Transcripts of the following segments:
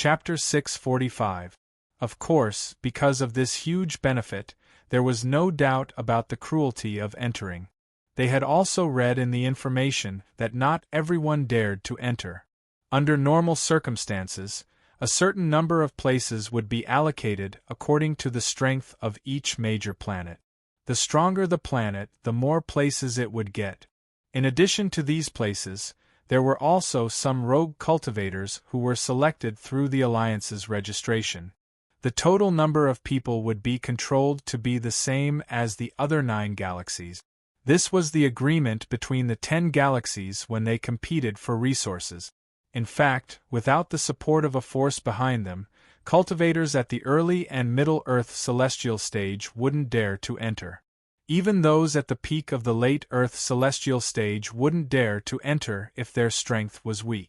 Chapter 645. Of course, because of this huge benefit, there was no doubt about the cruelty of entering. They had also read in the information that not everyone dared to enter. Under normal circumstances, a certain number of places would be allocated according to the strength of each major planet. The stronger the planet, the more places it would get. In addition to these places, there were also some rogue cultivators who were selected through the Alliance's registration. The total number of people would be controlled to be the same as the other 9 galaxies. This was the agreement between the 10 galaxies when they competed for resources. In fact, without the support of a force behind them, cultivators at the early and middle Earth celestial stage wouldn't dare to enter. Even those at the peak of the late Earth celestial stage wouldn't dare to enter if their strength was weak.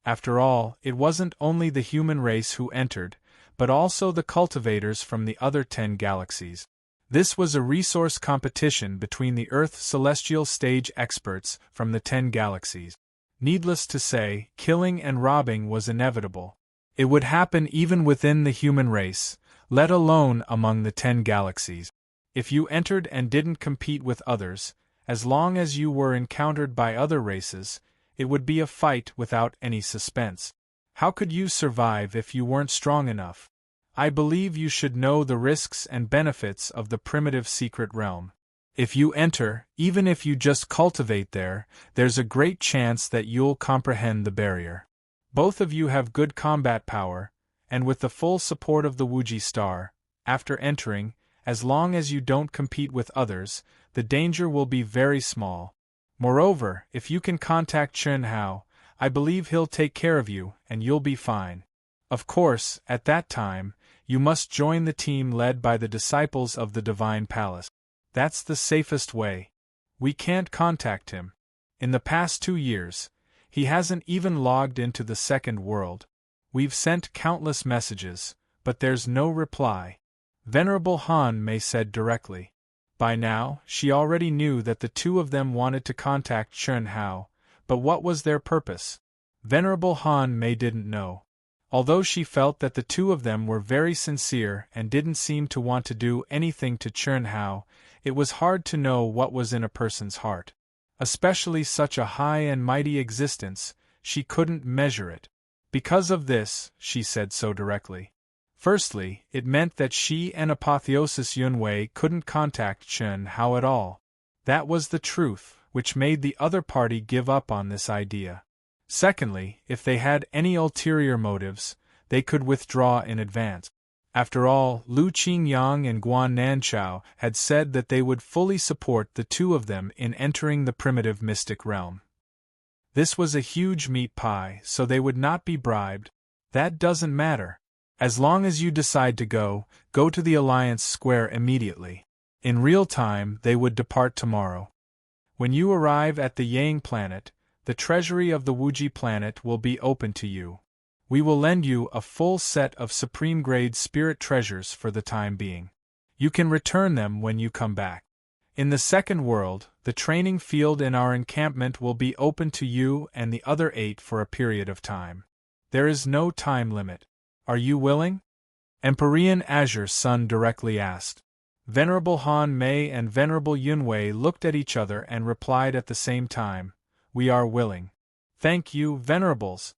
After all, it wasn't only the human race who entered, but also the cultivators from the other 10 galaxies. This was a resource competition between the Earth celestial stage experts from the 10 galaxies. Needless to say, killing and robbing was inevitable. It would happen even within the human race, let alone among the 10 galaxies. If you entered and didn't compete with others, as long as you were encountered by other races, it would be a fight without any suspense. How could you survive if you weren't strong enough? I believe you should know the risks and benefits of the primitive secret realm. If you enter, even if you just cultivate there, there's a great chance that you'll comprehend the barrier. Both of you have good combat power, and with the full support of the Wuji Star, after entering, as long as you don't compete with others, the danger will be very small. Moreover, if you can contact Chen Hao, I believe he'll take care of you, and you'll be fine. Of course, at that time, you must join the team led by the disciples of the Divine Palace. That's the safest way. We can't contact him. In the past 2 years, he hasn't even logged into the second world. We've sent countless messages, but there's no reply. Venerable Han Mei said directly. By now, she already knew that the 2 of them wanted to contact Chen Hao, but what was their purpose? Venerable Han Mei didn't know. Although she felt that the 2 of them were very sincere and didn't seem to want to do anything to Chen Hao, it was hard to know what was in a person's heart. Especially such a high and mighty existence, she couldn't measure it. Because of this, she said so directly. Firstly, it meant that she and Apotheosis Yunwei couldn't contact Chen Hao at all. That was the truth, which made the other party give up on this idea. Secondly, if they had any ulterior motives, they could withdraw in advance. After all, Lu Qingyang and Guan Nanchao had said that they would fully support the 2 of them in entering the primitive mystic realm. This was a huge meat pie, so they would not be bribed. That doesn't matter. As long as you decide to go to the Alliance Square immediately. In real time, they would depart tomorrow. When you arrive at the Yang planet, the treasury of the Wuji planet will be open to you. We will lend you a full set of supreme-grade spirit treasures for the time being. You can return them when you come back. In the second world, the training field in our encampment will be open to you and the other 8 for a period of time. There is no time limit. Are you willing? Empyrean Azure's son directly asked. Venerable Han Mei and Venerable Yunwei looked at each other and replied at the same time, "We are willing." "Thank you, Venerables."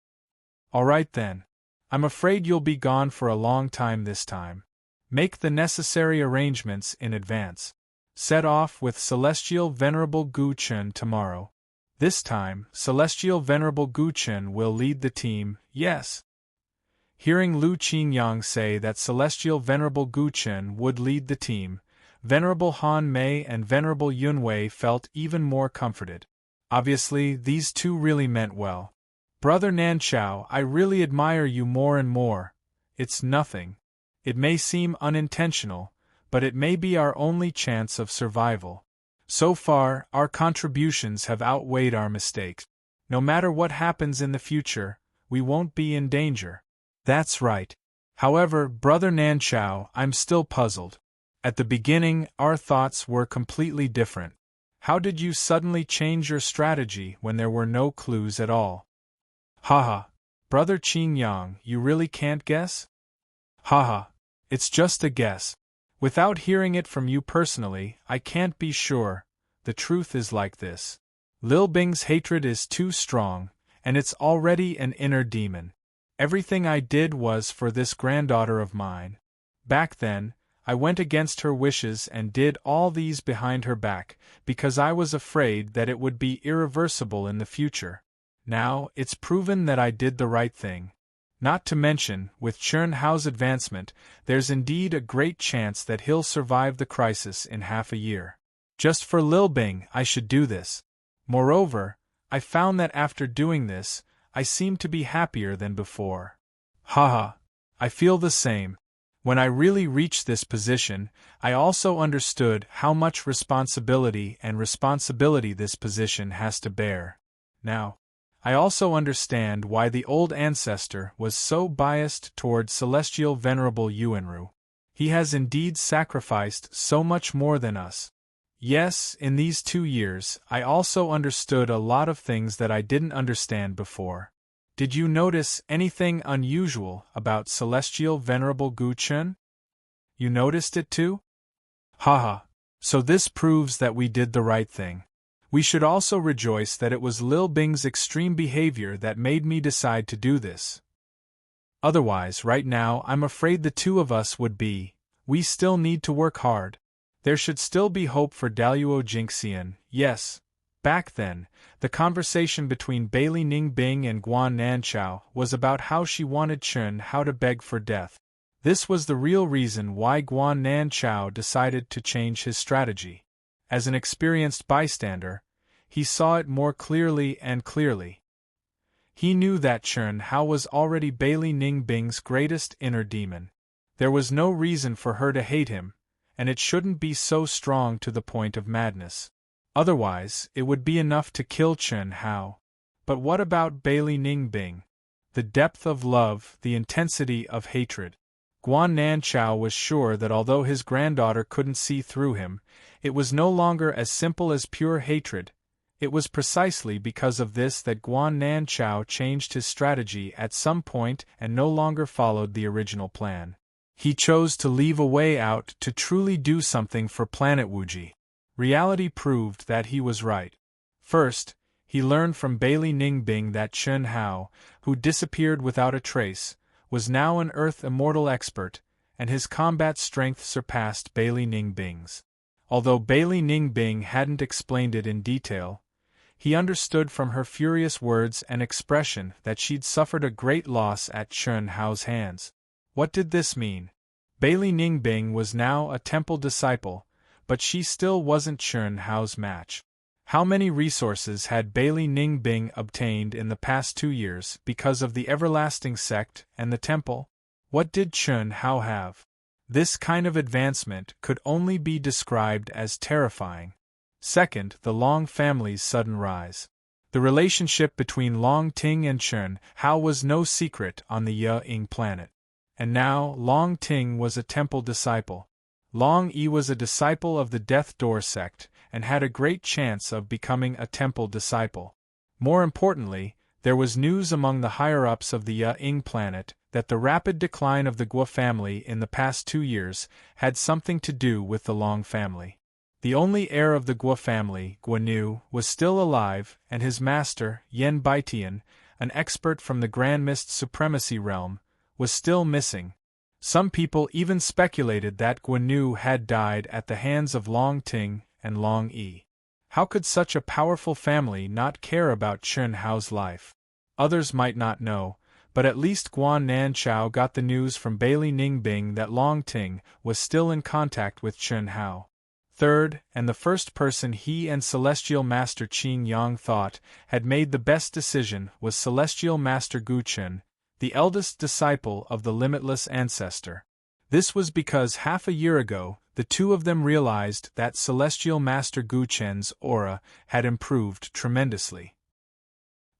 "All right then. I'm afraid you'll be gone for a long time this time. Make the necessary arrangements in advance. Set off with Celestial Venerable Gu Chen tomorrow. This time, Celestial Venerable Gu Chen will lead the team, yes." Hearing Lu Qingyang say that Celestial Venerable Gu Chen would lead the team, Venerable Han Mei and Venerable Yunwei felt even more comforted. Obviously, these 2 really meant well. "Brother Nanchao, I really admire you more and more. It's nothing. It may seem unintentional, but it may be our only chance of survival. So far, our contributions have outweighed our mistakes. No matter what happens in the future, we won't be in danger." "That's right. However, Brother Nanchao, I'm still puzzled. At the beginning, our thoughts were completely different. How did you suddenly change your strategy when there were no clues at all?" "Haha. Brother Qing Yang, you really can't guess? Haha, it's just a guess. Without hearing it from you personally, I can't be sure. The truth is like this. Lil Bing's hatred is too strong, and it's already an inner demon. Everything I did was for this granddaughter of mine. Back then, I went against her wishes and did all these behind her back, because I was afraid that it would be irreversible in the future. Now, it's proven that I did the right thing. Not to mention, with Chern Hao's advancement, there's indeed a great chance that he'll survive the crisis in half a year. Just for Lil Bing, I should do this. Moreover, I found that after doing this, I seem to be happier than before. Haha, I feel the same. When I really reached this position, I also understood how much responsibility this position has to bear. Now, I also understand why the old ancestor was so biased toward celestial venerable Yuanru. He has indeed sacrificed so much more than us. Yes, in these 2 years, I also understood a lot of things that I didn't understand before. Did you notice anything unusual about celestial venerable Gu Chun? You noticed it too? Haha, so this proves that we did the right thing. We should also rejoice that it was Lil Bing's extreme behavior that made me decide to do this. Otherwise, right now, I'm afraid the two of us would be. We still need to work hard. There should still be hope for Daluo Jingxian, yes. Back then, the conversation between Bailey Ningbing and Guan Nanchao was about how she wanted Chern Hao to beg for death. This was the real reason why Guan Nanchao decided to change his strategy. As an experienced bystander, he saw it more clearly and clearly. He knew that Chern Hao was already Bailey Ningbing's greatest inner demon. There was no reason for her to hate him, and it shouldn't be so strong to the point of madness. Otherwise, it would be enough to kill Chern Hao. But what about Bailey Ningbing? The depth of love, the intensity of hatred. Guan Nanchao was sure that although his granddaughter couldn't see through him, it was no longer as simple as pure hatred. It was precisely because of this that Guan Nanchao changed his strategy at some point and no longer followed the original plan. He chose to leave a way out to truly do something for Planet Wuji. Reality proved that he was right. First, he learned from Bailey Ningbing that Chern Hao, who disappeared without a trace, was now an Earth Immortal expert, and his combat strength surpassed Bailey Ningbing's. Although Bailey Ningbing hadn't explained it in detail, he understood from her furious words and expression that she'd suffered a great loss at Chern Hao's hands. What did this mean? Bailey Ningbing was now a temple disciple, but she still wasn't Chern Hao's match. How many resources had Bailey Ningbing obtained in the past 2 years because of the everlasting sect and the temple? What did Chern Hao have? This kind of advancement could only be described as terrifying. Second, the Long family's sudden rise. The relationship between Long Ting and Chern Hao was no secret on the Ye-Ing planet. And now, Long Ting was a temple disciple. Long Yi was a disciple of the Death Door sect, and had a great chance of becoming a temple disciple. More importantly, there was news among the higher-ups of the Ye-Ing planet that the rapid decline of the Guo family in the past 2 years had something to do with the Long family. The only heir of the Guo family, Guanu, was still alive, and his master, Yen Baitian, an expert from the Grand Mist Supremacy realm, was still missing. Some people even speculated that Guanu had died at the hands of Long Ting and Long Yi. How could such a powerful family not care about Chern Hao's life? Others might not know, but at least Guan Nanchao got the news from Bailey Ningbing that Long Ting was still in contact with Chern Hao. Third, and the first person he and Celestial Master Qing Yang thought had made the best decision was Celestial Master Gu Chun, the eldest disciple of the limitless ancestor. This was because half a year ago, the two of them realized that Celestial Master Gu Chen's aura had improved tremendously.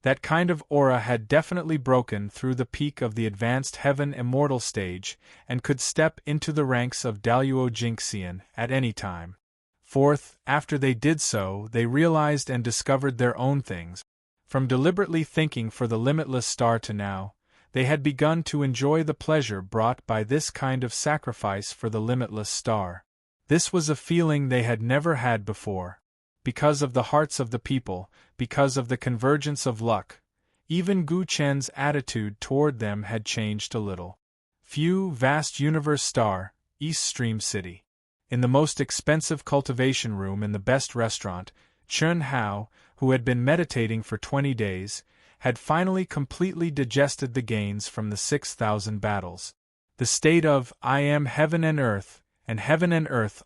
That kind of aura had definitely broken through the peak of the advanced Heaven Immortal stage and could step into the ranks of Daluo Jingxian at any time. Fourth, after they did so, they realized and discovered their own things. From deliberately thinking for the limitless star to now, They had begun to enjoy the pleasure brought by this kind of sacrifice for the limitless star. This was a feeling they had never had before. Because of the hearts of the people, because of the convergence of luck, even Gu Chen's attitude toward them had changed a little. Vast universe star, East Stream City. In the most expensive cultivation room in the best restaurant, Chen Hao, who had been meditating for 20 days, had finally completely digested the gains from the 6,000 battles. The state of I am heaven and earth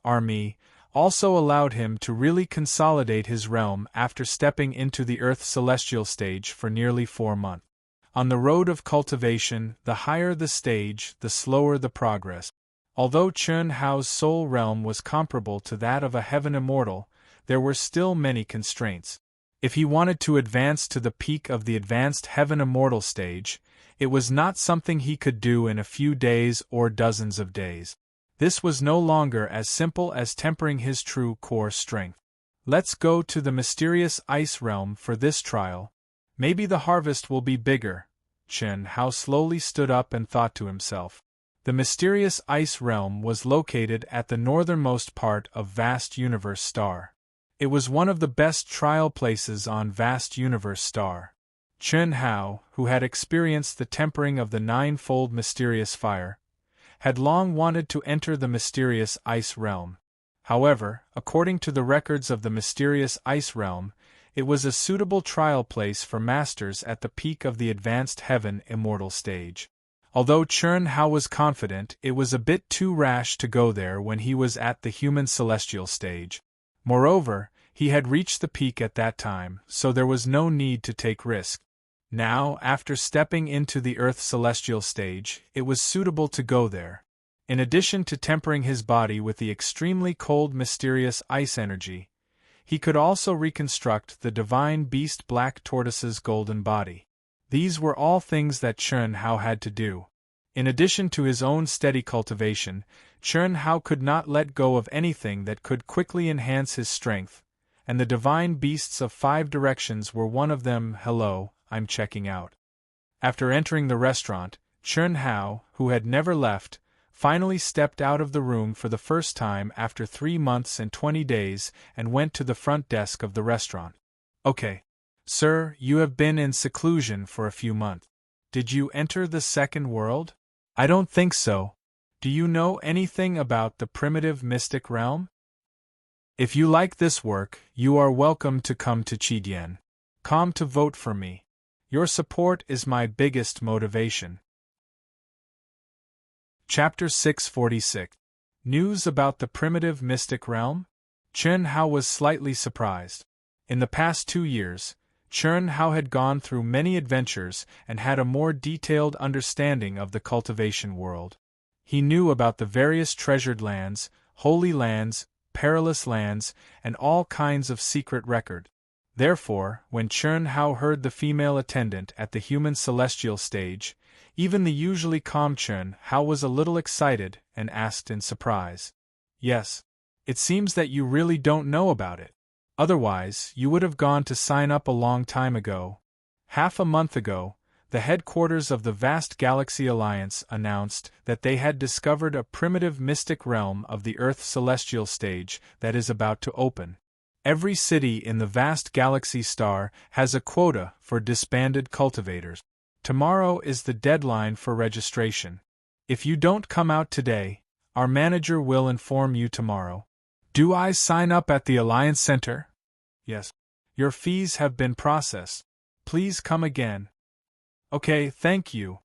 are me also allowed him to really consolidate his realm after stepping into the Earth's celestial stage for nearly 4 months. On the road of cultivation, the higher the stage, the slower the progress. Although Chen Hao's soul realm was comparable to that of a heaven immortal, there were still many constraints. If he wanted to advance to the peak of the advanced heaven immortal stage, it was not something he could do in a few days or dozens of days. This was no longer as simple as tempering his true core strength. Let's go to the mysterious ice realm for this trial. Maybe the harvest will be bigger. Chen Hao slowly stood up and thought to himself. The mysterious ice realm was located at the northernmost part of Vast Universe Star. It was one of the best trial places on Vast Universe Star. Chen Hao, who had experienced the tempering of the ninefold mysterious fire, had long wanted to enter the mysterious ice realm. However, according to the records of the mysterious ice realm, it was a suitable trial place for masters at the peak of the advanced heaven immortal stage. Although Chen Hao was confident, it was a bit too rash to go there when he was at the human celestial stage. Moreover, he had reached the peak at that time, so there was no need to take risk. Now, after stepping into the Earth's celestial stage, it was suitable to go there. In addition to tempering his body with the extremely cold mysterious ice energy, he could also reconstruct the divine beast Black Tortoise's golden body. These were all things that Chen Hao had to do. In addition to his own steady cultivation, Chen Hao could not let go of anything that could quickly enhance his strength, and the divine beasts of 5 directions were one of them. Hello, I'm checking out. After entering the restaurant, Chen Hao, who had never left, finally stepped out of the room for the first time after 3 months and 20 days and went to the front desk of the restaurant. Okay. Sir, you have been in seclusion for a few months. Did you enter the second world? I don't think so. Do you know anything about the primitive mystic realm? If you like this work, you are welcome to come to Qidian. Come to vote for me. Your support is my biggest motivation. Chapter 646. News about the primitive mystic realm? Chen Hao was slightly surprised. In the past 2 years, Chen Hao had gone through many adventures and had a more detailed understanding of the cultivation world. He knew about the various treasured lands, holy lands, perilous lands, and all kinds of secret record. Therefore, when Chen Hao heard the female attendant at the human celestial stage, even the usually calm Chen Hao was a little excited and asked in surprise. Yes. It seems that you really don't know about it. Otherwise, you would have gone to sign up a long time ago. Half a month ago, the headquarters of the Vast Galaxy Alliance announced that they had discovered a primitive mystic realm of the Earth's celestial stage that is about to open. Every city in the Vast Galaxy Star has a quota for disbanded cultivators. Tomorrow is the deadline for registration. If you don't come out today, our manager will inform you tomorrow. Do I sign up at the Alliance Center? Yes. Your fees have been processed. Please come again. Okay, thank you.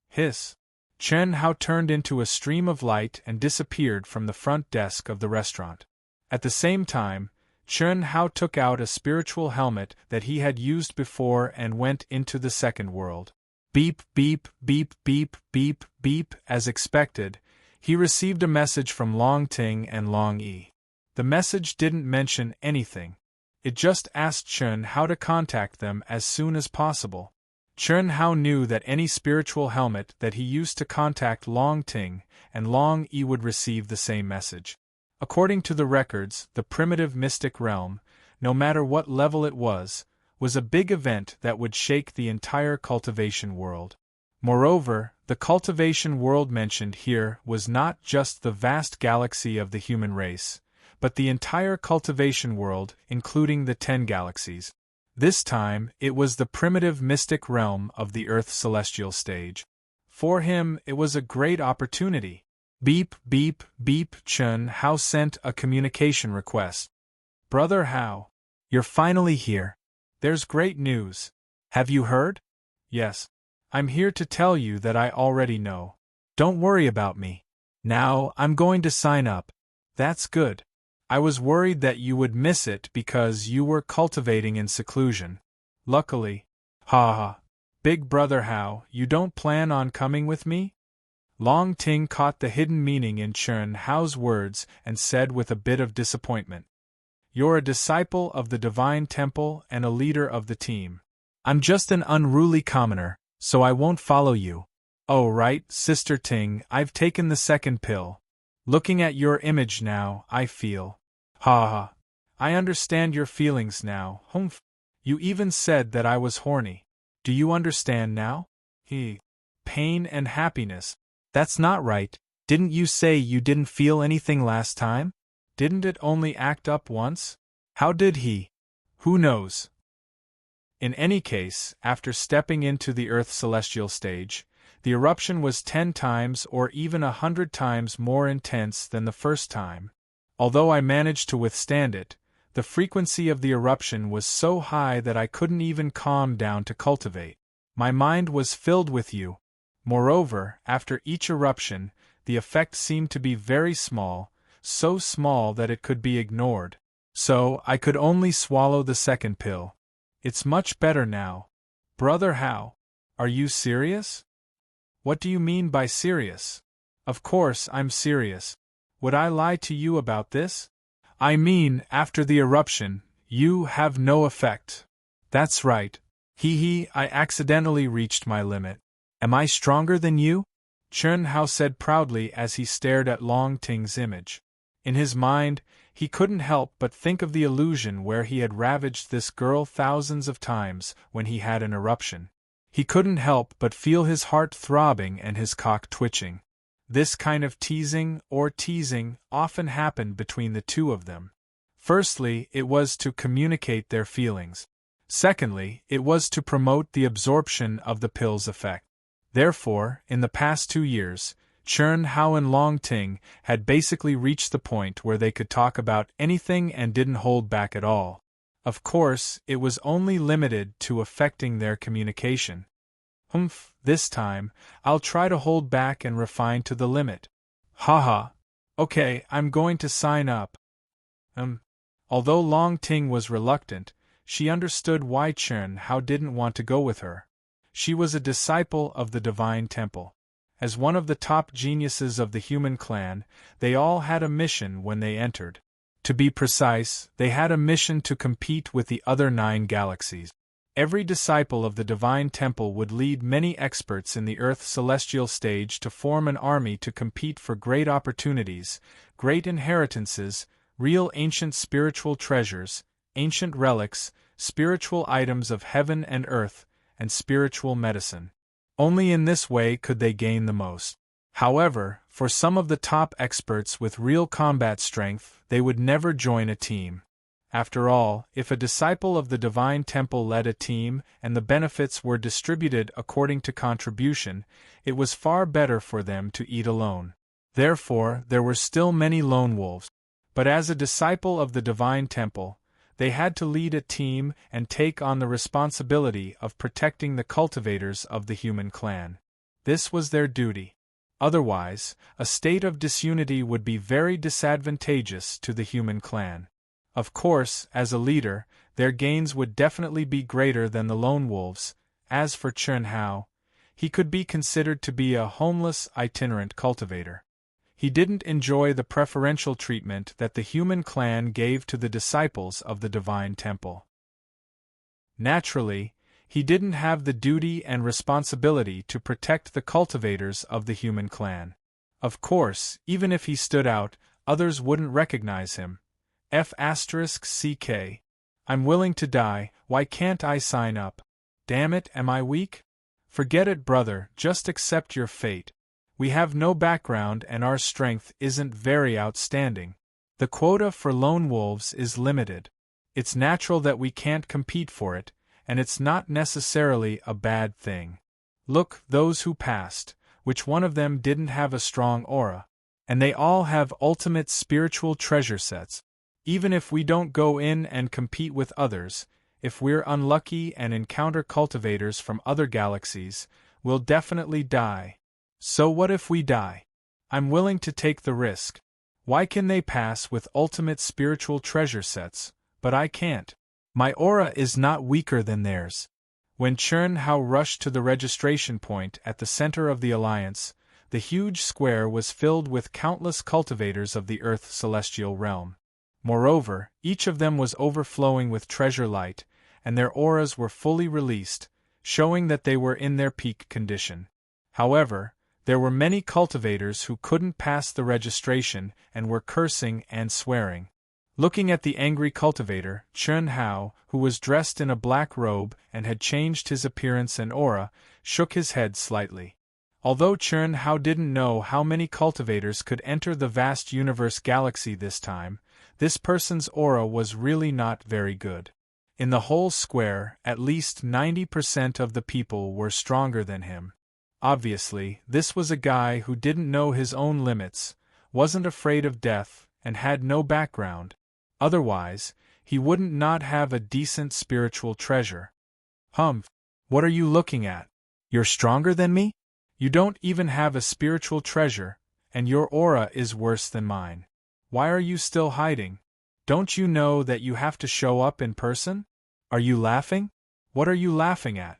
Hiss. Chen Hao turned into a stream of light and disappeared from the front desk of the restaurant. At the same time, Chen Hao took out a spiritual helmet that he had used before and went into the second world. Beep, beep, beep, beep, beep, beep. As expected, he received a message from Long Ting and Long Yi. The message didn't mention anything. It just asked Chen Hao to contact them as soon as possible. Chen Hao knew that any spiritual helmet that he used to contact Long Ting and Long Yi would receive the same message. According to the records, the primitive mystic realm, no matter what level it was a big event that would shake the entire cultivation world. Moreover, the cultivation world mentioned here was not just the vast galaxy of the human race, but the entire cultivation world, including the 10 galaxies. This time, it was the primitive mystic realm of the Earth's celestial stage. For him, it was a great opportunity. Beep, beep, beep. Chun Hao sent a communication request. Brother Hao, you're finally here. There's great news. Have you heard? Yes. I'm here to tell you that I already know. Don't worry about me. Now, I'm going to sign up. That's good. I was worried that you would miss it because you were cultivating in seclusion. Luckily. Ha ha. Big brother Hao, you don't plan on coming with me? Long Ting caught the hidden meaning in Chun Hao's words and said with a bit of disappointment. You're a disciple of the Divine Temple and a leader of the team. I'm just an unruly commoner, so I won't follow you. Oh right, Sister Ting, I've taken the second pill. Looking at your image now, I feel. Ha ha. I understand your feelings now, humph. You even said that I was horny. Do you understand now? Pain and happiness. That's not right. Didn't you say you didn't feel anything last time? Didn't it only act up once? How did he? Who knows? In any case, after stepping into the Earth's celestial stage, the eruption was 10 times or even 100 times more intense than the first time. Although I managed to withstand it, the frequency of the eruption was so high that I couldn't even calm down to cultivate. My mind was filled with you. Moreover, after each eruption, the effect seemed to be very small, so small that it could be ignored. So, I could only swallow the second pill. It's much better now. Brother Hao, are you serious? What do you mean by serious? Of course I'm serious. Would I lie to you about this? I mean, after the eruption, you have no effect. That's right. I accidentally reached my limit. Am I stronger than you? Chun Hao said proudly as he stared at Long Ting's image. In his mind, he couldn't help but think of the illusion where he had ravaged this girl thousands of times when he had an eruption. He couldn't help but feel his heart throbbing and his cock twitching. This kind of teasing often happened between the two of them. Firstly, it was to communicate their feelings. Secondly, it was to promote the absorption of the pill's effect. Therefore, in the past 2 years, Chun Hao and Long Ting had basically reached the point where they could talk about anything and didn't hold back at all. Of course, it was only limited to affecting their communication. This time, I'll try to hold back and refine to the limit. Haha. Okay, I'm going to sign up. Although Long Ting was reluctant, she understood why Chun Hao didn't want to go with her. She was a disciple of the Divine Temple. As one of the top geniuses of the human clan, they all had a mission when they entered. To be precise, they had a mission to compete with the other 9 galaxies. Every disciple of the Divine Temple would lead many experts in the Earth's celestial stage to form an army to compete for great opportunities, great inheritances, real ancient spiritual treasures, ancient relics, spiritual items of heaven and earth, and spiritual medicine. Only in this way could they gain the most. However, for some of the top experts with real combat strength, they would never join a team. After all, if a disciple of the Divine Temple led a team and the benefits were distributed according to contribution, it was far better for them to eat alone. Therefore, there were still many lone wolves. But as a disciple of the Divine Temple, they had to lead a team and take on the responsibility of protecting the cultivators of the human clan. This was their duty. Otherwise, a state of disunity would be very disadvantageous to the human clan. Of course, as a leader, their gains would definitely be greater than the lone wolves. As for Chun Hao, he could be considered to be a homeless, itinerant cultivator. He didn't enjoy the preferential treatment that the human clan gave to the disciples of the Divine Temple. Naturally, he didn't have the duty and responsibility to protect the cultivators of the human clan. Of course, even if he stood out, others wouldn't recognize him. F***CK. I'm willing to die, why can't I sign up? Damn it, am I weak? Forget it, brother, just accept your fate. We have no background and our strength isn't very outstanding. The quota for lone wolves is limited. It's natural that we can't compete for it, and it's not necessarily a bad thing. Look, those who passed, which one of them didn't have a strong aura? And they all have ultimate spiritual treasure sets. Even if we don't go in and compete with others, if we're unlucky and encounter cultivators from other galaxies, we'll definitely die. So what if we die? I'm willing to take the risk. Why can they pass with ultimate spiritual treasure sets, but I can't? My aura is not weaker than theirs. When Chern Hao rushed to the registration point at the center of the Alliance, the huge square was filled with countless cultivators of the Earth's celestial realm. Moreover, each of them was overflowing with treasure light, and their auras were fully released, showing that they were in their peak condition. However, there were many cultivators who couldn't pass the registration and were cursing and swearing. Looking at the angry cultivator, Chern Hao, who was dressed in a black robe and had changed his appearance and aura, shook his head slightly. Although Chern Hao didn't know how many cultivators could enter the vast universe galaxy this time, this person's aura was really not very good. In the whole square, at least 90% of the people were stronger than him. Obviously, this was a guy who didn't know his own limits, wasn't afraid of death, and had no background. Otherwise, he wouldn't not have a decent spiritual treasure. Humph! What are you looking at? You're stronger than me? You don't even have a spiritual treasure, and your aura is worse than mine. Why are you still hiding? Don't you know that you have to show up in person? Are you laughing? What are you laughing at?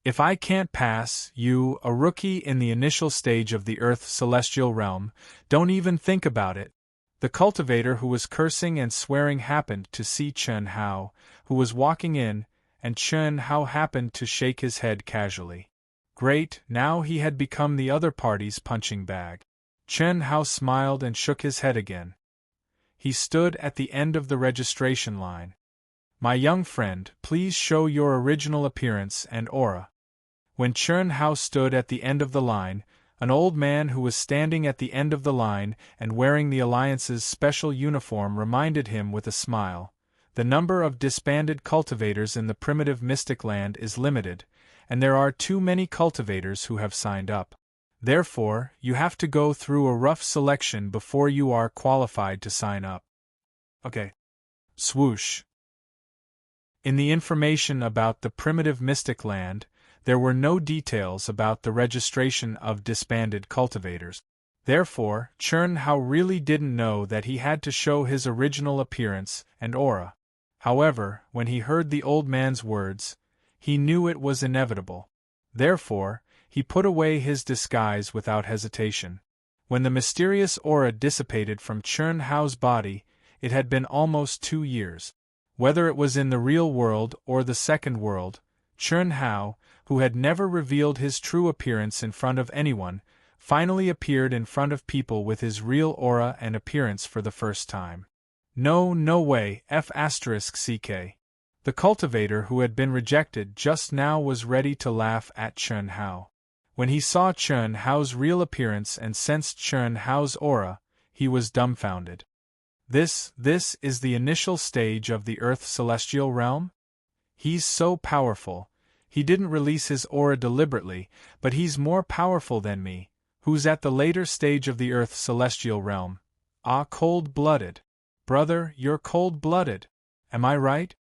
If I can't pass you, a rookie in the initial stage of the Earth's celestial realm, don't even think about it. The cultivator who was cursing and swearing happened to see Chern Hao, who was walking in, and Chern Hao happened to shake his head casually. Great, now he had become the other party's punching bag. Chern Hao smiled and shook his head again. He stood at the end of the registration line. My young friend, please show your original appearance and aura. When Chern Hao stood at the end of the line, an old man who was standing at the end of the line and wearing the Alliance's special uniform reminded him with a smile, the number of disbanded cultivators in the primitive mystic land is limited, and there are too many cultivators who have signed up. Therefore, you have to go through a rough selection before you are qualified to sign up. Okay. Swoosh. In the information about the primitive mystic land, there were no details about the registration of disbanded cultivators. Therefore, Chern Hao really didn't know that he had to show his original appearance and aura. However, when he heard the old man's words, he knew it was inevitable. Therefore, he put away his disguise without hesitation. When the mysterious aura dissipated from Chern Hao's body, it had been almost 2 years. Whether it was in the real world or the second world, Chern Hao, who had never revealed his true appearance in front of anyone, finally appeared in front of people with his real aura and appearance for the first time. No way, F***ck. The cultivator who had been rejected just now was ready to laugh at Chern Hao. When he saw Chern Hao's real appearance and sensed Chern Hao's aura, he was dumbfounded. This is the initial stage of the Earth's celestial realm? He's so powerful. He didn't release his aura deliberately, but he's more powerful than me, who's at the later stage of the Earth's celestial realm. Ah, cold-blooded. Brother, you're cold-blooded. Am I right?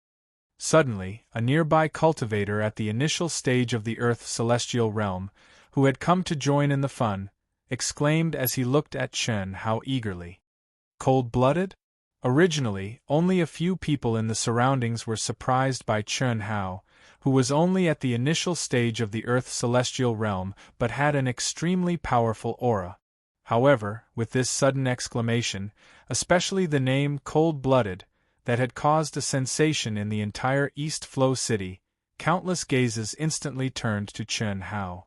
Suddenly, a nearby cultivator at the initial stage of the Earth's celestial realm, who had come to join in the fun, exclaimed as he looked at Chern Hao eagerly. Cold-blooded? Originally, only a few people in the surroundings were surprised by Chern Hao, who was only at the initial stage of the Earth's celestial realm but had an extremely powerful aura. However, with this sudden exclamation, especially the name cold-blooded, that had caused a sensation in the entire East Flow City, countless gazes instantly turned to Chern Hao.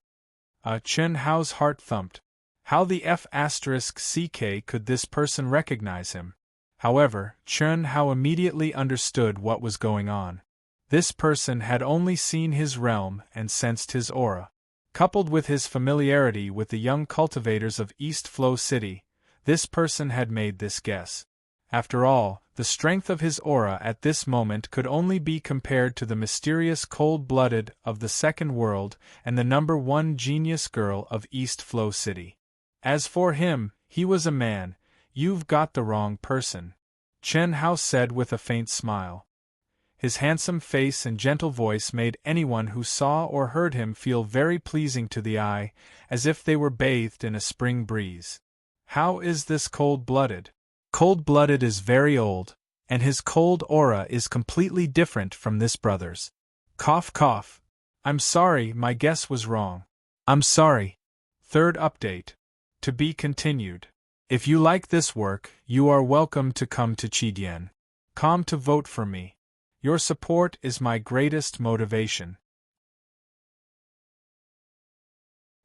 Chern Hao's heart thumped. How the F***ck could this person recognize him? However, Chern Hao immediately understood what was going on. This person had only seen his realm and sensed his aura. Coupled with his familiarity with the young cultivators of East Flow City, this person had made this guess. After all, the strength of his aura at this moment could only be compared to the mysterious cold-blooded of the second world and the #1 genius girl of East Flow City. As for him, he was a man. You've got the wrong person, Chen Hao said with a faint smile. His handsome face and gentle voice made anyone who saw or heard him feel very pleasing to the eye, as if they were bathed in a spring breeze. How is this cold-blooded? Cold-blooded is very old, and his cold aura is completely different from this brother's. Cough cough. I'm sorry, my guess was wrong. I'm sorry. Third update. To be continued. If you like this work, you are welcome to come to Chidian.com to vote for me. Your support is my greatest motivation.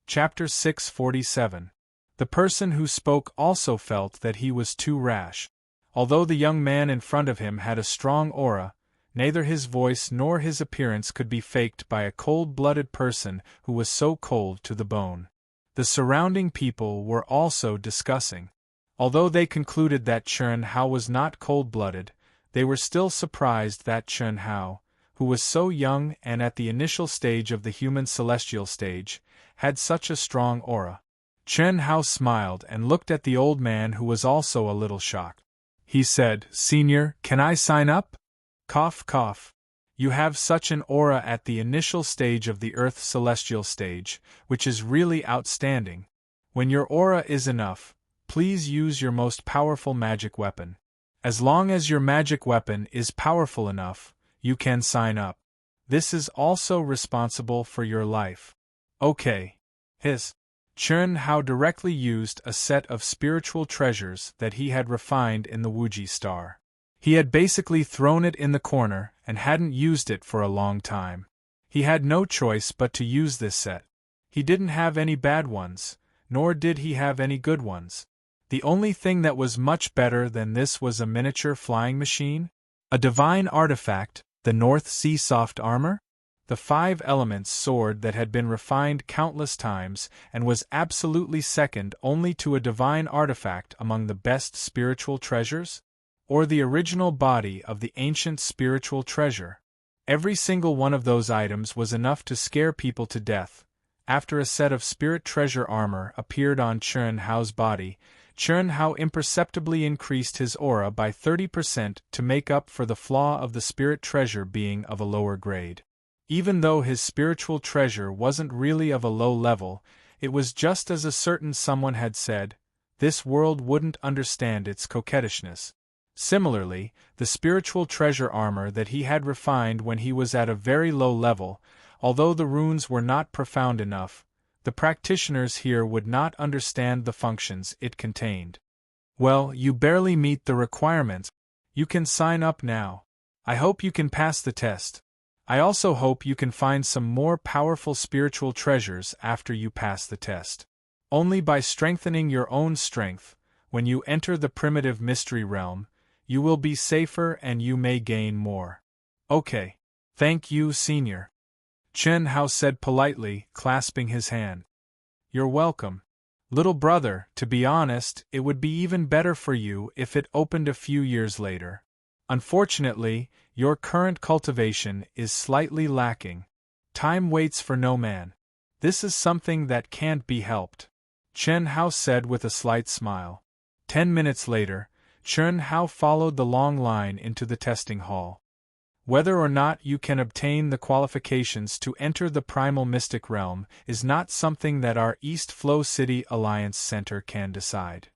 Chapter 647. The person who spoke also felt that he was too rash. Although the young man in front of him had a strong aura, neither his voice nor his appearance could be faked by a cold-blooded person who was so cold to the bone. The surrounding people were also discussing. Although they concluded that Chen Hao was not cold-blooded, they were still surprised that Chen Hao, who was so young and at the initial stage of the human celestial stage, had such a strong aura. Chen Hao smiled and looked at the old man who was also a little shocked. He said, "Senior, can I sign up?" Cough cough. You have such an aura at the initial stage of the Earth celestial stage, which is really outstanding. When your aura is enough, please use your most powerful magic weapon. As long as your magic weapon is powerful enough, you can sign up. This is also responsible for your life. Okay. Chen Hao directly used a set of spiritual treasures that he had refined in the Wuji star. He had basically thrown it in the corner and hadn't used it for a long time. He had no choice but to use this set. He didn't have any bad ones, nor did he have any good ones. The only thing that was much better than this was a miniature flying machine, a divine artifact, the North Sea soft armor, the 5 elements sword that had been refined countless times and was absolutely second only to a divine artifact among the best spiritual treasures, or the original body of the ancient spiritual treasure. Every single one of those items was enough to scare people to death. After a set of spirit treasure armor appeared on Chen Hao's body, Chen Hao imperceptibly increased his aura by 30% to make up for the flaw of the spirit treasure being of a lower grade. Even though his spiritual treasure wasn't really of a low level, it was just as a certain someone had said, this world wouldn't understand its coquettishness. Similarly, the spiritual treasure armor that he had refined when he was at a very low level, although the runes were not profound enough, the practitioners here would not understand the functions it contained. Well, you barely meet the requirements. You can sign up now. I hope you can pass the test. I also hope you can find some more powerful spiritual treasures after you pass the test. Only by strengthening your own strength, when you enter the primitive mystery realm, you will be safer and you may gain more. Okay. Thank you, Senior. Chen Hao said politely, clasping his hand. You're welcome. Little brother, to be honest, it would be even better for you if it opened a few years later. Unfortunately, your current cultivation is slightly lacking. Time waits for no man. This is something that can't be helped. Chen Hao said with a slight smile. 10 minutes later, Chen Hao followed the long line into the testing hall. Whether or not you can obtain the qualifications to enter the primal mystic realm is not something that our East Flow City Alliance Center can decide.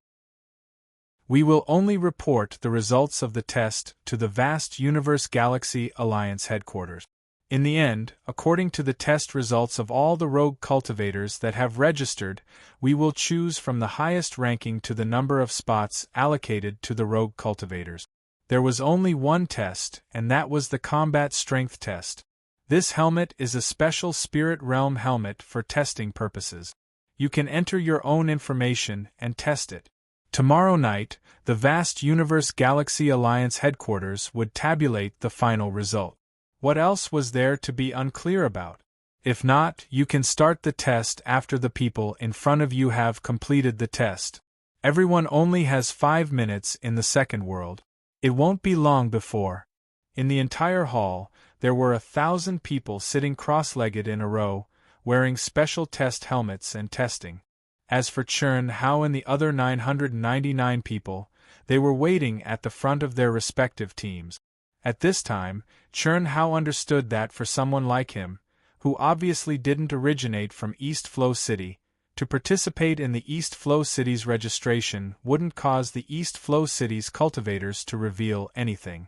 We will only report the results of the test to the Vast Universe Galaxy Alliance headquarters. In the end, according to the test results of all the rogue cultivators that have registered, we will choose from the highest ranking to the number of spots allocated to the rogue cultivators. There was only one test, and that was the combat strength test. This helmet is a special spirit realm helmet for testing purposes. You can enter your own information and test it. Tomorrow night, the Vast Universe Galaxy Alliance headquarters would tabulate the final result. What else was there to be unclear about? If not, you can start the test after the people in front of you have completed the test. Everyone only has 5 minutes in the second world. It won't be long before. In the entire hall, there were 1,000 people sitting cross-legged in a row, wearing special test helmets and testing. As for Chern Hao and the other 999 people, they were waiting at the front of their respective teams. At this time, Chern Hao understood that for someone like him, who obviously didn't originate from East Flow City, to participate in the East Flow City's registration wouldn't cause the East Flow City's cultivators to reveal anything.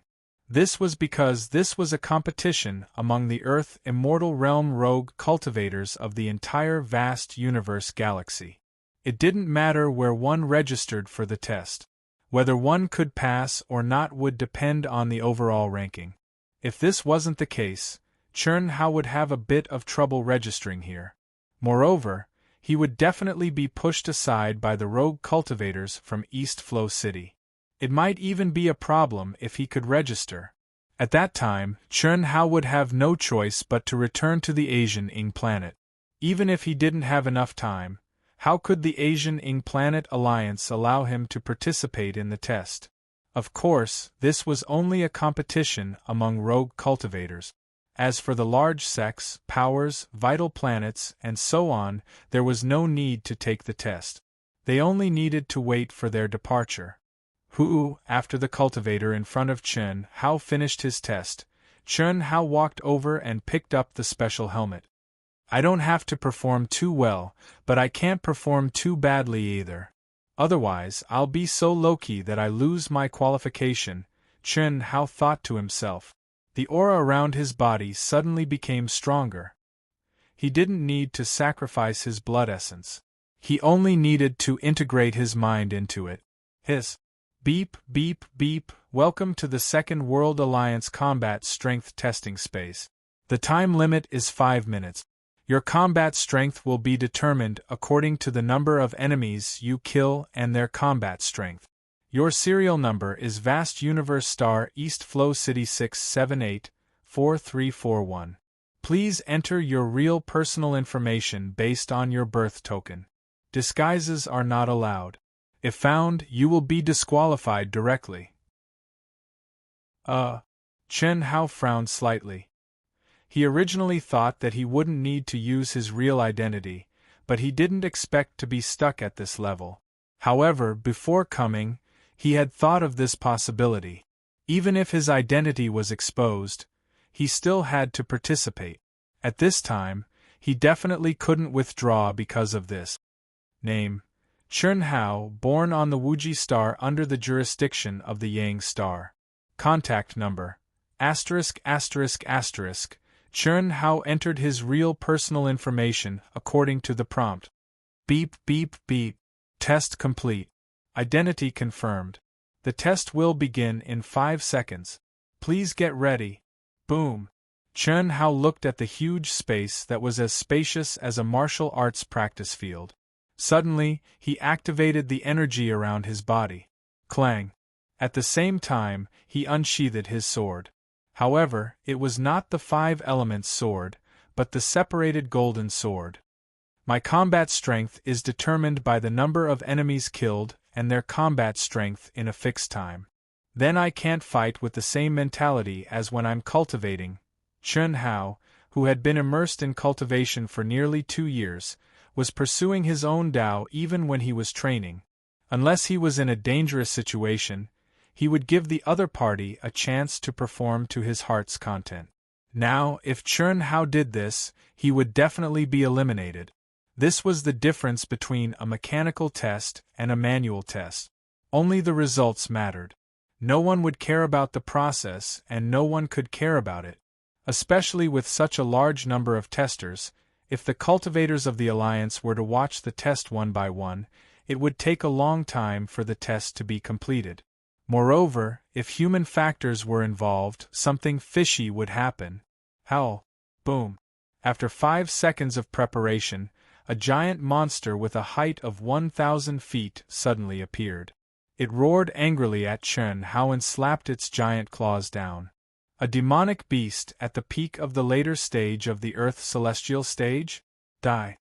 This was because this was a competition among the Earth Immortal Realm rogue cultivators of the entire vast universe galaxy. It didn't matter where one registered for the test. Whether one could pass or not would depend on the overall ranking. If this wasn't the case, Chern Hao would have a bit of trouble registering here. Moreover, he would definitely be pushed aside by the rogue cultivators from East Flow City. It might even be a problem if he could register. At that time, Chern Hao would have no choice but to return to the Asian Ing planet. Even if he didn't have enough time, how could the Asian Ing Planet Alliance allow him to participate in the test? Of course, this was only a competition among rogue cultivators. As for the large sects, powers, vital planets, and so on, there was no need to take the test. They only needed to wait for their departure. After the cultivator in front of Chern Hao finished his test, Chern Hao walked over and picked up the special helmet. I don't have to perform too well, but I can't perform too badly either. Otherwise, I'll be so low-key that I lose my qualification, Chern Hao thought to himself. The aura around his body suddenly became stronger. He didn't need to sacrifice his blood essence. He only needed to integrate his mind into it. His beep, beep, beep, welcome to the Second World Alliance Combat Strength Testing Space. The time limit is 5 minutes. Your combat strength will be determined according to the number of enemies you kill and their combat strength. Your serial number is Vast Universe Star East Flow City 678-4341. Please enter your real personal information based on your birth token. Disguises are not allowed. If found, you will be disqualified directly. Chern Hao frowned slightly. He originally thought that he wouldn't need to use his real identity, but he didn't expect to be stuck at this level. However, before coming, he had thought of this possibility. Even if his identity was exposed, he still had to participate. At this time, he definitely couldn't withdraw because of this. Name: Chern Hao, born on the Wuji star under the jurisdiction of the Yang star. Contact number: *******. Chern Hao entered his real personal information according to the prompt. Beep, beep, beep. Test complete. Identity confirmed. The test will begin in 5 seconds. Please get ready. Boom. Chern Hao looked at the huge space that was as spacious as a martial arts practice field. Suddenly, he activated the energy around his body. Clang. At the same time, he unsheathed his sword. However, it was not the 5 elements sword, but the separated golden sword. My combat strength is determined by the number of enemies killed and their combat strength in a fixed time. Then I can't fight with the same mentality as when I'm cultivating. Chern Hao, who had been immersed in cultivation for nearly 2 years, was pursuing his own Tao even when he was training. Unless he was in a dangerous situation, he would give the other party a chance to perform to his heart's content. Now, if Chern Hao did this, he would definitely be eliminated. This was the difference between a mechanical test and a manual test. Only the results mattered. No one would care about the process and no one could care about it. Especially with such a large number of testers, if the cultivators of the Alliance were to watch the test one by one, it would take a long time for the test to be completed. Moreover, if human factors were involved, something fishy would happen. How? Boom. After 5 seconds of preparation, a giant monster with a height of 1,000 feet suddenly appeared. It roared angrily at Chern Hao and slapped its giant claws down. A demonic beast at the peak of the later stage of the Earth's celestial stage? Die.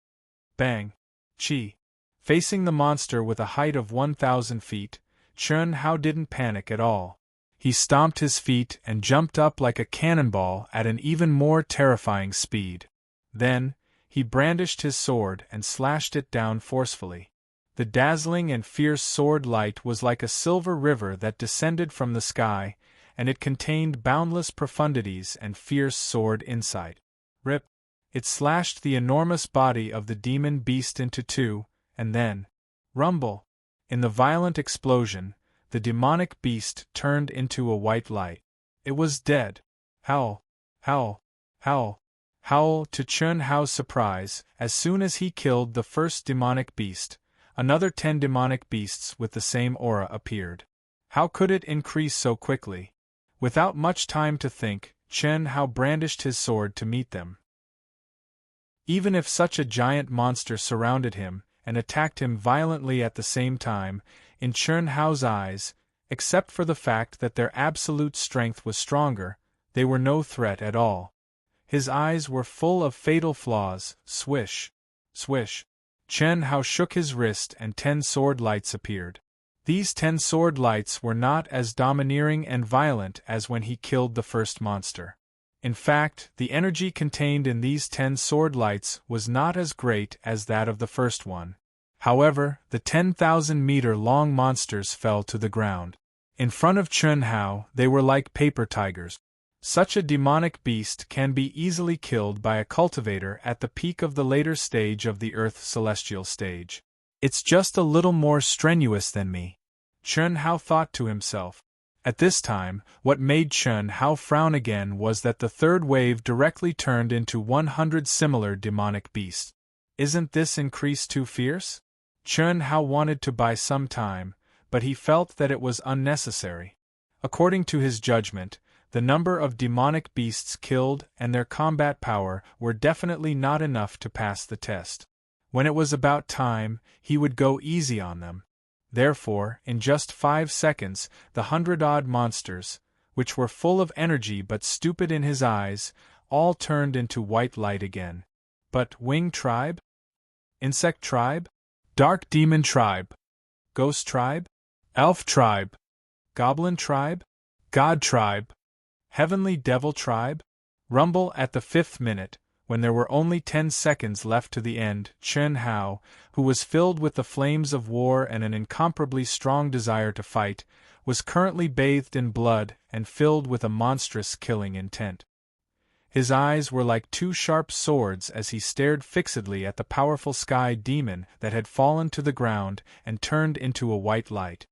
Bang. Chi. Facing the monster with a height of 1,000 feet, Chun Hao didn't panic at all. He stomped his feet and jumped up like a cannonball at an even more terrifying speed. Then, he brandished his sword and slashed it down forcefully. The dazzling and fierce sword light was like a silver river that descended from the sky, and it contained boundless profundities and fierce sword insight. Rip! It slashed the enormous body of the demon beast into two, and then, rumble! In the violent explosion, the demonic beast turned into a white light. It was dead. Howl! Howl! Howl! Howl! To Chun Hao's surprise, as soon as he killed the first demonic beast, another 10 demonic beasts with the same aura appeared. How could it increase so quickly? Without much time to think, Chun Hao brandished his sword to meet them. Even if such a giant monster surrounded him and attacked him violently at the same time, in Chun Hao's eyes, except for the fact that their absolute strength was stronger, they were no threat at all. His eyes were full of fatal flaws. Swish! Swish! Chun Hao shook his wrist and 10 sword lights appeared. These 10 sword lights were not as domineering and violent as when he killed the first monster. In fact, the energy contained in these 10 sword lights was not as great as that of the first one. However, the 10,000-meter-long monsters fell to the ground. In front of Chun Hao, they were like paper tigers. Such a demonic beast can be easily killed by a cultivator at the peak of the later stage of the Earth's celestial stage. It's just a little more strenuous than me, Chun Hao thought to himself. At this time, what made Chun Hao frown again was that the third wave directly turned into 100 similar demonic beasts. Isn't this increase too fierce? Chun Hao wanted to buy some time, but he felt that it was unnecessary. According to his judgment, the number of demonic beasts killed and their combat power were definitely not enough to pass the test. When it was about time, he would go easy on them. Therefore, in just 5 seconds, the 100-odd monsters, which were full of energy but stupid in his eyes, all turned into white light again. But Wing Tribe? Insect Tribe? Dark Demon Tribe? Ghost Tribe? Elf Tribe? Goblin Tribe? God Tribe? Heavenly Devil Tribe? Rumble at the 5th minute, when there were only 10 seconds left to the end, Chun Hao, who was filled with the flames of war and an incomparably strong desire to fight, was currently bathed in blood and filled with a monstrous killing intent. His eyes were like 2 sharp swords as he stared fixedly at the powerful sky demon that had fallen to the ground and turned into a white light.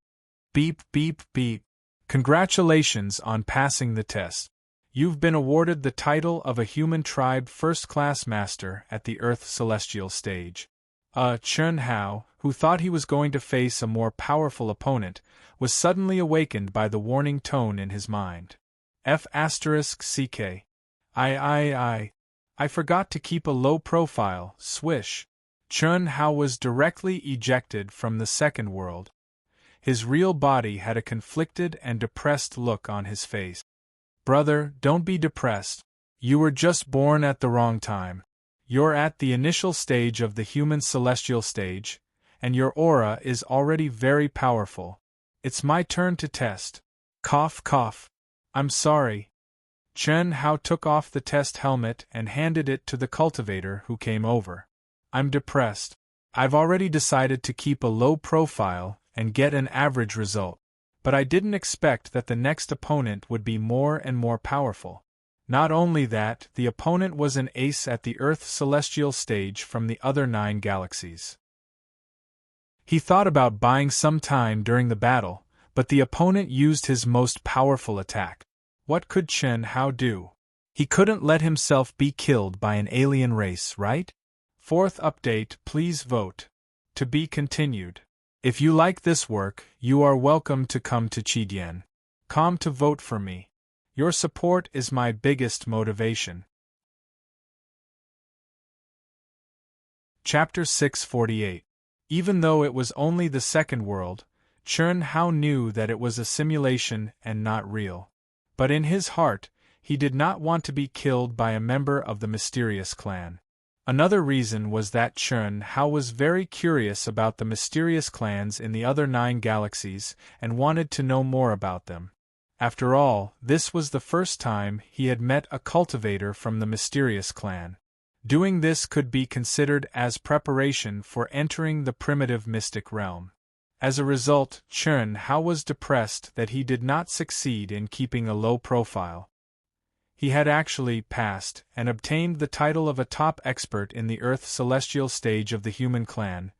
Beep, beep, beep. Congratulations on passing the test. You've been awarded the title of a human tribe first-class master at the Earth's celestial stage. Chun Hao, who thought he was going to face a more powerful opponent, was suddenly awakened by the warning tone in his mind. F***CK. I forgot to keep a low profile, swish. Chun Hao was directly ejected from the second world. His real body had a conflicted and depressed look on his face. Brother, don't be depressed. You were just born at the wrong time. You're at the initial stage of the human celestial stage, and your aura is already very powerful. It's my turn to test. Cough, cough. I'm sorry. Chun Hao took off the test helmet and handed it to the cultivator who came over. I'm depressed. I've already decided to keep a low profile and get an average result. But I didn't expect that the next opponent would be more and more powerful. Not only that, the opponent was an ace at the Earth's celestial stage from the other 9 galaxies. He thought about buying some time during the battle, but the opponent used his most powerful attack. What could Chun Hao do? He couldn't let himself be killed by an alien race, right? 4th update, please vote. To be continued. If you like this work, you are welcome to come to Chidien.com to vote for me. Your support is my biggest motivation. Chapter 648. Even though it was only the second world, Chun Hao knew that it was a simulation and not real. But in his heart, He did not want to be killed by a member of the mysterious clan. Another reason was that Chun Hao was very curious about the mysterious clans in the other 9 galaxies and wanted to know more about them. After all, this was the first time he had met a cultivator from the mysterious clan. Doing this could be considered as preparation for entering the primitive mystic realm. As a result, Chun Hao was depressed that he did not succeed in keeping a low profile. He had actually passed and obtained the title of a top expert in the Earth celestial stage of the human clan.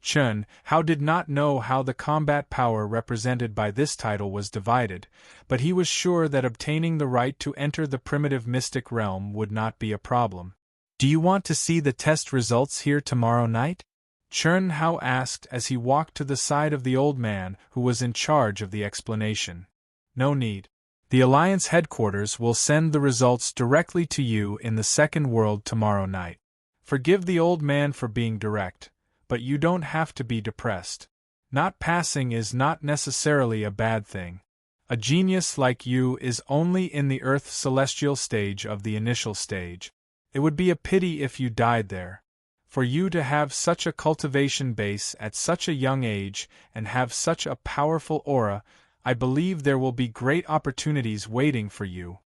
Chun Hao did not know how the combat power represented by this title was divided, but he was sure that obtaining the right to enter the primitive mystic realm would not be a problem. "Do you want to see the test results here tomorrow night?" Chun Hao asked as he walked to the side of the old man who was in charge of the explanation. "No need. The Alliance headquarters will send the results directly to you in the second world tomorrow night." Forgive the old man for being direct, but you don't have to be depressed. Not passing is not necessarily a bad thing. A genius like you is only in the Earth celestial stage of the initial stage. It would be a pity if you died there. For you to have such a cultivation base at such a young age and have such a powerful aura, I believe there will be great opportunities waiting for you.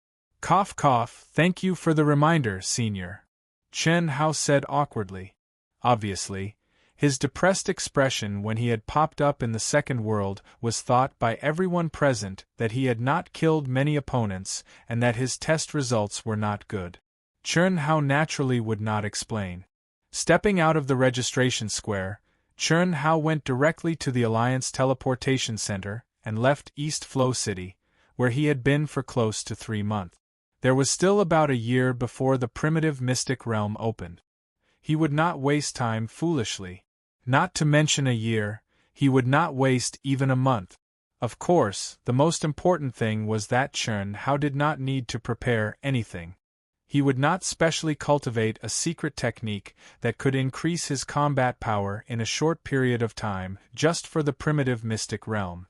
Cough cough, thank you for the reminder, Senior. Chun Hao said awkwardly. Obviously, his depressed expression when he had popped up in the second world was thought by everyone present that he had not killed many opponents and that his test results were not good. Chun Hao naturally would not explain. Stepping out of the registration square, Chun Hao went directly to the Alliance Teleportation Center and left East Flow City, where he had been for close to 3 months. There was still about a year before the primitive mystic realm opened. He would not waste time foolishly. Not to mention a year, he would not waste even a month. Of course, the most important thing was that Chun Hao did not need to prepare anything. He would not specially cultivate a secret technique that could increase his combat power in a short period of time just for the primitive mystic realm.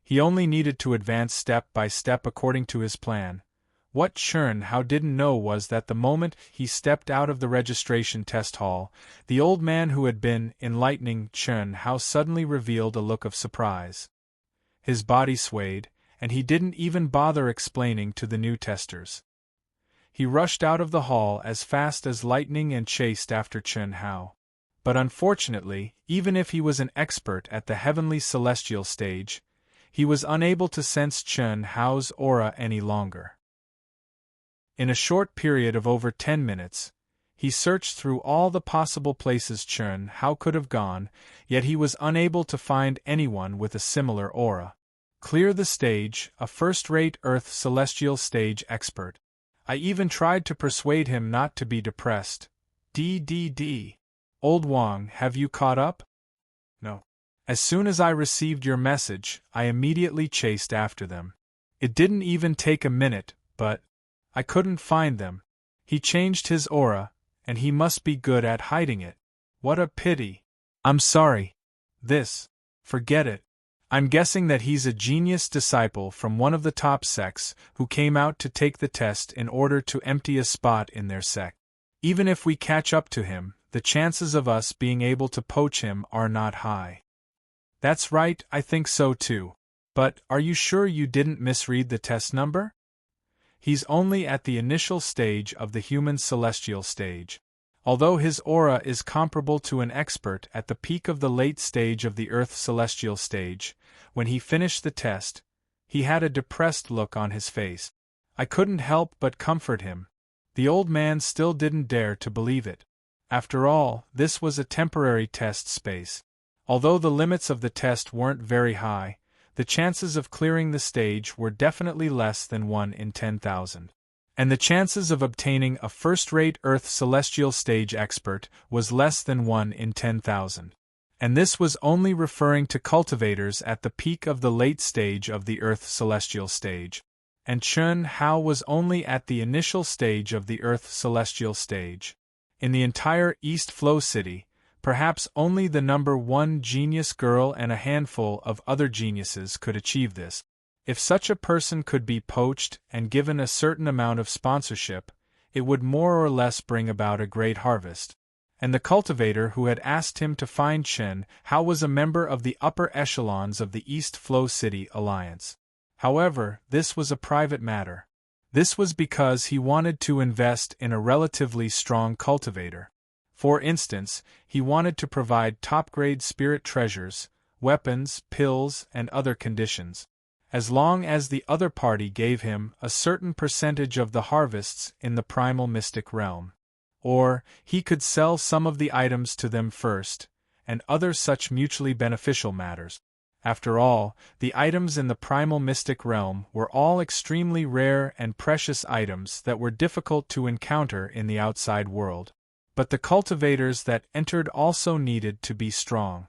He only needed to advance step by step according to his plan. What Chun Hao didn't know was that the moment he stepped out of the registration test hall, the old man who had been enlightening Chun Hao suddenly revealed a look of surprise. His body swayed, and he didn't even bother explaining to the new testers. He rushed out of the hall as fast as lightning and chased after Chun Hao. But unfortunately, even if he was an expert at the heavenly celestial stage, he was unable to sense Chun Hao's aura any longer. In a short period of over 10 minutes, he searched through all the possible places Chun Hao could have gone, yet he was unable to find anyone with a similar aura. Clear the stage, a first-rate Earth celestial stage expert. I even tried to persuade him not to be depressed. DDD. Old Wang, have you caught up? No. As soon as I received your message, I immediately chased after them. It didn't even take a minute, but I couldn't find them. He changed his aura, and he must be good at hiding it. What a pity. I'm sorry. Forget it. I'm guessing that he's a genius disciple from one of the top sects who came out to take the test in order to empty a spot in their sect. Even if we catch up to him, the chances of us being able to poach him are not high. That's right, I think so too. But are you sure you didn't misread the test number? He's only at the initial stage of the human celestial stage. Although his aura is comparable to an expert at the peak of the late stage of the Earth celestial stage, when he finished the test, he had a depressed look on his face. I couldn't help but comfort him. The old man still didn't dare to believe it. After all, this was a temporary test space. Although the limits of the test weren't very high, the chances of clearing the stage were definitely less than 1 in 10,000. And the chances of obtaining a first-rate Earth celestial stage expert was less than 1 in 10,000. And this was only referring to cultivators at the peak of the late stage of the Earth celestial stage. And Chun Hao was only at the initial stage of the Earth celestial stage. In the entire East Flow City, perhaps only the number 1 genius girl and a handful of other geniuses could achieve this. If such a person could be poached and given a certain amount of sponsorship, it would more or less bring about a great harvest. And the cultivator who had asked him to find Chen Hao was a member of the upper echelons of the East Flow City Alliance. However, this was a private matter. This was because he wanted to invest in a relatively strong cultivator. For instance, he wanted to provide top-grade spirit treasures, weapons, pills, and other conditions. As long as the other party gave him a certain percentage of the harvests in the primal mystic realm. Or, he could sell some of the items to them first, and other such mutually beneficial matters. After all, the items in the primal mystic realm were all extremely rare and precious items that were difficult to encounter in the outside world. But the cultivators that entered also needed to be strong.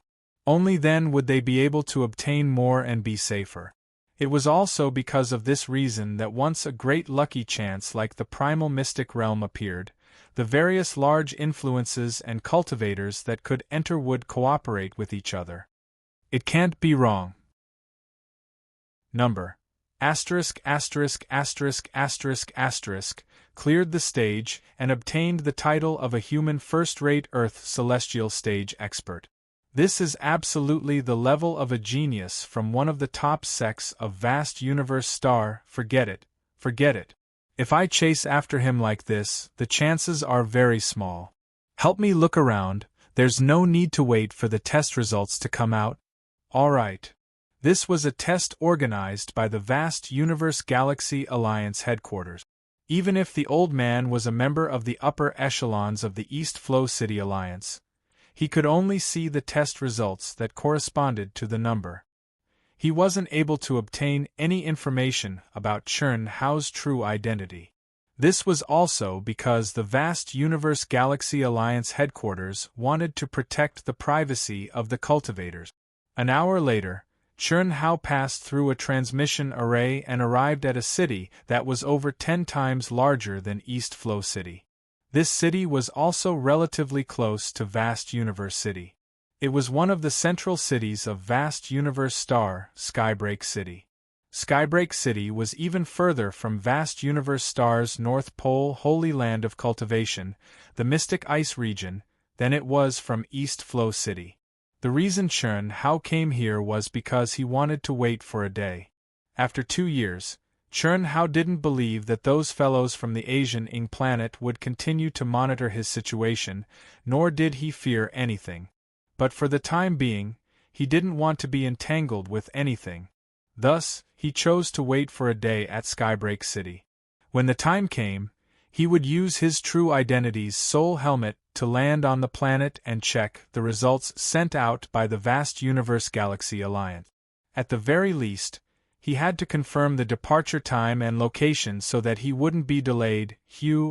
Only then would they be able to obtain more and be safer. It was also because of this reason that once a great lucky chance like the primal mystic realm appeared, the various large influences and cultivators that could enter would cooperate with each other. It can't be wrong. Number ********* cleared the stage and obtained the title of a human first-rate Earth celestial stage expert. This is absolutely the level of a genius from one of the top sects of vast universe star. Forget it. If I chase after him like this, the chances are very small. Help me look around, there's no need to wait for the test results to come out. Alright. This was a test organized by the vast Universe Galaxy Alliance headquarters. Even if the old man was a member of the upper echelons of the East Flow City Alliance, he could only see the test results that corresponded to the number. He wasn't able to obtain any information about Chen Hao's true identity. This was also because the vast Universe Galaxy Alliance headquarters wanted to protect the privacy of the cultivators. An hour later, Chen Hao passed through a transmission array and arrived at a city that was over 10 times larger than East Flow City. This city was also relatively close to Vast Universe City. It was one of the central cities of Vast Universe Star, Skybreak City. Skybreak City was even further from Vast Universe Star's North Pole Holy Land of Cultivation, the Mystic Ice region, than it was from East Flow City. The reason Chen Hao came here was because he wanted to wait for a day. After 2 years, Chen Hao didn't believe that those fellows from the Asian Ing planet would continue to monitor his situation, nor did he fear anything. But for the time being, he didn't want to be entangled with anything. Thus, he chose to wait for a day at Skybreak City. When the time came, he would use his true identity's soul helmet to land on the planet and check the results sent out by the vast Universe Galaxy Alliance. At the very least, he had to confirm the departure time and location so that he wouldn't be delayed.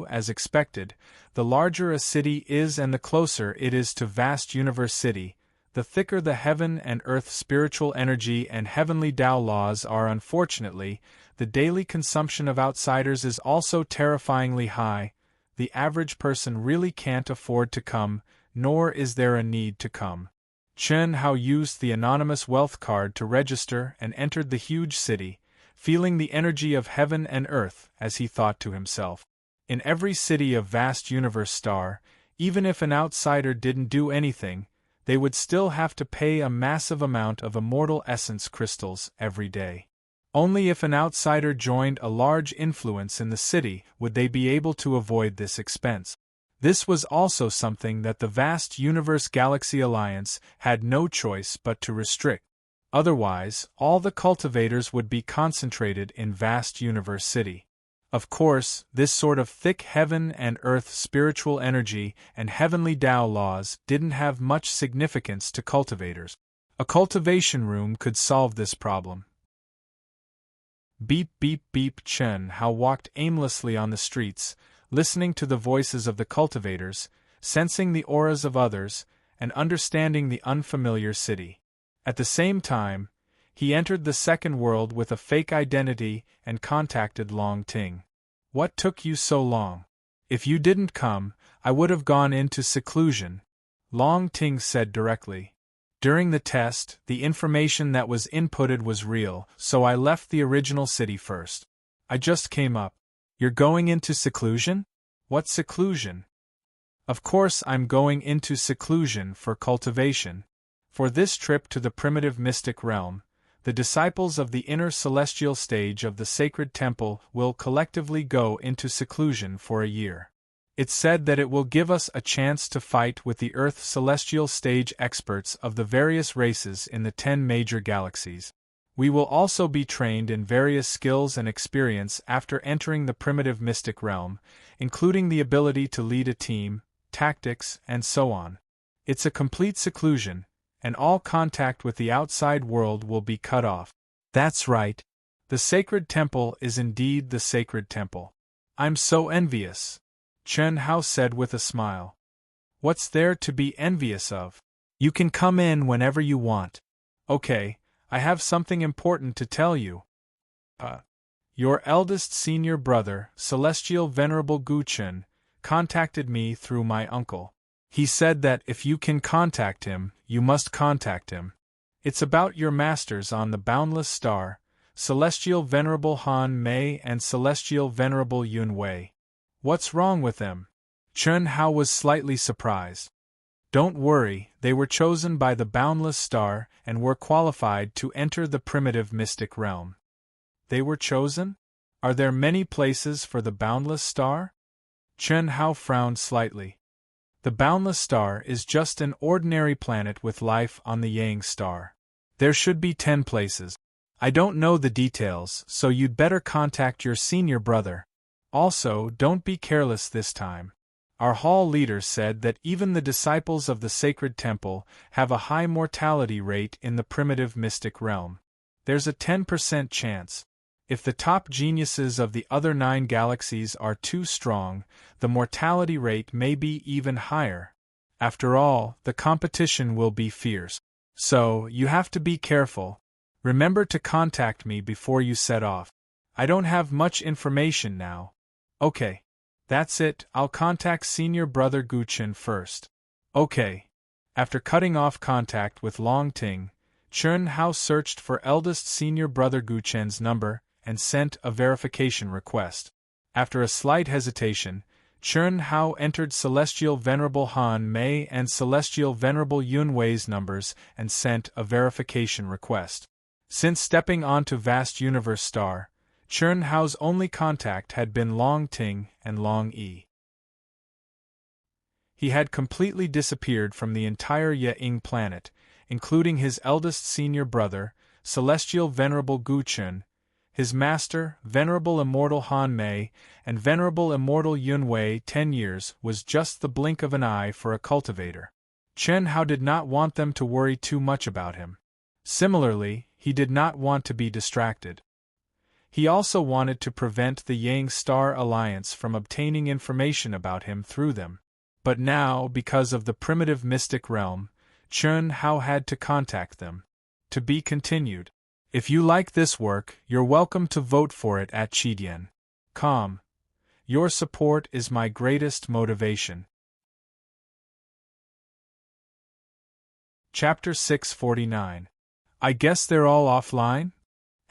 As expected, the larger a city is and the closer it is to Vast Universe City, the thicker the heaven and earth spiritual energy and heavenly Tao laws are. Unfortunately, the daily consumption of outsiders is also terrifyingly high. The average person really can't afford to come, nor is there a need to come. Chen Hao used the anonymous wealth card to register and entered the huge city, feeling the energy of heaven and earth, as he thought to himself. In every city of Vast Universe Star, even if an outsider didn't do anything, they would still have to pay a massive amount of immortal essence crystals every day. Only if an outsider joined a large influence in the city would they be able to avoid this expense. This was also something that the vast Universe Galaxy Alliance had no choice but to restrict. Otherwise, all the cultivators would be concentrated in Vast Universe City. Of course, this sort of thick heaven and earth spiritual energy and heavenly Tao laws didn't have much significance to cultivators. A cultivation room could solve this problem. Beep beep beep. Chen Hao walked aimlessly on the streets, listening to the voices of the cultivators, sensing the auras of others, and understanding the unfamiliar city. At the same time, he entered the second world with a fake identity and contacted Long Ting. "What took you so long? If you didn't come, I would have gone into seclusion," Long Ting said directly. During the test, the information that was inputted was real, so I left the original city first. I just came up. You're going into seclusion? What seclusion? Of course I'm going into seclusion for cultivation. For this trip to the primitive mystic realm, the disciples of the inner celestial stage of the sacred temple will collectively go into seclusion for a year. It's said that it will give us a chance to fight with the Earth celestial stage experts of the various races in the 10 major galaxies. We will also be trained in various skills and experience after entering the primitive mystic realm, including the ability to lead a team, tactics, and so on. It's a complete seclusion, and all contact with the outside world will be cut off. That's right. The sacred temple is indeed the sacred temple. I'm so envious, Chen Hao said with a smile. What's there to be envious of? You can come in whenever you want. Okay, I have something important to tell you. Your eldest senior brother, Celestial Venerable Gu Chen, contacted me through my uncle. He said that if you can contact him, you must contact him. It's about your masters on the Boundless Star, Celestial Venerable Han Mei and Celestial Venerable Yun Wei. What's wrong with them? Chen Hao was slightly surprised. Don't worry, they were chosen by the Boundless Star and were qualified to enter the primitive mystic realm. They were chosen? Are there many places for the Boundless Star? Chen Hao frowned slightly. The Boundless Star is just an ordinary planet with life on the Yang Star. There should be 10 places. I don't know the details, so you'd better contact your senior brother. Also, don't be careless this time. Our hall leader said that even the disciples of the sacred temple have a high mortality rate in the primitive mystic realm. There's a 10% chance. If the top geniuses of the other 9 galaxies are too strong, the mortality rate may be even higher. After all, the competition will be fierce. So, you have to be careful. Remember to contact me before you set off. I don't have much information now. Okay. That's it, I'll contact senior brother Gu Chen first. Okay. After cutting off contact with Long Ting, Chen Hao searched for eldest senior brother Gu Chen's number and sent a verification request. After a slight hesitation, Chen Hao entered Celestial Venerable Han Mei and Celestial Venerable Yun Wei's numbers and sent a verification request. Since stepping onto Vast Universe Star, Chen Hao's only contact had been Long Ting and Long Yi. He had completely disappeared from the entire Ye-Ing planet, including his eldest senior brother, Celestial Venerable Gu Chen, his master, Venerable Immortal Han Mei, and Venerable Immortal Yun Wei. 10 years was just the blink of an eye for a cultivator. Chen Hao did not want them to worry too much about him. Similarly, he did not want to be distracted. He also wanted to prevent the Yang Star Alliance from obtaining information about him through them. But now, because of the primitive mystic realm, Chen Hao had to contact them. To be continued. If you like this work, you're welcome to vote for it at Chidian.com. Your support is my greatest motivation. Chapter 649. I guess they're all offline?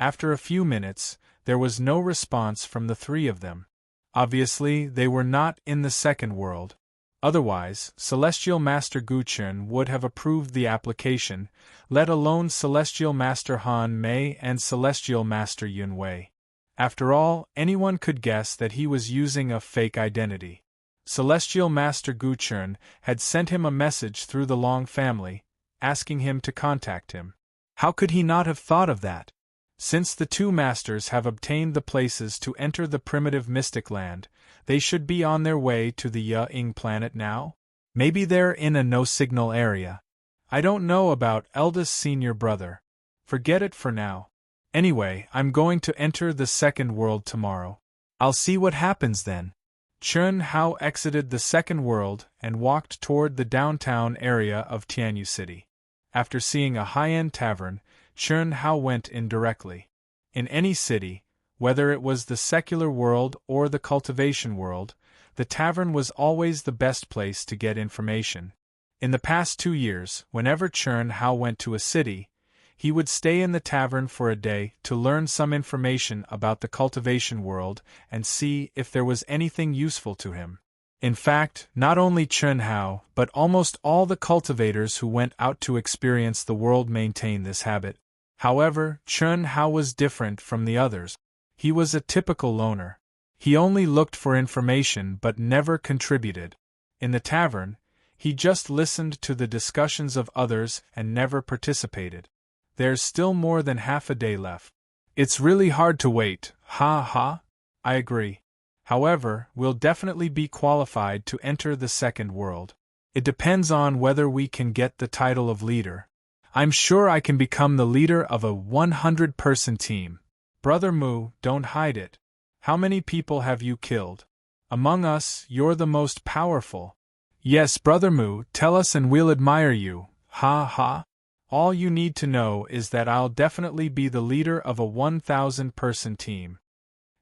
After a few minutes, there was no response from the 3 of them. Obviously, they were not in the second world. Otherwise, Celestial Master Gu Chen would have approved the application, let alone Celestial Master Han Mei and Celestial Master Yun Wei. After all, anyone could guess that he was using a fake identity. Celestial Master Gu Chen had sent him a message through the Long family, asking him to contact him. How could he not have thought of that? Since the 2 masters have obtained the places to enter the primitive mystic land, they should be on their way to the Ye-Ing planet now? Maybe they're in a no-signal area. I don't know about eldest senior brother. Forget it for now. Anyway, I'm going to enter the second world tomorrow. I'll see what happens then. Chen Hao exited the second world and walked toward the downtown area of Tianyu City. After seeing a high-end tavern, Chen Hao went in directly. In any city, whether it was the secular world or the cultivation world, the tavern was always the best place to get information. In the past 2 years, whenever Chern Hao went to a city, he would stay in the tavern for a day to learn some information about the cultivation world and see if there was anything useful to him. In fact, not only Chern Hao, but almost all the cultivators who went out to experience the world maintain this habit. However, Chern Hao was different from the others. He was a typical loner. He only looked for information but never contributed. In the tavern, he just listened to the discussions of others and never participated. There's still more than half a day left. It's really hard to wait, ha ha. I agree. However, we'll definitely be qualified to enter the second world. It depends on whether we can get the title of leader. I'm sure I can become the leader of a 100-person team. Brother Mu, don't hide it. How many people have you killed? Among us, you're the most powerful. Yes, Brother Mu, tell us and we'll admire you, ha ha. All you need to know is that I'll definitely be the leader of a 1,000-person team.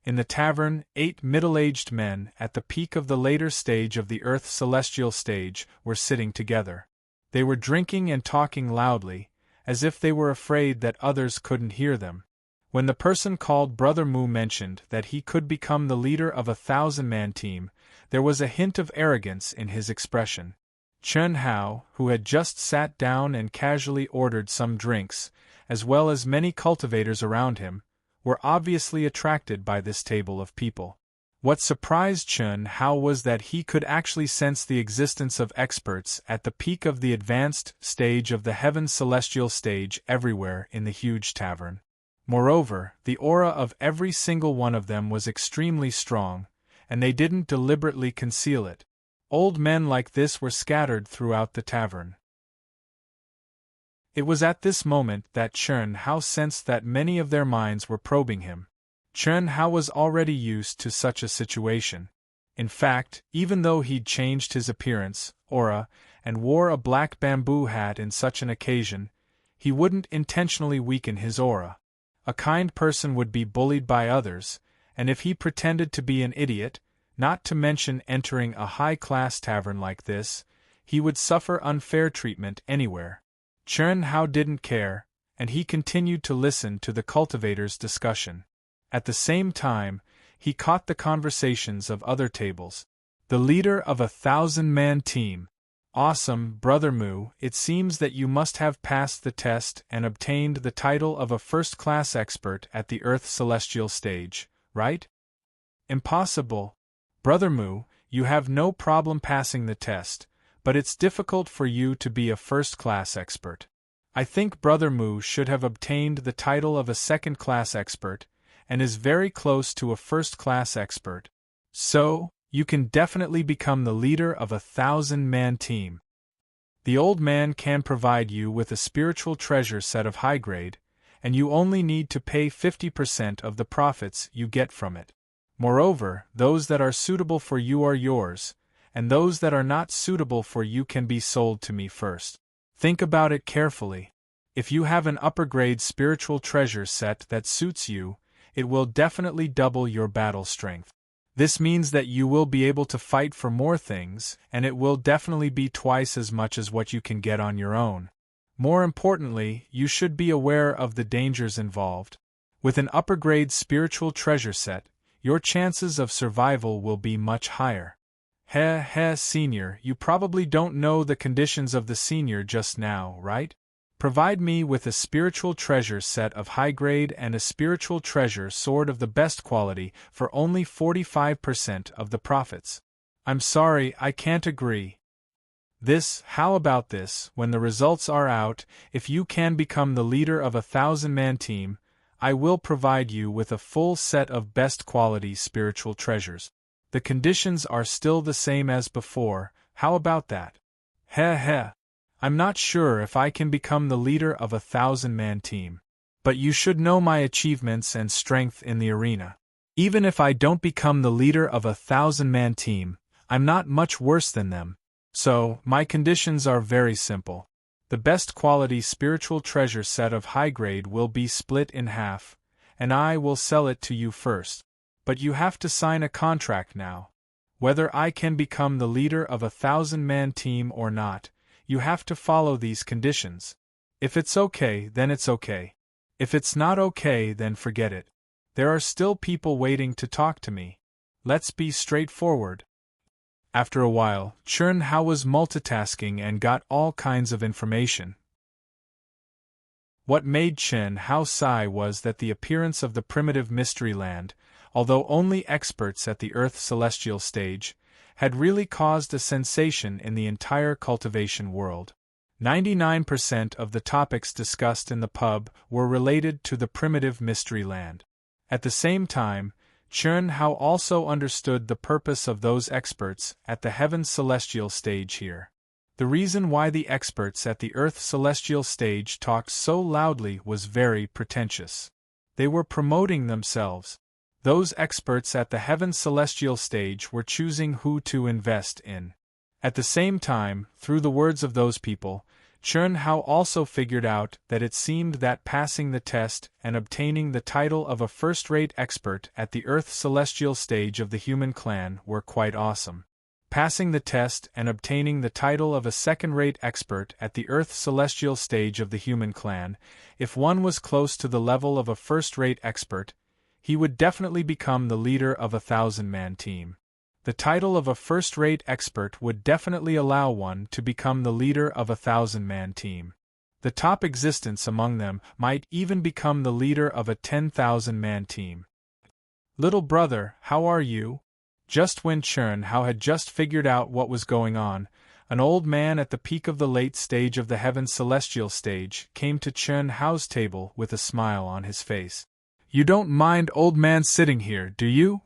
In the tavern, 8 middle-aged men at the peak of the later stage of the Earth's celestial stage were sitting together. They were drinking and talking loudly, as if they were afraid that others couldn't hear them. When the person called Brother Mu mentioned that he could become the leader of a 1,000-man team, there was a hint of arrogance in his expression. Chern Hao, who had just sat down and casually ordered some drinks, as well as many cultivators around him, were obviously attracted by this table of people. What surprised Chern Hao was that he could actually sense the existence of experts at the peak of the advanced stage of the heaven's celestial stage everywhere in the huge tavern. Moreover, the aura of every single one of them was extremely strong, and they didn't deliberately conceal it. Old men like this were scattered throughout the tavern. It was at this moment that Chern Hao sensed that many of their minds were probing him. Chern Hao was already used to such a situation. In fact, even though he'd changed his appearance, aura, and wore a black bamboo hat in such an occasion, he wouldn't intentionally weaken his aura. A kind person would be bullied by others, and if he pretended to be an idiot, not to mention entering a high-class tavern like this, he would suffer unfair treatment anywhere. Chern Hao didn't care, and he continued to listen to the cultivators' discussion. At the same time, he caught the conversations of other tables. The leader of a 1,000-man team. Awesome, Brother Mu, it seems that you must have passed the test and obtained the title of a first-class expert at the Earth's celestial stage, right? Impossible. Brother Mu, you have no problem passing the test, but it's difficult for you to be a first-class expert. I think Brother Mu should have obtained the title of a second-class expert, and is very close to a first-class expert. So, you can definitely become the leader of a 1,000-man team. The old man can provide you with a spiritual treasure set of high grade, and you only need to pay 50% of the profits you get from it. Moreover, those that are suitable for you are yours, and those that are not suitable for you can be sold to me first. Think about it carefully. If you have an upper-grade spiritual treasure set that suits you, it will definitely double your battle strength. This means that you will be able to fight for more things, and it will definitely be twice as much as what you can get on your own. More importantly, you should be aware of the dangers involved. With an upper-grade spiritual treasure set, your chances of survival will be much higher. Senior, you probably don't know the conditions of the senior just now, right? Provide me with a spiritual treasure set of high grade and a spiritual treasure sword of the best quality for only 45% of the profits. I'm sorry, I can't agree. How about this, when the results are out, if you can become the leader of a 1,000-man team, I will provide you with a full set of best quality spiritual treasures. The conditions are still the same as before, how about that? I'm not sure if I can become the leader of a 1,000-man team. But you should know my achievements and strength in the arena. Even if I don't become the leader of a 1,000-man team, I'm not much worse than them. So, my conditions are very simple. The best quality spiritual treasure set of high grade will be split in half, and I will sell it to you first. But you have to sign a contract now. Whether I can become the leader of a 1,000-man team or not, you have to follow these conditions. If it's okay, then it's okay. If it's not okay, then forget it. There are still people waiting to talk to me. Let's be straightforward. After a while, Chern Hao was multitasking and got all kinds of information. What made Chen Hao sigh was that the appearance of the primitive mystery land, although only experts at the Earth's celestial stage, had really caused a sensation in the entire cultivation world. 99% of the topics discussed in the pub were related to the primitive mystery land. At the same time, Chern Hao also understood the purpose of those experts at the heaven's celestial stage here. The reason why the experts at the Earth's celestial stage talked so loudly was very pretentious. They were promoting themselves. Those experts at the heaven's celestial stage were choosing who to invest in. At the same time, through the words of those people, Chern Hao also figured out that it seemed that passing the test and obtaining the title of a first-rate expert at the Earth's celestial stage of the human clan were quite awesome. Passing the test and obtaining the title of a second-rate expert at the Earth's celestial stage of the human clan, if one was close to the level of a first-rate expert, he would definitely become the leader of a 1,000-man team. The title of a first-rate expert would definitely allow one to become the leader of a 1,000-man team. The top existence among them might even become the leader of a 10,000-man team. Little brother, how are you? Just when Chern Hao had just figured out what was going on, an old man at the peak of the late stage of the heaven's celestial stage came to Chern Hao's table with a smile on his face. You don't mind old man sitting here, do you?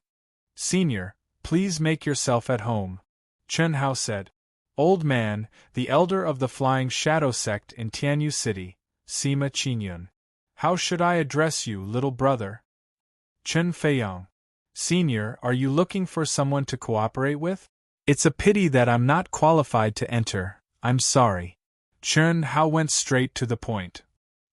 Senior, please make yourself at home, Chern Hao said. Old man, the elder of the Flying Shadow sect in Tianyu City, Sima Qinyun. How should I address you, little brother? Chen Feiyong. Senior, are you looking for someone to cooperate with? It's a pity that I'm not qualified to enter, I'm sorry. Chern Hao went straight to the point.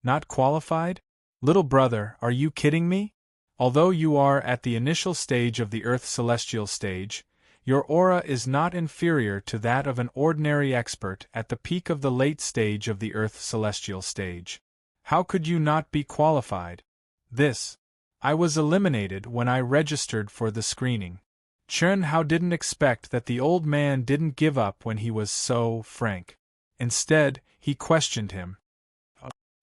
Not qualified? Little brother, are you kidding me? Although you are at the initial stage of the Earth's celestial stage, your aura is not inferior to that of an ordinary expert at the peak of the late stage of the Earth's celestial stage. How could you not be qualified? I was eliminated when I registered for the screening. Chern Hao didn't expect that the old man didn't give up when he was so frank. Instead, he questioned him.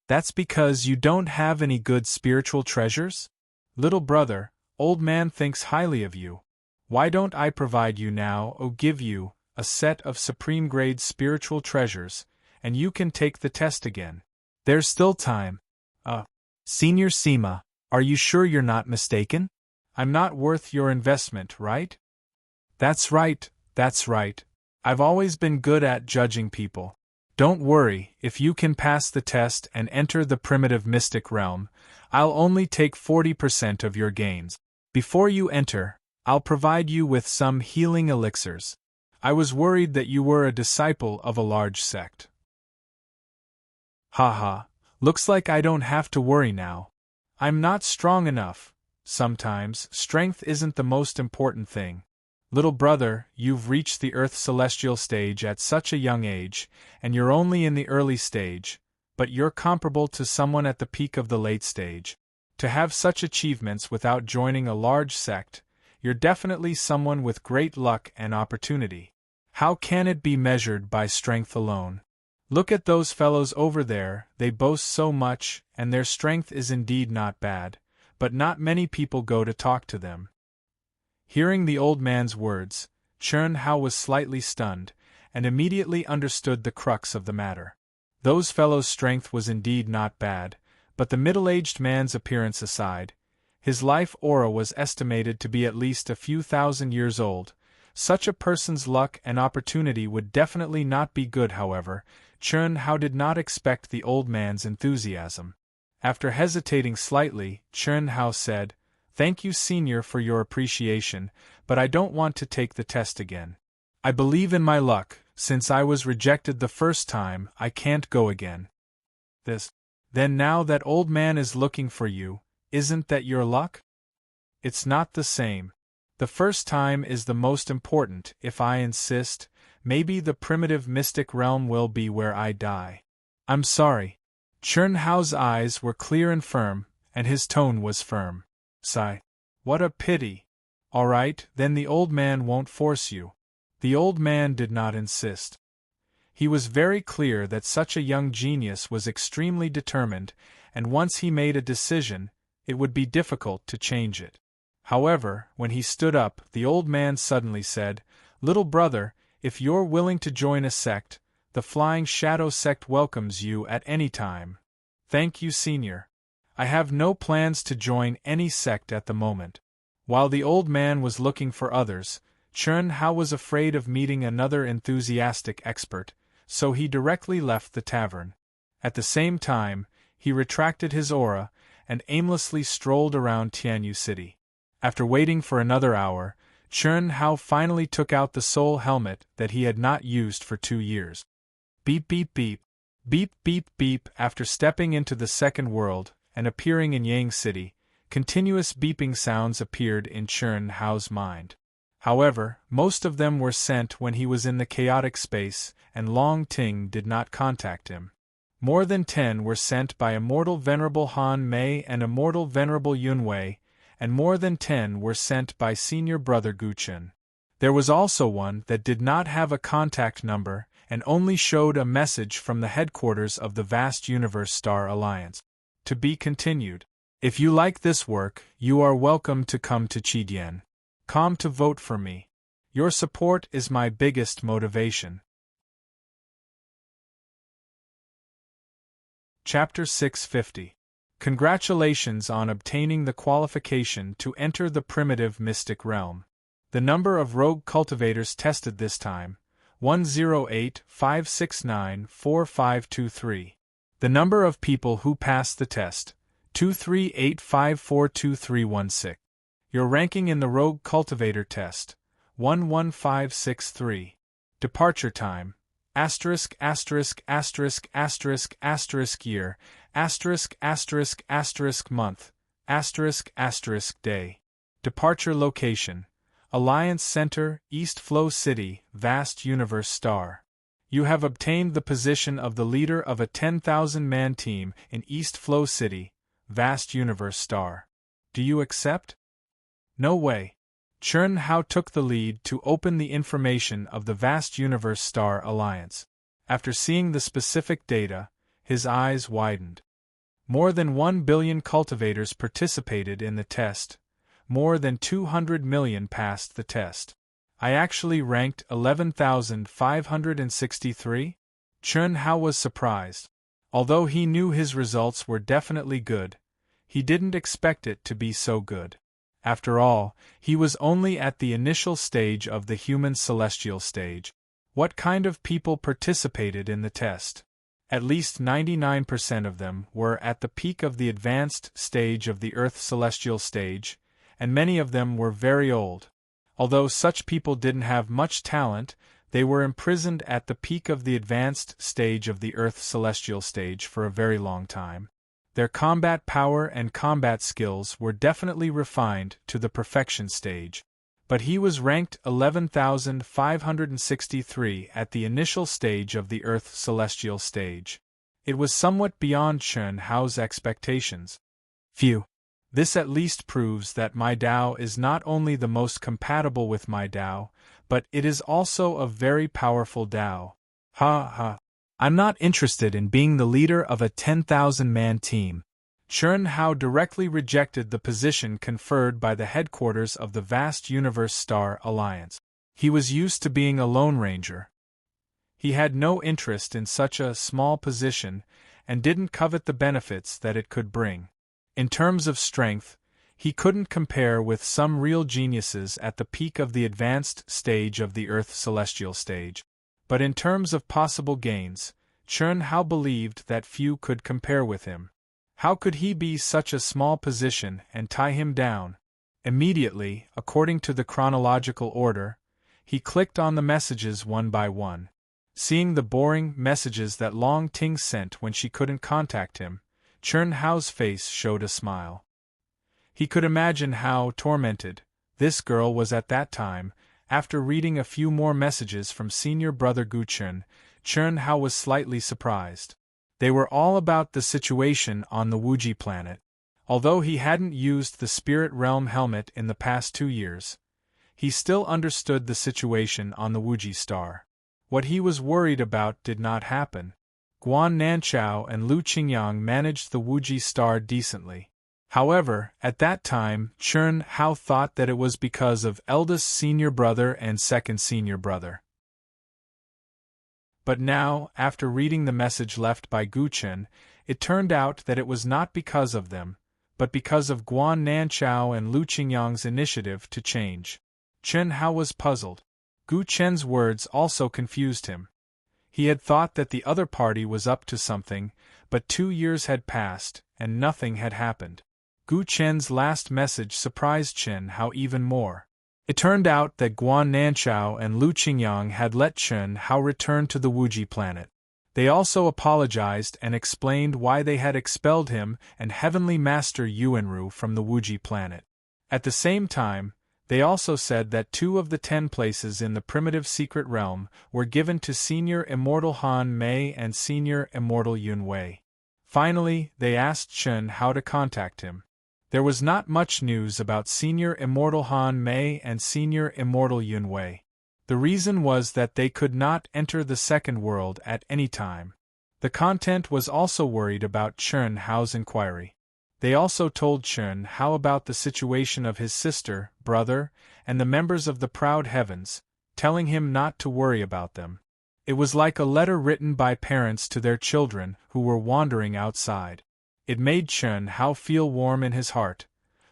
That's because you don't have any good spiritual treasures? Little brother, old man thinks highly of you. Why don't I provide you now or give you a set of supreme-grade spiritual treasures, and you can take the test again? There's still time. Senior Sima, are you sure you're not mistaken? I'm not worth your investment, right? That's right. I've always been good at judging people. Don't worry, if you can pass the test and enter the primitive mystic realm, I'll only take 40% of your gains. Before you enter, I'll provide you with some healing elixirs. I was worried that you were a disciple of a large sect. Haha, looks like I don't have to worry now. I'm not strong enough. Sometimes, strength isn't the most important thing. Little brother, you've reached the Earth's celestial stage at such a young age, and you're only in the early stage, but you're comparable to someone at the peak of the late stage. To have such achievements without joining a large sect, you're definitely someone with great luck and opportunity. How can it be measured by strength alone? Look at those fellows over there, they boast so much, and their strength is indeed not bad, but not many people go to talk to them. Hearing the old man's words, Chern Hao was slightly stunned, and immediately understood the crux of the matter. Those fellows' strength was indeed not bad, but the middle-aged man's appearance aside, his life aura was estimated to be at least a few thousand years old. Such a person's luck and opportunity would definitely not be good. However, Chern Hao did not expect the old man's enthusiasm. After hesitating slightly, Chern Hao said, "Thank you, Senior, for your appreciation, but I don't want to take the test again. I believe in my luck. Since I was rejected the first time, I can't go again." Then now that old man is looking for you, isn't that your luck? It's not the same. The first time is the most important. If I insist, Maybe the primitive mystic realm will be where I die. I'm sorry. Chern Hao's eyes were clear and firm, and his tone was firm. Sigh. What a pity. All right, then the old man won't force you. The old man did not insist. He was very clear that such a young genius was extremely determined, and once he made a decision, it would be difficult to change it. However, when he stood up, the old man suddenly said, "Little brother, if you're willing to join a sect, the Flying Shadow sect welcomes you at any time." "Thank you, senior. I have no plans to join any sect at the moment." While the old man was looking for others, Chern Hao was afraid of meeting another enthusiastic expert, so he directly left the tavern. At the same time, he retracted his aura and aimlessly strolled around Tianyu City. After waiting for another hour, Chern Hao finally took out the soul helmet that he had not used for 2 years. Beep beep beep, beep beep beep. After stepping into the second world and appearing in Yang City, continuous beeping sounds appeared in Chern Hao's mind. However, most of them were sent when he was in the chaotic space, and Long Ting did not contact him. More than 10 were sent by Immortal Venerable Han Mei and Immortal Venerable Yun Wei, and more than 10 were sent by Senior Brother Gu Chen. There was also one that did not have a contact number and only showed a message from the headquarters of the Vast Universe Star Alliance. To be continued. If you like this work, you are welcome to come to Chidian. Come to vote for me. Your support is my biggest motivation. Chapter 650. Congratulations on obtaining the qualification to enter the primitive mystic realm. The number of rogue cultivators tested this time, 108-569-4523. The number of people who passed the test, 238542316. Your ranking in the Rogue Cultivator Test, 11563. Departure time, ********** year, ****** month, ***** day. Departure location, Alliance Center, East Flow City, Vast Universe Star. You have obtained the position of the leader of a 10,000-man team in East Flow City, Vast Universe Star. Do you accept? No way. Chern Hao took the lead to open the information of the Vast Universe Star Alliance. After seeing the specific data, his eyes widened. More than 1 billion cultivators participated in the test. More than 200 million passed the test. I actually ranked 11,563? Chern Hao was surprised. Although he knew his results were definitely good, he didn't expect it to be so good. After all, he was only at the initial stage of the human celestial stage. What kind of people participated in the test? At least 99% of them were at the peak of the advanced stage of the Earth celestial stage, and many of them were very old. Although such people didn't have much talent, they were imprisoned at the peak of the advanced stage of the Earth celestial stage for a very long time. Their combat power and combat skills were definitely refined to the perfection stage. But he was ranked 11,563 at the initial stage of the Earth celestial stage. It was somewhat beyond Chern Hao's expectations. Phew. This at least proves that my Tao is not only the most compatible with my Tao, but it is also a very powerful Tao. Ha ha. I'm not interested in being the leader of a 10,000-man team. Chern Hao directly rejected the position conferred by the headquarters of the Vast Universe Star Alliance. He was used to being a Lone Ranger. He had no interest in such a small position and didn't covet the benefits that it could bring. In terms of strength, he couldn't compare with some real geniuses at the peak of the advanced stage of the Earth celestial stage. But in terms of possible gains, Chern Hao believed that few could compare with him. How could he be such a small position and tie him down? Immediately, according to the chronological order, he clicked on the messages one by one. Seeing the boring messages that Long Ting sent when she couldn't contact him, Chern Hao's face showed a smile. He could imagine how tormented this girl was at that time, After reading a few more messages from senior brother Guchen, Chun Hao was slightly surprised. They were all about the situation on the Wuji planet. Although he hadn't used the Spirit Realm helmet in the past 2 years, he still understood the situation on the Wuji star. What he was worried about did not happen. Guan Nanchao and Lu Qingyang managed the Wuji star decently. However, at that time, Chun Hao thought that it was because of eldest senior brother and second senior brother. But now, after reading the message left by Guchen, it turned out that it was not because of them, but because of Guan Nanchao and Lu Qingyang's initiative to change. Chun Hao was puzzled. Guchen's words also confused him. He had thought that the other party was up to something, but 2 years had passed, and nothing had happened. Guchen's last message surprised Chun Hao even more. It turned out that Guan Nanchao and Lu Qingyang had let Chun Hao return to the Wuji planet. They also apologized and explained why they had expelled him and Heavenly Master Yuanru from the Wuji planet. At the same time, they also said that 2 of the 10 places in the primitive secret realm were given to Senior Immortal Han Mei and Senior Immortal Yun Wei. Finally, they asked Chun Hao to contact him. There was not much news about Senior Immortal Han Mei and Senior Immortal Yun Wei. The reason was that they could not enter the second world at any time. The content was also worried about Chun Hao's inquiry. They also told Chun Hao about the situation of his sister, brother, and the members of the Proud Heavens, telling him not to worry about them. It was like a letter written by parents to their children who were wandering outside. It made Chun Hao feel warm in his heart.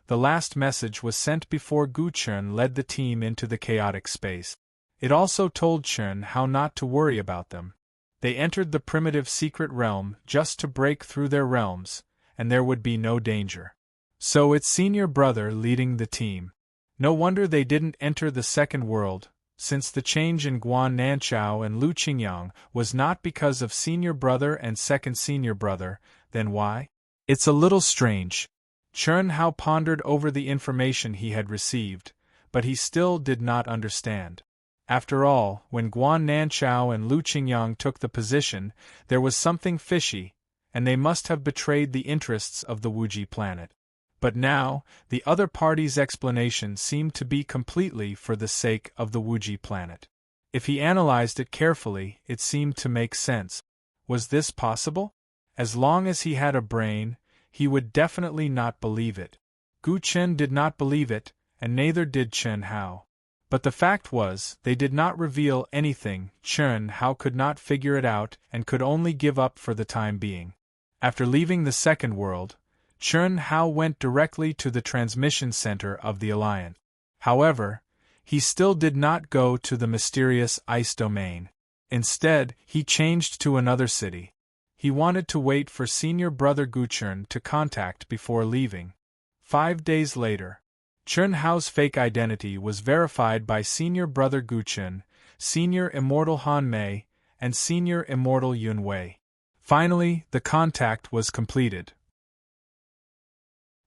The last message was sent before Guchen led the team into the chaotic space. It also told Chun Hao not to worry about them. They entered the primitive secret realm just to break through their realms, and there would be no danger. So it's senior brother leading the team. No wonder they didn't enter the second world, since the change in Guan Nanchao and Lu Qingyang was not because of senior brother and second senior brother. Then why? It's a little strange. Chun Hao pondered over the information he had received, but he still did not understand. After all, when Guan Nanchao and Lu Qingyang took the position, there was something fishy, and they must have betrayed the interests of the Wuji planet. But now, the other party's explanation seemed to be completely for the sake of the Wuji planet. If he analyzed it carefully, it seemed to make sense. Was this possible? As long as he had a brain, he would definitely not believe it. Guchen did not believe it, and neither did Chun Hao. But the fact was, they did not reveal anything. Chun Hao could not figure it out and could only give up for the time being. After leaving the second world, Chun Hao went directly to the transmission center of the Alliance. However, he still did not go to the mysterious ice domain. Instead, he changed to another city. He wanted to wait for senior brother Guchen to contact before leaving. 5 days later, Chun Hao's fake identity was verified by senior brother Guchen, senior immortal Han Mei, and senior immortal Yun Wei. Finally, the contact was completed.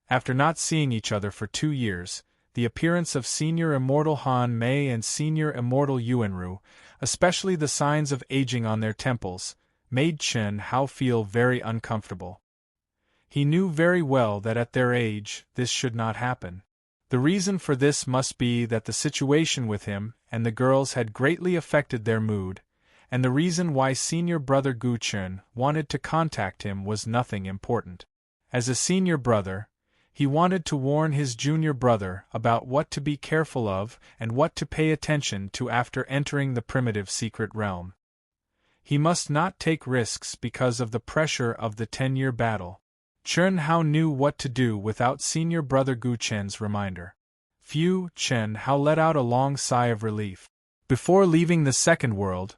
After not seeing each other for 2 years, the appearance of senior immortal Han Mei and senior immortal Yuanru, especially the signs of aging on their temples, made Chun Hao feel very uncomfortable. He knew very well that at their age, this should not happen. The reason for this must be that the situation with him and the girls had greatly affected their mood, and the reason why senior brother Guchen wanted to contact him was nothing important. As a senior brother, he wanted to warn his junior brother about what to be careful of and what to pay attention to after entering the primitive secret realm. He must not take risks because of the pressure of the 10-year battle. Chun Hao knew what to do without senior brother Guchen's reminder. Phew! Chun Hao let out a long sigh of relief. Before leaving the second world,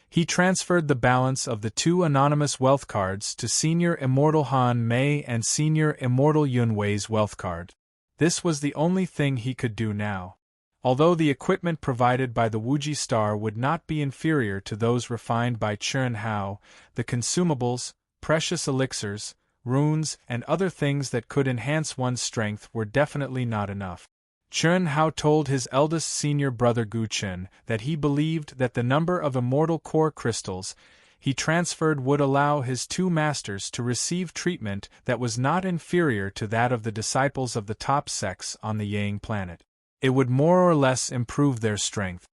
he transferred the balance of the 2 anonymous wealth cards to senior immortal Han Mei and senior immortal Yun Wei's wealth card. This was the only thing he could do now. Although the equipment provided by the Wuji star would not be inferior to those refined by Chun Hao, the consumables, precious elixirs, runes, and other things that could enhance one's strength were definitely not enough. Chen Hao told his eldest senior brother Gu Chen that he believed that the number of immortal core crystals he transferred would allow his two masters to receive treatment that was not inferior to that of the disciples of the top sects on the Yang planet. It would more or less improve their strength.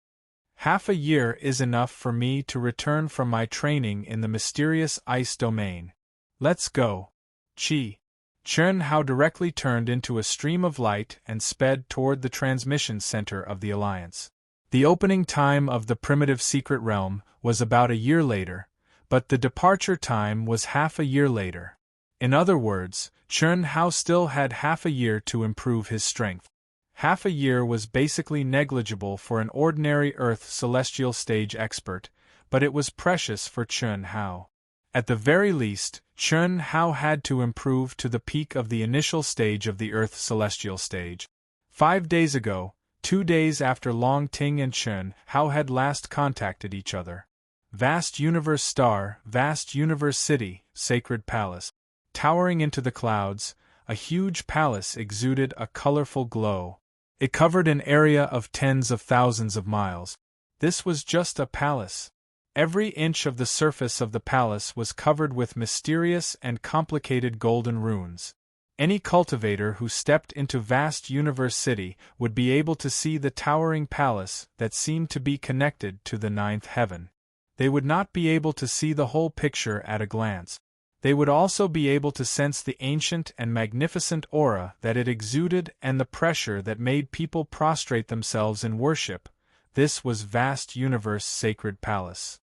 Half a year is enough for me to return from my training in the mysterious ice domain. Let's go. Chi. Chen Hao directly turned into a stream of light and sped toward the transmission center of the Alliance. The opening time of the primitive secret realm was about a year later, but the departure time was half a year later. In other words, Chen Hao still had half a year to improve his strength. Half a year was basically negligible for an ordinary Earth celestial stage expert, but it was precious for Chen Hao. At the very least, Chen Hao had to improve to the peak of the initial stage of the Earth celestial stage. 5 days ago, 2 days after Long Ting and Chen Hao had last contacted each other. Vast universe star, vast universe city, sacred palace. Towering into the clouds, a huge palace exuded a colorful glow. It covered an area of tens of thousands of miles. This was just a palace. Every inch of the surface of the palace was covered with mysterious and complicated golden runes. Any cultivator who stepped into vast universe city would be able to see the towering palace that seemed to be connected to the ninth heaven. They would not be able to see the whole picture at a glance. They would also be able to sense the ancient and magnificent aura that it exuded and the pressure that made people prostrate themselves in worship. This was vast universe sacred palace.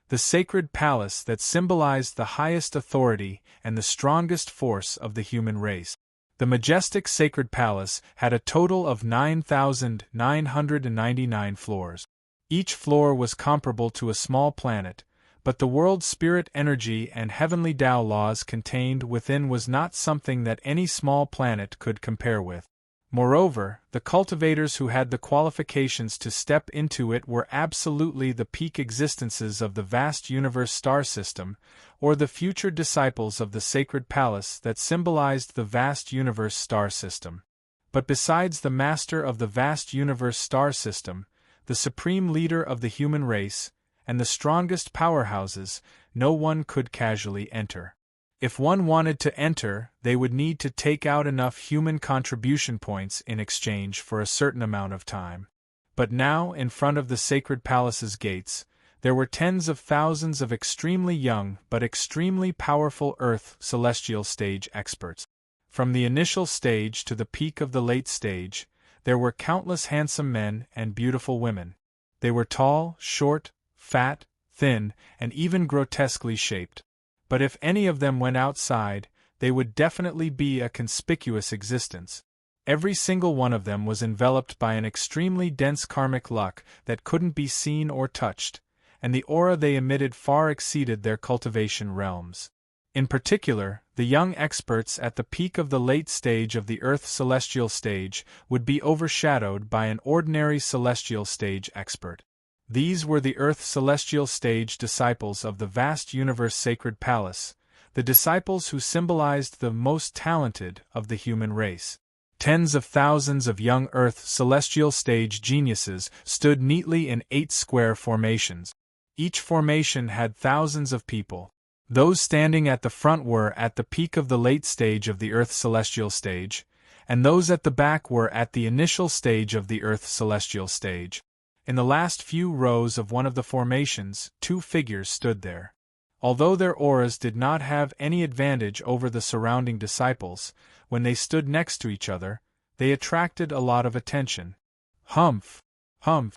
The sacred palace that symbolized the highest authority and the strongest force of the human race. The majestic sacred palace had a total of 9,999 floors. Each floor was comparable to a small planet, but the world's spirit energy and heavenly Tao laws contained within was not something that any small planet could compare with. Moreover, the cultivators who had the qualifications to step into it were absolutely the peak existences of the vast universe star system, or the future disciples of the sacred palace that symbolized the vast universe star system. But besides the master of the vast universe star system, the supreme leader of the human race, and the strongest powerhouses, no one could casually enter. If one wanted to enter, they would need to take out enough human contribution points in exchange for a certain amount of time. But now, in front of the sacred palace's gates, there were tens of thousands of extremely young but extremely powerful Earth celestial stage experts. From the initial stage to the peak of the late stage, there were countless handsome men and beautiful women. They were tall, short, fat, thin, and even grotesquely shaped. But if any of them went outside, they would definitely be a conspicuous existence. Every single one of them was enveloped by an extremely dense karmic luck that couldn't be seen or touched, and the aura they emitted far exceeded their cultivation realms. In particular, the young experts at the peak of the late stage of the Earth celestial stage would be overshadowed by an ordinary celestial stage expert. These were the Earth celestial stage disciples of the vast universe sacred palace, the disciples who symbolized the most talented of the human race. Tens of thousands of young Earth celestial stage geniuses stood neatly in 8 square formations. Each formation had thousands of people. Those standing at the front were at the peak of the late stage of the Earth celestial stage, and those at the back were at the initial stage of the Earth celestial stage. In the last few rows of one of the formations, 2 figures stood there. Although their auras did not have any advantage over the surrounding disciples, when they stood next to each other, they attracted a lot of attention. Humph! Humph!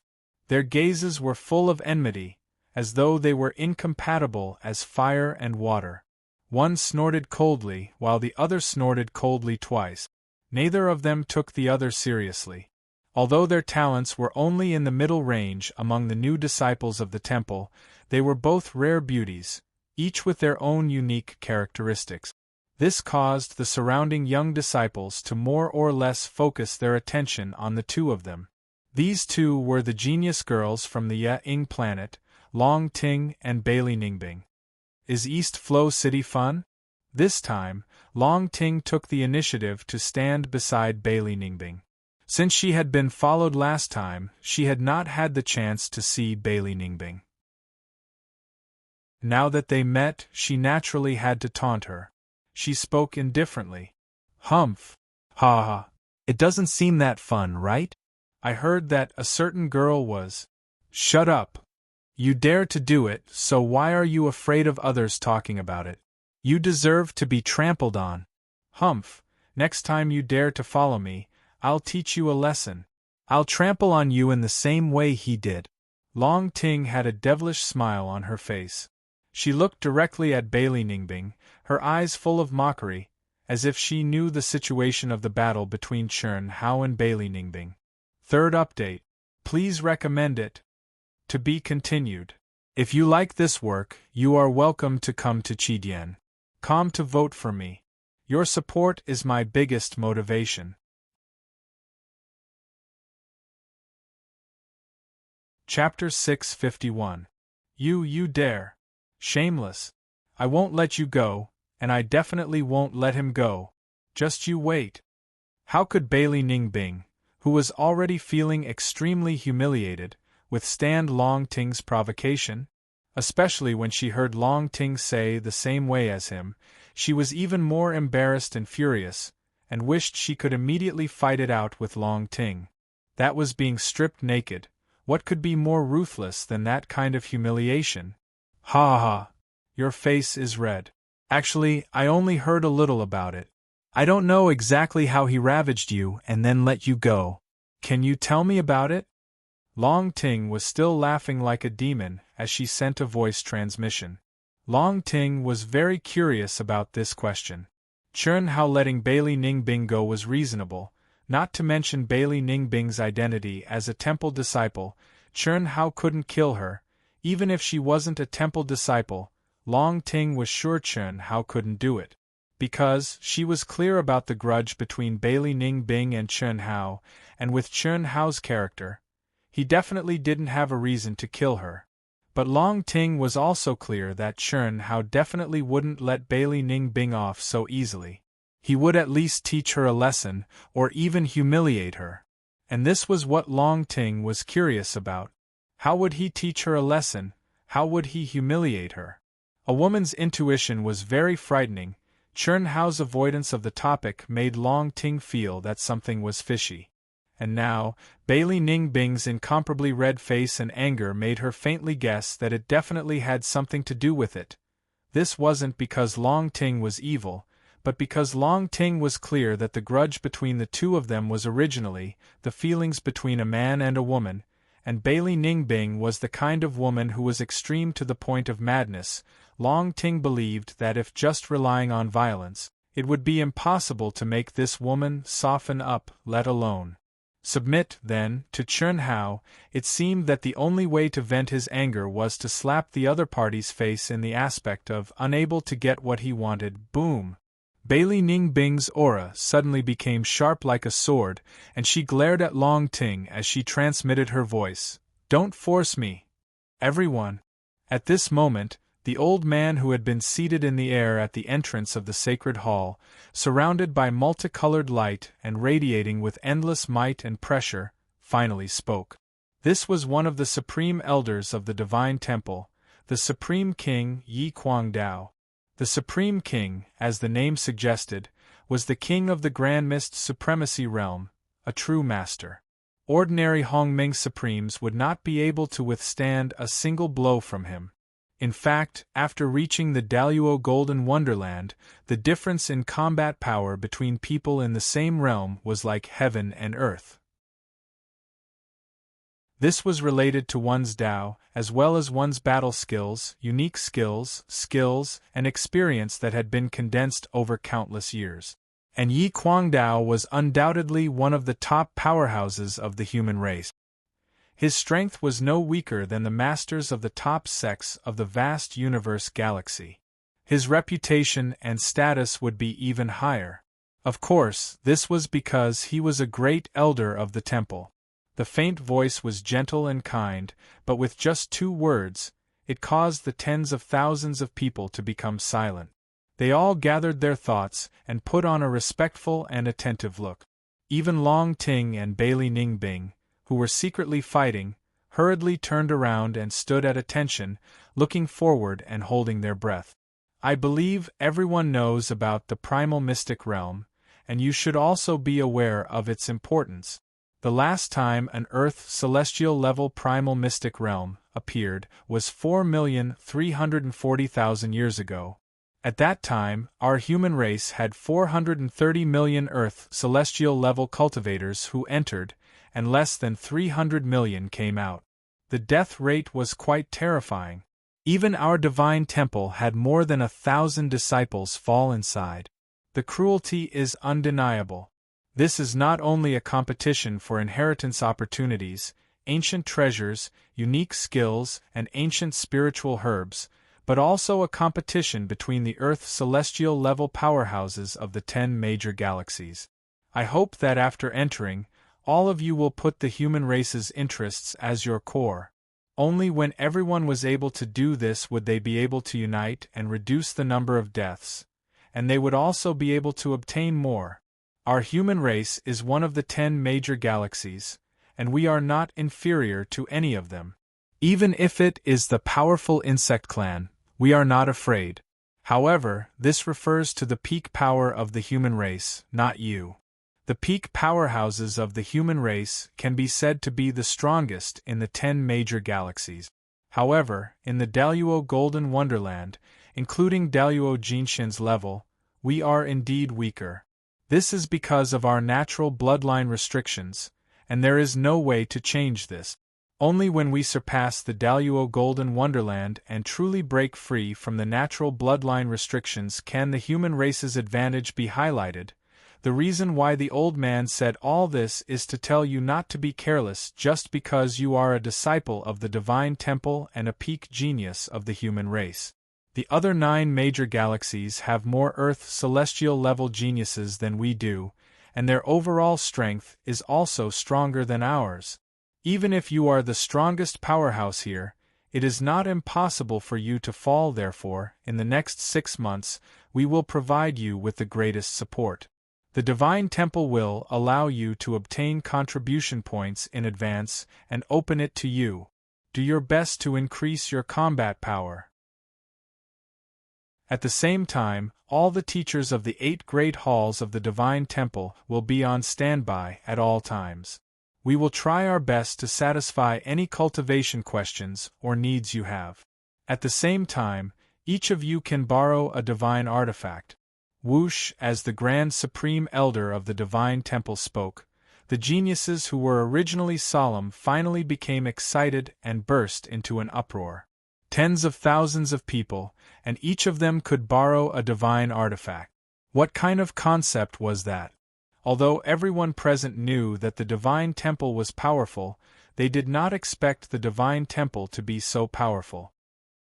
Their gazes were full of enmity, as though they were incompatible as fire and water. One snorted coldly, while the other snorted coldly twice. Neither of them took the other seriously. Although their talents were only in the middle range among the new disciples of the temple, they were both rare beauties, each with their own unique characteristics. This caused the surrounding young disciples to more or less focus their attention on the 2 of them. These 2 were the genius girls from the Ya-Ing planet, Long Ting and Bailey Ningbing. Is East Flow City fun? This time, Long Ting took the initiative to stand beside Bailey Ningbing. Since she had been followed last time, she had not had the chance to see Bailey Ningbing. Now that they met, she naturally had to taunt her. She spoke indifferently. Humph. Ha ha. It doesn't seem that fun, right? I heard that a certain girl was. Shut up. You dare to do it, so why are you afraid of others talking about it? You deserve to be trampled on. Humph. Next time you dare to follow me, I'll teach you a lesson. I'll trample on you in the same way he did. Long Ting had a devilish smile on her face. She looked directly at Bailey Ningbing, her eyes full of mockery, as if she knew the situation of the battle between Chern Hao and Bailey Ningbing. Third update. Please recommend it. To be continued. If you like this work, you are welcome to come to Chidian.com to vote for me. Your support is my biggest motivation. Chapter 651. You dare. Shameless. I won't let you go, and I definitely won't let him go. Just you wait. How could Bailey Ningbing, who was already feeling extremely humiliated, withstand Long Ting's provocation? Especially when she heard Long Ting say the same way as him, she was even more embarrassed and furious, and wished she could immediately fight it out with Long Ting. That was being stripped naked. What could be more ruthless than that kind of humiliation? Ha ha. Your face is red. Actually, I only heard a little about it. I don't know exactly how he ravaged you and then let you go. Can you tell me about it? Long Ting was still laughing like a demon as she sent a voice transmission. Long Ting was very curious about this question. Chern Hao letting Bailey Ningbing go was reasonable, not to mention Bailey Ningbing's identity as a temple disciple. Chern Hao couldn't kill her. Even if she wasn't a temple disciple, Long Ting was sure Chern Hao couldn't do it. Because she was clear about the grudge between Bailey Ningbing and Chern Hao, and with Chern Hao's character, he definitely didn't have a reason to kill her. But Long Ting was also clear that Chern Hao definitely wouldn't let Bailey Ningbing off so easily. He would at least teach her a lesson, or even humiliate her. And this was what Long Ting was curious about. How would he teach her a lesson? How would he humiliate her? A woman's intuition was very frightening. Chern Hao's avoidance of the topic made Long Ting feel that something was fishy. And now, Bailey Ningbing's incomparably red face and anger made her faintly guess that it definitely had something to do with it. This wasn't because Long Ting was evil, but because Long Ting was clear that the grudge between the two of them was originally the feelings between a man and a woman, and Bailey Ningbing was the kind of woman who was extreme to the point of madness. Long Ting believed that if just relying on violence, it would be impossible to make this woman soften up, let alone submit. Then, to Chern Hao, it seemed that the only way to vent his anger was to slap the other party's face in the aspect of unable to get what he wanted. Boom! Bailey Ningbing's aura suddenly became sharp like a sword, and she glared at Long Ting as she transmitted her voice. Don't force me. Everyone. At this moment, the old man who had been seated in the air at the entrance of the sacred hall, surrounded by multicolored light and radiating with endless might and pressure, finally spoke. This was one of the supreme elders of the divine temple, the Supreme King Yi Kwangdao. The Supreme King, as the name suggested, was the king of the Grand Mist Supremacy Realm, a true master. Ordinary Hongming Supremes would not be able to withstand a single blow from him. In fact, after reaching the Daluo Golden Wonderland, the difference in combat power between people in the same realm was like heaven and earth. This was related to one's Dao, as well as one's battle skills, unique skills, and experience that had been condensed over countless years. And Yi Kwangdao was undoubtedly one of the top powerhouses of the human race. His strength was no weaker than the masters of the top sects of the vast universe galaxy. His reputation and status would be even higher. Of course, this was because he was a great elder of the temple. The faint voice was gentle and kind, but with just 2 words, it caused the tens of thousands of people to become silent. They all gathered their thoughts and put on a respectful and attentive look. Even Long Ting and Bailey Ningbing, who were secretly fighting, hurriedly turned around and stood at attention, looking forward and holding their breath. I believe everyone knows about the primal mystic realm, and you should also be aware of its importance. The last time an Earth celestial-level primal mystic realm appeared was 4,340,000 years ago. At that time, our human race had 430 million Earth celestial-level cultivators who entered, and less than 300 million came out. The death rate was quite terrifying. Even our divine temple had more than 1,000 disciples fall inside. The cruelty is undeniable. This is not only a competition for inheritance opportunities, ancient treasures, unique skills, and ancient spiritual herbs, but also a competition between the Earth celestial-level powerhouses of the 10 major galaxies. I hope that after entering, all of you will put the human race's interests as your core. Only when everyone was able to do this would they be able to unite and reduce the number of deaths, and they would also be able to obtain more. Our human race is one of the 10 major galaxies, and we are not inferior to any of them. Even if it is the powerful insect clan, we are not afraid. However, this refers to the peak power of the human race, not you. The peak powerhouses of the human race can be said to be the strongest in the 10 major galaxies. However, in the Daluo Golden Wonderland, including Daluo Jinshin's level, we are indeed weaker. This is because of our natural bloodline restrictions, and there is no way to change this. Only when we surpass the Daluo Golden Wonderland and truly break free from the natural bloodline restrictions can the human race's advantage be highlighted. The reason why the old man said all this is to tell you not to be careless just because you are a disciple of the divine temple and a peak genius of the human race. The other 9 major galaxies have more Earth celestial-level geniuses than we do, and their overall strength is also stronger than ours. Even if you are the strongest powerhouse here, it is not impossible for you to fall. Therefore, in the next 6 months, we will provide you with the greatest support. The Divine Temple will allow you to obtain contribution points in advance and open it to you. Do your best to increase your combat power. At the same time, all the teachers of the 8 great halls of the Divine Temple will be on standby at all times. We will try our best to satisfy any cultivation questions or needs you have. At the same time, each of you can borrow a divine artifact. Whoosh, as the Grand Supreme Elder of the Divine Temple spoke, the geniuses who were originally solemn finally became excited and burst into an uproar. Tens of thousands of people, and each of them could borrow a divine artifact. What kind of concept was that? Although everyone present knew that the Divine Temple was powerful, they did not expect the Divine Temple to be so powerful.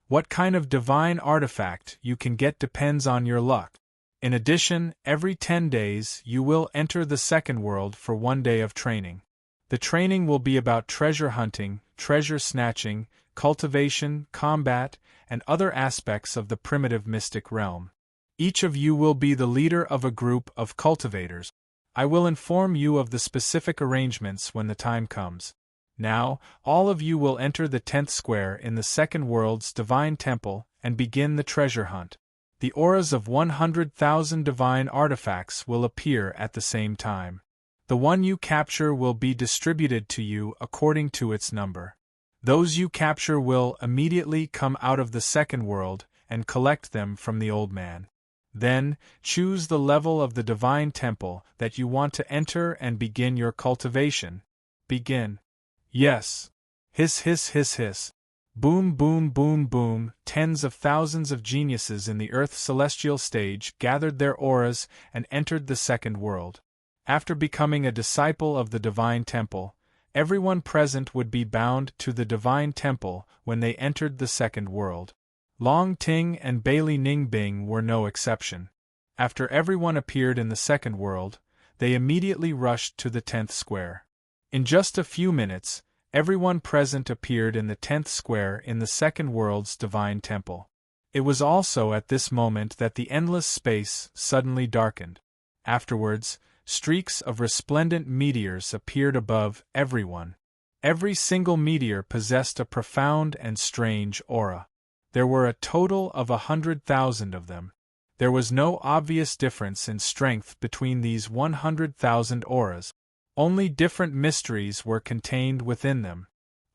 What kind of divine artifact you can get depends on your luck. In addition, every 10 days you will enter the second world for 1 day of training. The training will be about treasure hunting, treasure snatching, cultivation, combat, and other aspects of the primitive mystic realm. Each of you will be the leader of a group of cultivators. I will inform you of the specific arrangements when the time comes. Now, all of you will enter the 10th square in the second world's divine temple and begin the treasure hunt. The auras of 100,000 divine artifacts will appear at the same time. The one you capture will be distributed to you according to its number. Those you capture will immediately come out of the second world and collect them from the old man. Then, choose the level of the divine temple that you want to enter and begin your cultivation. Begin. Yes. Hiss hiss hiss hiss. Boom boom boom boom. Tens of thousands of geniuses in the Earth's celestial stage gathered their auras and entered the second world. After becoming a disciple of the divine temple, everyone present would be bound to the divine temple when they entered the second world. Long Ting and Bailey Ningbing were no exception. After everyone appeared in the second world, they immediately rushed to the 10th square. In just a few minutes, everyone present appeared in the 10th square in the second world's divine temple. It was also at this moment that the endless space suddenly darkened. Afterwards, streaks of resplendent meteors appeared above everyone. Every single meteor possessed a profound and strange aura. There were a total of 100,000 of them. There was no obvious difference in strength between these 100,000 auras. Only different mysteries were contained within them.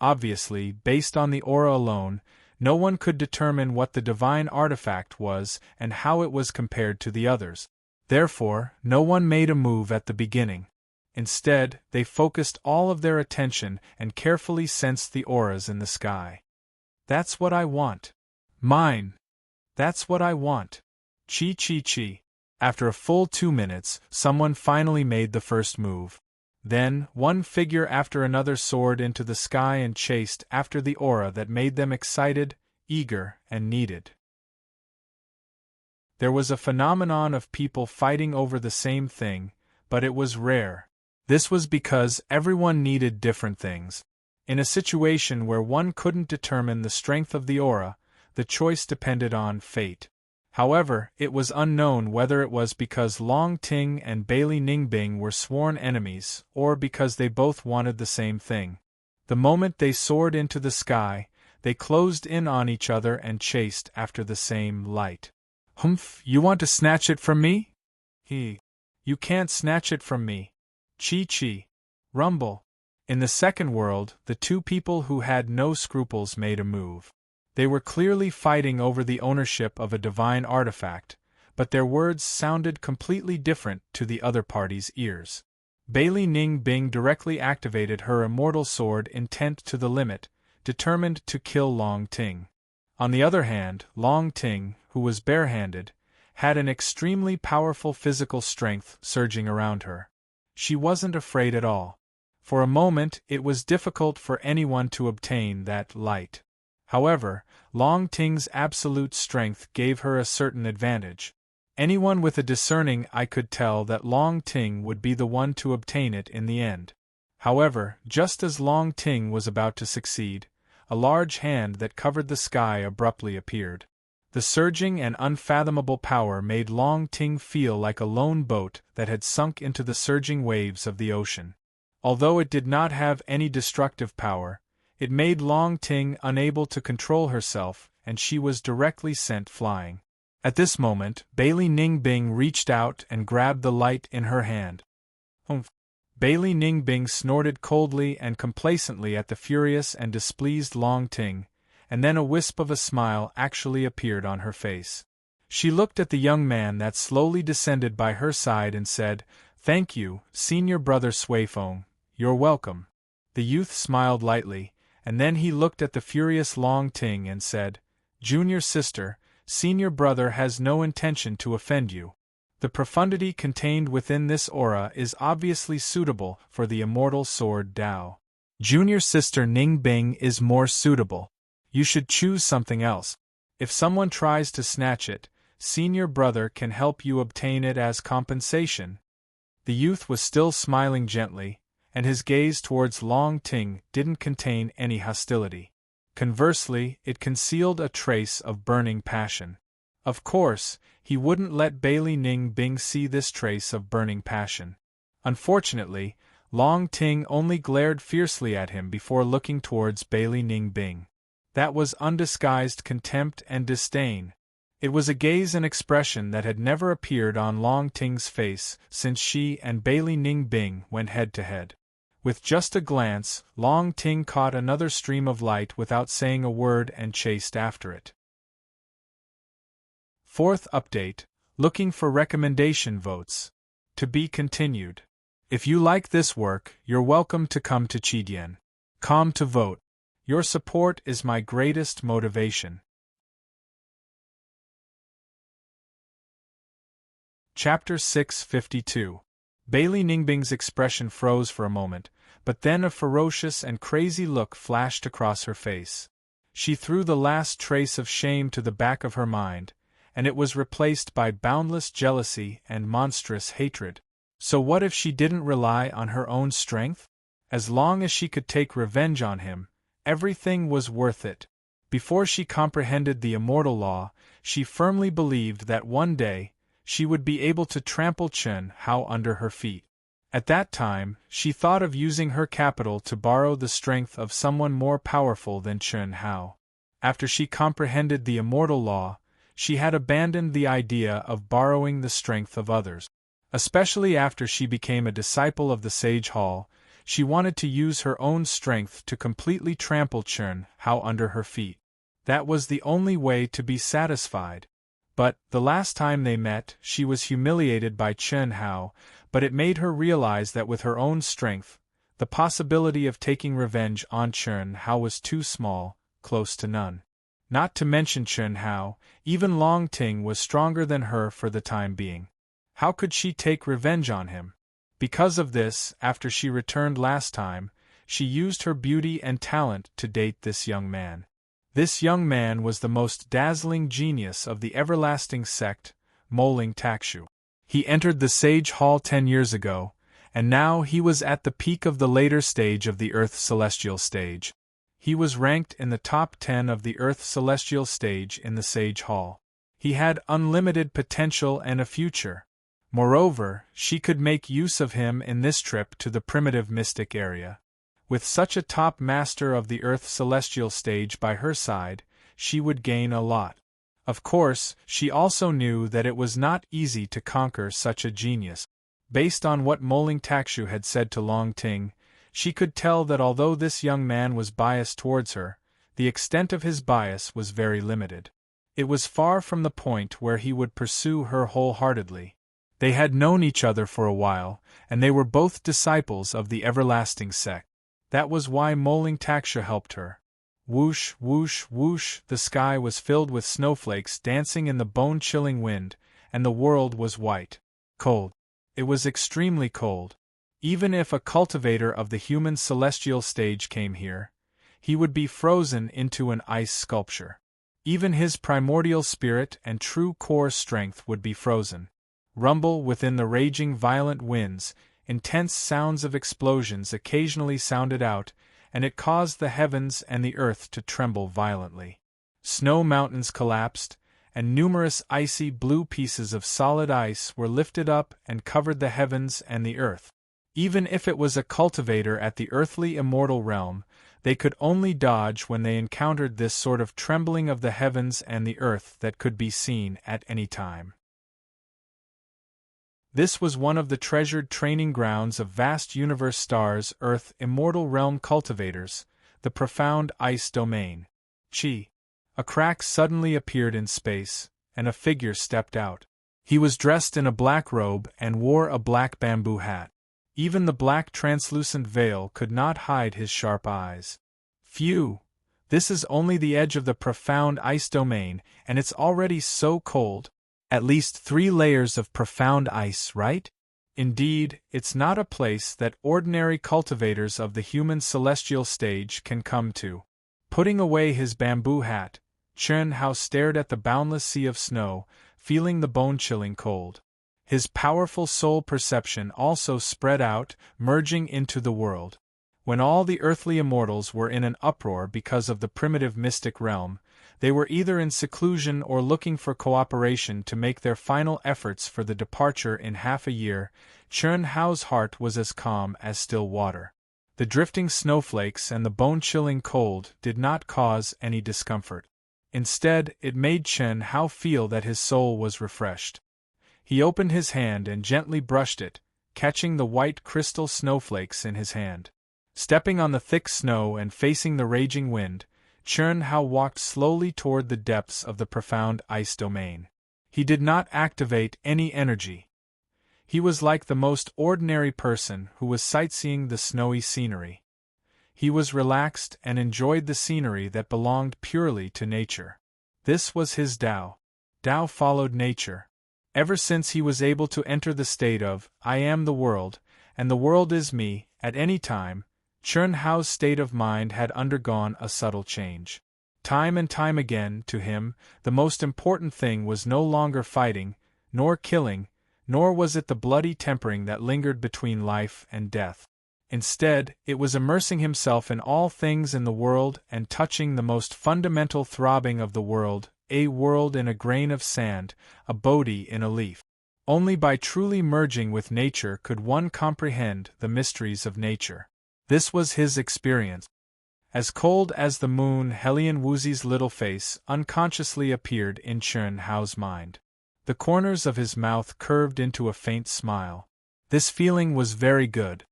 Obviously, based on the aura alone, no one could determine what the divine artifact was and how it was compared to the others. Therefore, no one made a move at the beginning. Instead, they focused all of their attention and carefully sensed the auras in the sky. That's what I want. Mine. That's what I want. Chi chi chi. After a full 2 minutes, someone finally made the first move. Then, one figure after another soared into the sky and chased after the aura that made them excited, eager, and needed. There was a phenomenon of people fighting over the same thing, but it was rare. This was because everyone needed different things. In a situation where one couldn't determine the strength of the aura, the choice depended on fate. However, it was unknown whether it was because Long Ting and Bailey Ningbing were sworn enemies, or because they both wanted the same thing. The moment they soared into the sky, they closed in on each other and chased after the same light. Humph, you want to snatch it from me? You can't snatch it from me. Chi chi. Rumble. In the second world, the two people who had no scruples made a move. They were clearly fighting over the ownership of a divine artifact, but their words sounded completely different to the other party's ears. Bailey Ningbing directly activated her immortal sword intent to the limit, determined to kill Long Ting. On the other hand, Long Ting, who was barehanded, had an extremely powerful physical strength surging around her. She wasn't afraid at all. For a moment, it was difficult for anyone to obtain that light. However, Long Ting's absolute strength gave her a certain advantage. Anyone with a discerning eye could tell that Long Ting would be the one to obtain it in the end. However, just as Long Ting was about to succeed, a large hand that covered the sky abruptly appeared. The surging and unfathomable power made Long Ting feel like a lone boat that had sunk into the surging waves of the ocean. Although it did not have any destructive power, it made Long Ting unable to control herself, and she was directly sent flying. At this moment, Bailey Ningbing reached out and grabbed the light in her hand. Humph! Bailey Ningbing snorted coldly and complacently at the furious and displeased Long Ting, and then a wisp of a smile actually appeared on her face. She looked at the young man that slowly descended by her side and said, "Thank you, Senior Brother Suifeng, you're welcome." The youth smiled lightly, and then he looked at the furious Long Ting and said, "Junior sister, Senior Brother has no intention to offend you. The profundity contained within this aura is obviously suitable for the immortal sword Dao. Junior sister Ningbing is more suitable. You should choose something else. If someone tries to snatch it, Senior Brother can help you obtain it as compensation." The youth was still smiling gently, and his gaze towards Long Ting didn't contain any hostility. Conversely, it concealed a trace of burning passion. Of course, he wouldn't let Bailey Ningbing see this trace of burning passion. Unfortunately, Long Ting only glared fiercely at him before looking towards Bailey Ningbing. That was undisguised contempt and disdain. It was a gaze and expression that had never appeared on Long Ting's face since she and Bailey Ningbing went head-to-head. With just a glance, Long Ting caught another stream of light without saying a word and chased after it. Fourth update, looking for recommendation votes. To be continued. If you like this work, you're welcome to come to Chidien.com to vote. Your support is my greatest motivation. Chapter 652. Bailey Ningbing's expression froze for a moment, but then a ferocious and crazy look flashed across her face. She threw the last trace of shame to the back of her mind, and it was replaced by boundless jealousy and monstrous hatred. So what if she didn't rely on her own strength? As long as she could take revenge on him, everything was worth it. Before she comprehended the immortal law, she firmly believed that one day, she would be able to trample Chen Hao under her feet. At that time, she thought of using her capital to borrow the strength of someone more powerful than Chen Hao. After she comprehended the immortal law, she had abandoned the idea of borrowing the strength of others. Especially after she became a disciple of the Sage Hall, she wanted to use her own strength to completely trample Chen Hao under her feet. That was the only way to be satisfied. But, the last time they met, she was humiliated by Chen Hao, but it made her realize that with her own strength, the possibility of taking revenge on Chen Hao was too small, close to none. Not to mention Chen Hao, even Long Ting was stronger than her for the time being. How could she take revenge on him? Because of this, after she returned last time, she used her beauty and talent to date this young man. This young man was the most dazzling genius of the everlasting sect, Moling Takshu. He entered the Sage Hall 10 years ago, and now he was at the peak of the later stage of the Earth Celestial stage. He was ranked in the top 10 of the Earth Celestial stage in the Sage Hall. He had unlimited potential and a future. Moreover, she could make use of him in this trip to the primitive mystic area. With such a top master of the Earth Celestial stage by her side, she would gain a lot. Of course, she also knew that it was not easy to conquer such a genius. Based on what Moling Takshu had said to Long Ting, she could tell that although this young man was biased towards her, the extent of his bias was very limited. It was far from the point where he would pursue her wholeheartedly. They had known each other for a while, and they were both disciples of the everlasting sect. That was why Moling Taksha helped her. Whoosh, whoosh, whoosh, the sky was filled with snowflakes dancing in the bone-chilling wind, and the world was white. Cold. It was extremely cold. Even if a cultivator of the human celestial stage came here, he would be frozen into an ice sculpture. Even his primordial spirit and true core strength would be frozen. Rumble within the raging violent winds, intense sounds of explosions occasionally sounded out, and it caused the heavens and the earth to tremble violently. Snow mountains collapsed, and numerous icy blue pieces of solid ice were lifted up and covered the heavens and the earth. Even if it was a cultivator at the earthly immortal realm, they could only dodge when they encountered this sort of trembling of the heavens and the earth that could be seen at any time. This was one of the treasured training grounds of vast universe stars, Earth, immortal realm cultivators, the profound ice domain. Chi. A crack suddenly appeared in space, and a figure stepped out. He was dressed in a black robe and wore a black bamboo hat. Even the black translucent veil could not hide his sharp eyes. Phew! This is only the edge of the profound ice domain, and it's already so cold. At least 3 layers of profound ice, right? Indeed, it's not a place that ordinary cultivators of the human celestial stage can come to. Putting away his bamboo hat, Chen Hao stared at the boundless sea of snow, feeling the bone-chilling cold. His powerful soul perception also spread out, merging into the world. When all the earthly immortals were in an uproar because of the primitive mystic realm, they were either in seclusion or looking for cooperation to make their final efforts for the departure in half a year. Chen Hao's heart was as calm as still water. The drifting snowflakes and the bone-chilling cold did not cause any discomfort. Instead, it made Chen Hao feel that his soul was refreshed. He opened his hand and gently brushed it, catching the white crystal snowflakes in his hand. Stepping on the thick snow and facing the raging wind, Chen Hao walked slowly toward the depths of the profound ice domain. He did not activate any energy. He was like the most ordinary person who was sightseeing the snowy scenery. He was relaxed and enjoyed the scenery that belonged purely to nature. This was his Tao. Tao followed nature. Ever since he was able to enter the state of, I am the world, and the world is me, at any time, Chen Hao's state of mind had undergone a subtle change. Time and time again, to him, the most important thing was no longer fighting, nor killing, nor was it the bloody tempering that lingered between life and death. Instead, it was immersing himself in all things in the world and touching the most fundamental throbbing of the world, a world in a grain of sand, a Bodhi in a leaf. Only by truly merging with nature could one comprehend the mysteries of nature. This was his experience. As cold as the moon, Helian Wuzi's little face unconsciously appeared in Chun Hao's mind. The corners of his mouth curved into a faint smile. This feeling was very good.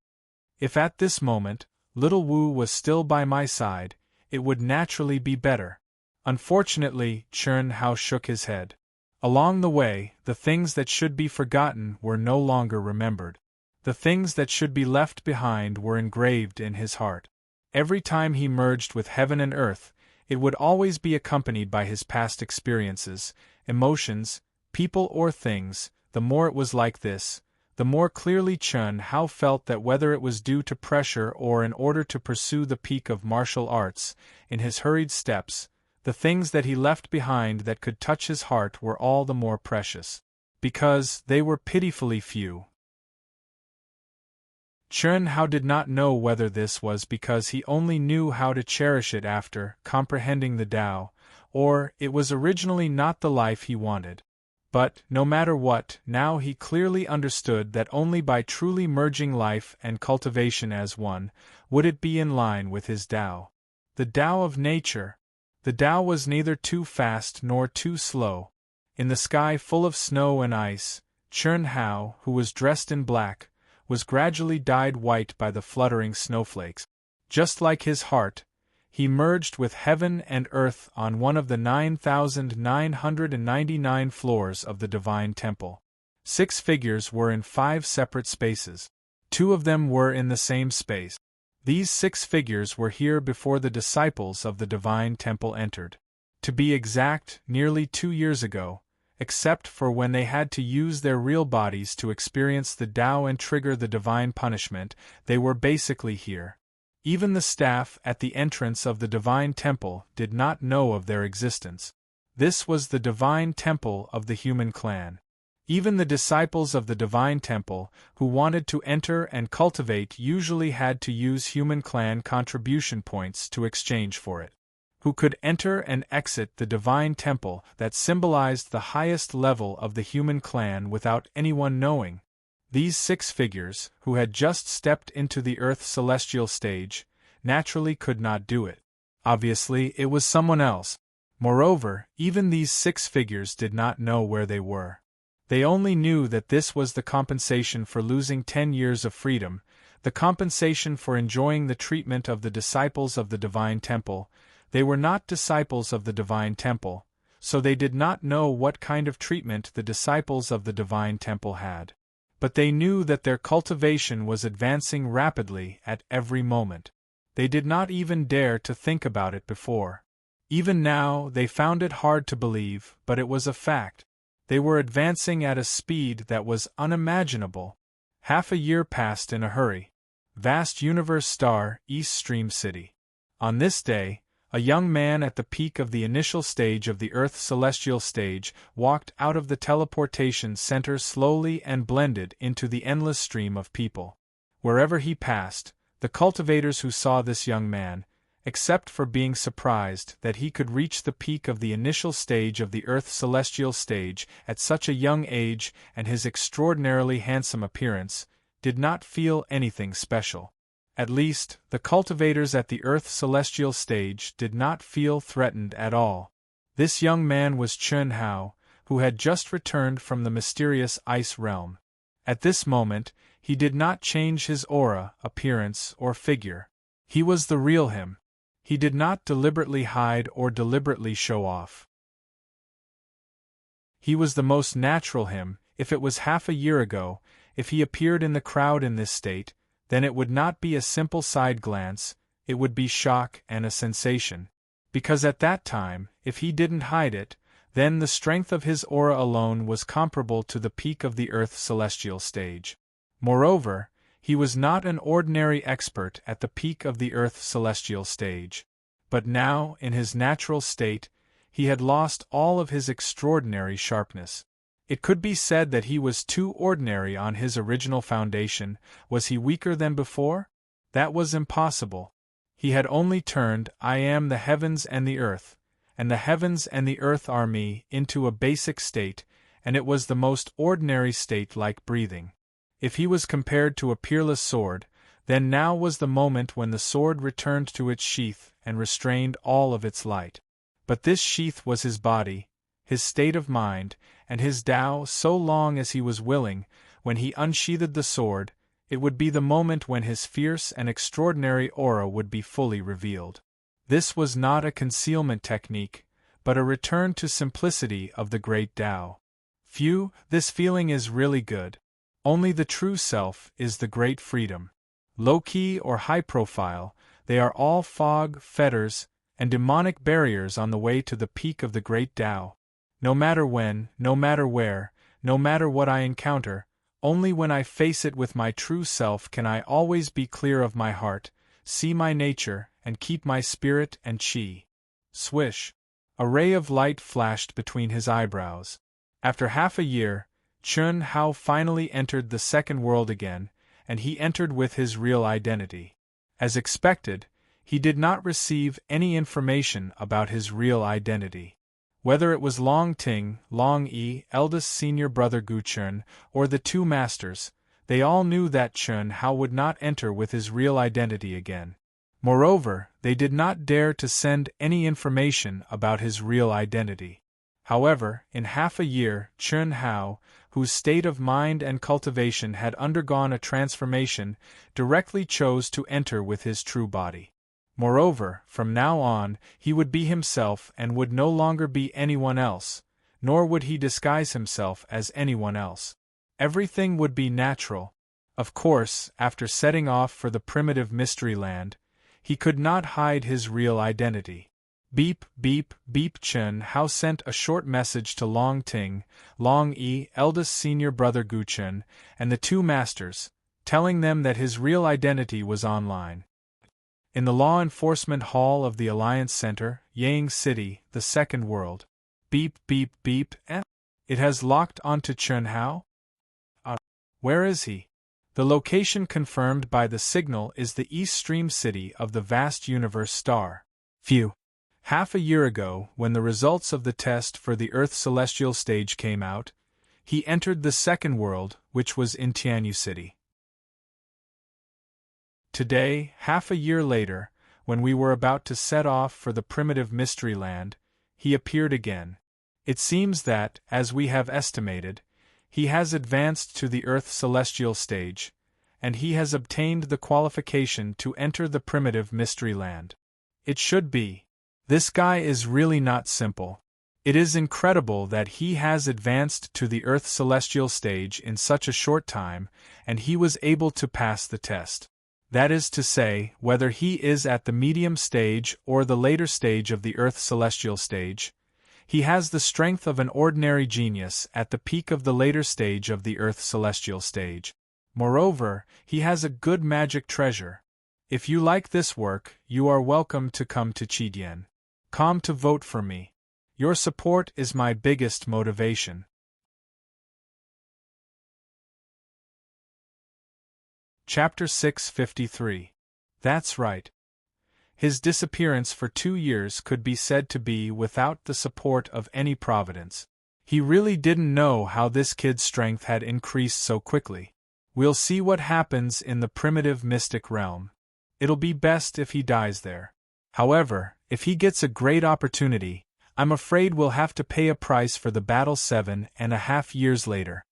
If at this moment, little Wu was still by my side, it would naturally be better. Unfortunately, Chun Hao shook his head. Along the way, the things that should be forgotten were no longer remembered. The things that should be left behind were engraved in his heart. Every time he merged with heaven and earth, it would always be accompanied by his past experiences, emotions, people or things. The more it was like this, the more clearly Chun Hao felt that whether it was due to pressure or in order to pursue the peak of martial arts, in his hurried steps, the things that he left behind that could touch his heart were all the more precious. Because they were pitifully few. Chun Hao did not know whether this was because he only knew how to cherish it after comprehending the Tao, or it was originally not the life he wanted. But, no matter what, now he clearly understood that only by truly merging life and cultivation as one, would it be in line with his Tao. The Tao of nature. The Tao was neither too fast nor too slow. In the sky full of snow and ice, Chun Hao, who was dressed in black, was gradually dyed white by the fluttering snowflakes. Just like his heart, he merged with heaven and earth on one of the 9,999 floors of the Divine Temple. 6 figures were in 5 separate spaces. 2 of them were in the same space. These 6 figures were here before the disciples of the Divine Temple entered. To be exact, nearly 2 years ago, except for when they had to use their real bodies to experience the Tao and trigger the divine punishment, they were basically here. Even the staff at the entrance of the Divine Temple did not know of their existence. This was the Divine Temple of the human clan. Even the disciples of the Divine Temple, who wanted to enter and cultivate, usually had to use human clan contribution points to exchange for it. Who could enter and exit the Divine Temple that symbolized the highest level of the human clan without anyone knowing? These 6 figures, who had just stepped into the Earth celestial stage, naturally could not do it. Obviously, it was someone else. Moreover, even these 6 figures did not know where they were. They only knew that this was the compensation for losing 10 years of freedom, the compensation for enjoying the treatment of the disciples of the Divine Temple. They were not disciples of the Divine Temple, so they did not know what kind of treatment the disciples of the Divine Temple had. But they knew that their cultivation was advancing rapidly at every moment. They did not even dare to think about it before. Even now, they found it hard to believe, but it was a fact. They were advancing at a speed that was unimaginable. Half a year passed in a hurry. Vast universe star, East Stream City. On this day, a young man at the peak of the initial stage of the Earth celestial stage walked out of the teleportation center slowly and blended into the endless stream of people. Wherever he passed, the cultivators who saw this young man, except for being surprised that he could reach the peak of the initial stage of the Earth celestial stage at such a young age and his extraordinarily handsome appearance, did not feel anything special. At least, the cultivators at the Earth celestial stage did not feel threatened at all. This young man was Chun Hao, who had just returned from the mysterious ice realm. At this moment, he did not change his aura, appearance, or figure. He was the real him. He did not deliberately hide or deliberately show off. He was the most natural him. If it was half a year ago, if he appeared in the crowd in this state, then it would not be a simple side glance, it would be shock and a sensation. Because at that time, if he didn't hide it, then the strength of his aura alone was comparable to the peak of the Earth celestial stage. Moreover, he was not an ordinary expert at the peak of the Earth celestial stage. But now, in his natural state, he had lost all of his extraordinary sharpness. It could be said that he was too ordinary on his original foundation. Was he weaker than before? That was impossible. He had only turned, I am the heavens and the earth, and the heavens and the earth are me, into a basic state, and it was the most ordinary state like breathing. If he was compared to a peerless sword, then now was the moment when the sword returned to its sheath and restrained all of its light. But this sheath was his body, his state of mind, and his Tao. So long as he was willing, when he unsheathed the sword, it would be the moment when his fierce and extraordinary aura would be fully revealed. This was not a concealment technique, but a return to simplicity of the great Tao. Phew, this feeling is really good. Only the true self is the great freedom. Low-key or high-profile, they are all fog, fetters, and demonic barriers on the way to the peak of the great Tao. No matter when, no matter where, no matter what I encounter, only when I face it with my true self can I always be clear of my heart, see my nature, and keep my spirit and chi. Swish! A ray of light flashed between his eyebrows. After half a year, Chun Hao finally entered the second world again, and he entered with his real identity. As expected, he did not receive any information about his real identity. Whether it was Long Ting, Long Yi, eldest senior brother Gu Chun, or the two masters, they all knew that Chun Hao would not enter with his real identity again. Moreover, they did not dare to send any information about his real identity. However, in half a year, Chun Hao, whose state of mind and cultivation had undergone a transformation, directly chose to enter with his true body. Moreover, from now on, he would be himself and would no longer be anyone else, nor would he disguise himself as anyone else. Everything would be natural. Of course, after setting off for the primitive mystery land, he could not hide his real identity. Beep, beep, beep. Chun Hao sent a short message to Long Ting, Long Yi, eldest senior brother Gu Chun, and the two masters, telling them that his real identity was online. In the Law Enforcement Hall of the Alliance Center, Yang City, the second world. Beep, beep, beep. It has locked onto Chun Hao? Where is he? The location confirmed by the signal is the East Stream City of the vast universe star. Phew. Half a year ago, when the results of the test for the Earth celestial stage came out, he entered the second world, which was in Tianyu City. Today, half a year later, when we were about to set off for the primitive mystery land, he appeared again. It seems that, as we have estimated, he has advanced to the Earth celestial stage, and he has obtained the qualification to enter the primitive mystery land. It should be. This guy is really not simple. It is incredible that he has advanced to the Earth celestial stage in such a short time, and he was able to pass the test. That is to say, whether he is at the medium stage or the later stage of the Earth celestial stage, he has the strength of an ordinary genius at the peak of the later stage of the Earth celestial stage. Moreover, he has a good magic treasure. If you like this work, you are welcome to come to Chidian. Come to vote for me. Your support is my biggest motivation. Chapter 653. That's right. His disappearance for 2 years could be said to be without the support of any providence. He really didn't know how this kid's strength had increased so quickly. We'll see what happens in the primitive mystic realm. It'll be best if he dies there. However, if he gets a great opportunity, I'm afraid we'll have to pay a price for the battle 7.5 years later.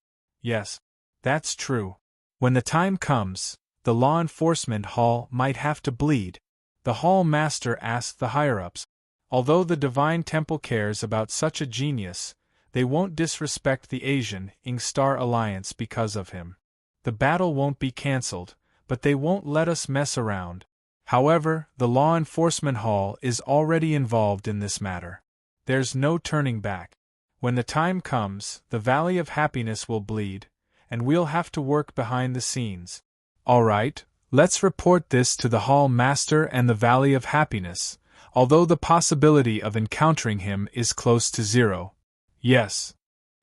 Yes, that's true. When the time comes, the law enforcement hall might have to bleed. The hall master asked the higher-ups. Although the Divine Temple cares about such a genius, they won't disrespect the Asian Star Alliance because of him. The battle won't be cancelled, but they won't let us mess around. However, the law enforcement hall is already involved in this matter. There's no turning back. When the time comes, the Valley of Happiness will bleed, and we'll have to work behind the scenes. All right, let's report this to the Hall Master and the Valley of Happiness, although the possibility of encountering him is close to zero. Yes.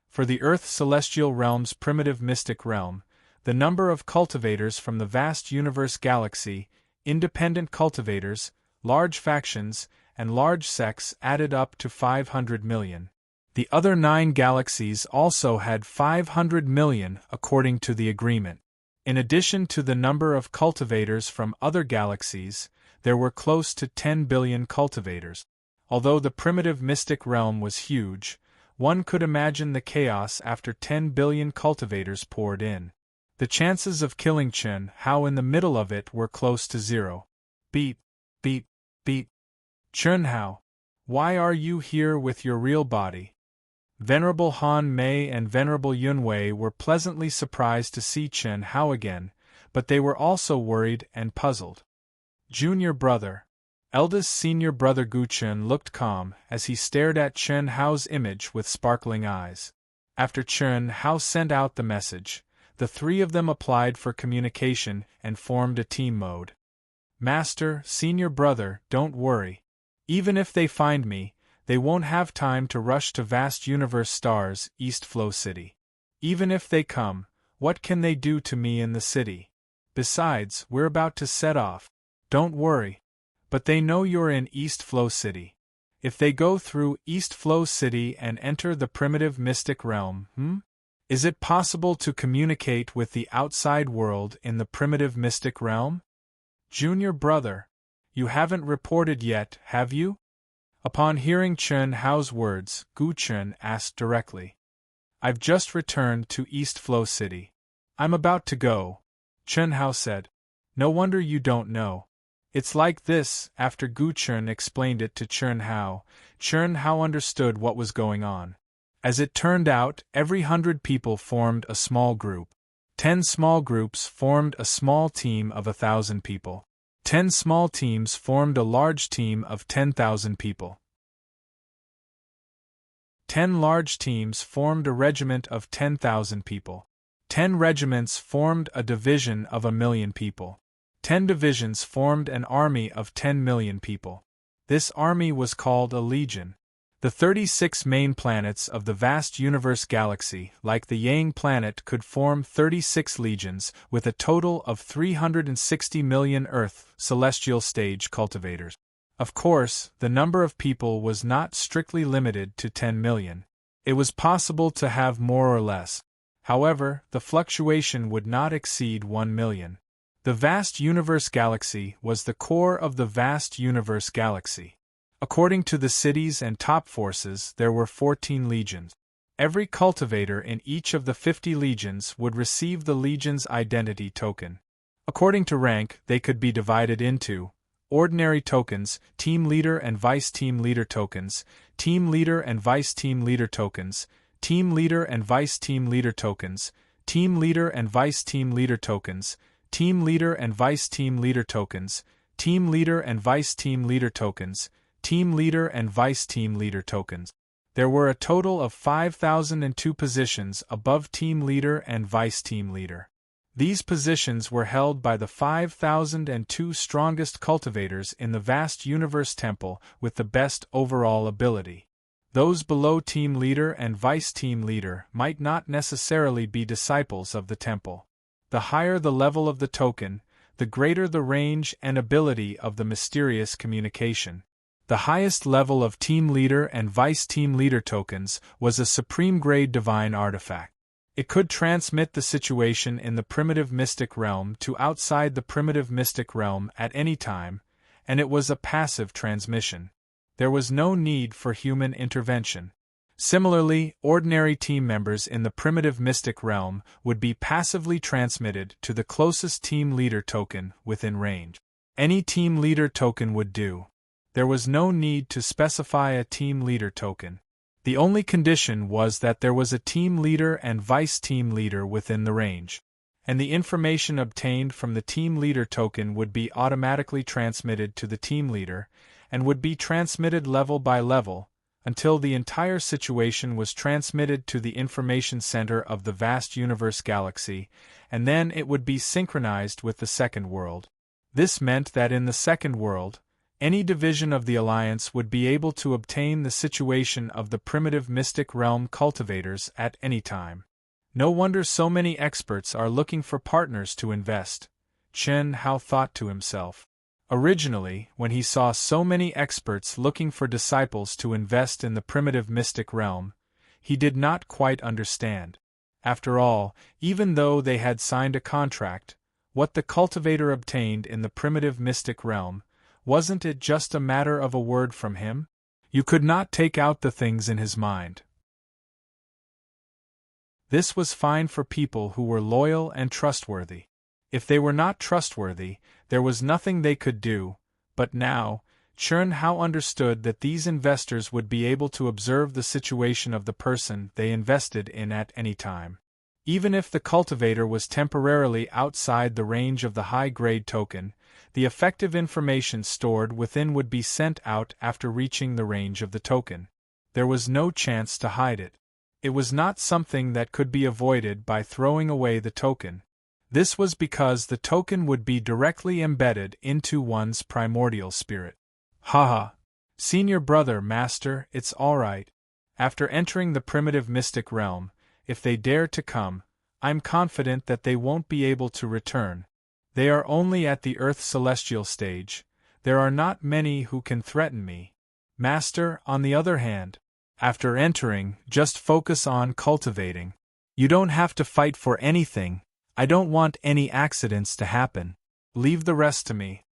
For the Earth Celestial Realm's primitive mystic realm, the number of cultivators from the vast universe galaxy, independent cultivators, large factions, and large sects added up to 500 million. The other 9 galaxies also had 500 million according to the agreement. In addition to the number of cultivators from other galaxies, there were close to 10 billion cultivators. Although the primitive mystic realm was huge, one could imagine the chaos after 10 billion cultivators poured in. The chances of killing Chen Hao in the middle of it were close to 0. Beep, beep, beep. Chen Hao, why are you here with your real body? Venerable Han Mei and Venerable Yunwei were pleasantly surprised to see Chen Hao again, but they were also worried and puzzled. Junior brother. Eldest senior brother Gu Chen looked calm as he stared at Chen Hao's image with sparkling eyes. After Chen Hao sent out the message, the 3 of them applied for communication and formed a team mode. Master, senior brother, don't worry. Even if they find me, they won't have time to rush to vast universe stars, East Flow City. Even if they come, what can they do to me in the city? Besides, we're about to set off. Don't worry. But they know you're in East Flow City. If they go through East Flow City and enter the primitive mystic realm, is it possible to communicate with the outside world in the primitive mystic realm? Junior brother, you haven't reported yet, have you? Upon hearing Chen Hao's words, Gu Chen asked directly. I've just returned to East Flow City. I'm about to go. Chen Hao said. No wonder you don't know. It's like this. After Gu Chen explained it to Chen Hao understood what was going on. As it turned out, every 100 people formed a small group. 10 small groups formed a small team of 1,000 people. 10 small teams formed a large team of 10,000 people. 10 large teams formed a regiment of 10,000 people. 10 regiments formed a division of 1,000,000 people. 10 divisions formed an army of 10 million people. This army was called a legion. The 36 main planets of the vast universe galaxy, like the Yang planet, could form 36 legions, with a total of 360 million Earth celestial stage cultivators. Of course, the number of people was not strictly limited to 10 million. It was possible to have more or less. However, the fluctuation would not exceed 1 million. The vast universe galaxy was the core of the vast universe galaxy. According to the cities and top forces, there were 14 legions. Every cultivator in each of the 50 legions would receive the legion's identity token. According to rank, they could be divided into ordinary tokens, team leader and vice team leader tokens, team leader and vice team leader tokens, team leader and vice team leader tokens, team leader and vice team leader tokens, team leader and vice team leader tokens, team leader and vice team leader tokens, team leader and vice team leader tokens. There were a total of 5,002 positions above team leader and vice team leader. These positions were held by the 5,002 strongest cultivators in the vast universe temple with the best overall ability. Those below team leader and vice team leader might not necessarily be disciples of the temple. The higher the level of the token, the greater the range and ability of the mysterious communication. The highest level of team leader and vice team leader tokens was a supreme grade divine artifact. It could transmit the situation in the primitive mystic realm to outside the primitive mystic realm at any time, and it was a passive transmission. There was no need for human intervention. Similarly, ordinary team members in the primitive mystic realm would be passively transmitted to the closest team leader token within range. Any team leader token would do. There was no need to specify a team leader token. The only condition was that there was a team leader and vice team leader within the range, and the information obtained from the team leader token would be automatically transmitted to the team leader, and would be transmitted level by level, until the entire situation was transmitted to the information center of the vast universe galaxy, and then it would be synchronized with the second world. This meant that in the second world, any division of the Alliance would be able to obtain the situation of the primitive mystic realm cultivators at any time. No wonder so many experts are looking for partners to invest, Chen Hao thought to himself. Originally, when he saw so many experts looking for disciples to invest in the primitive mystic realm, he did not quite understand. After all, even though they had signed a contract, what the cultivator obtained in the primitive mystic realm, wasn't it just a matter of a word from him? You could not take out the things in his mind. This was fine for people who were loyal and trustworthy. If they were not trustworthy, there was nothing they could do, but now, Chern Hao understood that these investors would be able to observe the situation of the person they invested in at any time. Even if the cultivator was temporarily outside the range of the high-grade token, the effective information stored within would be sent out after reaching the range of the token. There was no chance to hide it. It was not something that could be avoided by throwing away the token. This was because the token would be directly embedded into one's primordial spirit. Haha. Senior brother, master, it's all right. After entering the primitive mystic realm, if they dare to come, I'm confident that they won't be able to return. They are only at the Earth celestial stage. There are not many who can threaten me. Master, on the other hand, after entering, just focus on cultivating. You don't have to fight for anything. I don't want any accidents to happen. Leave the rest to me.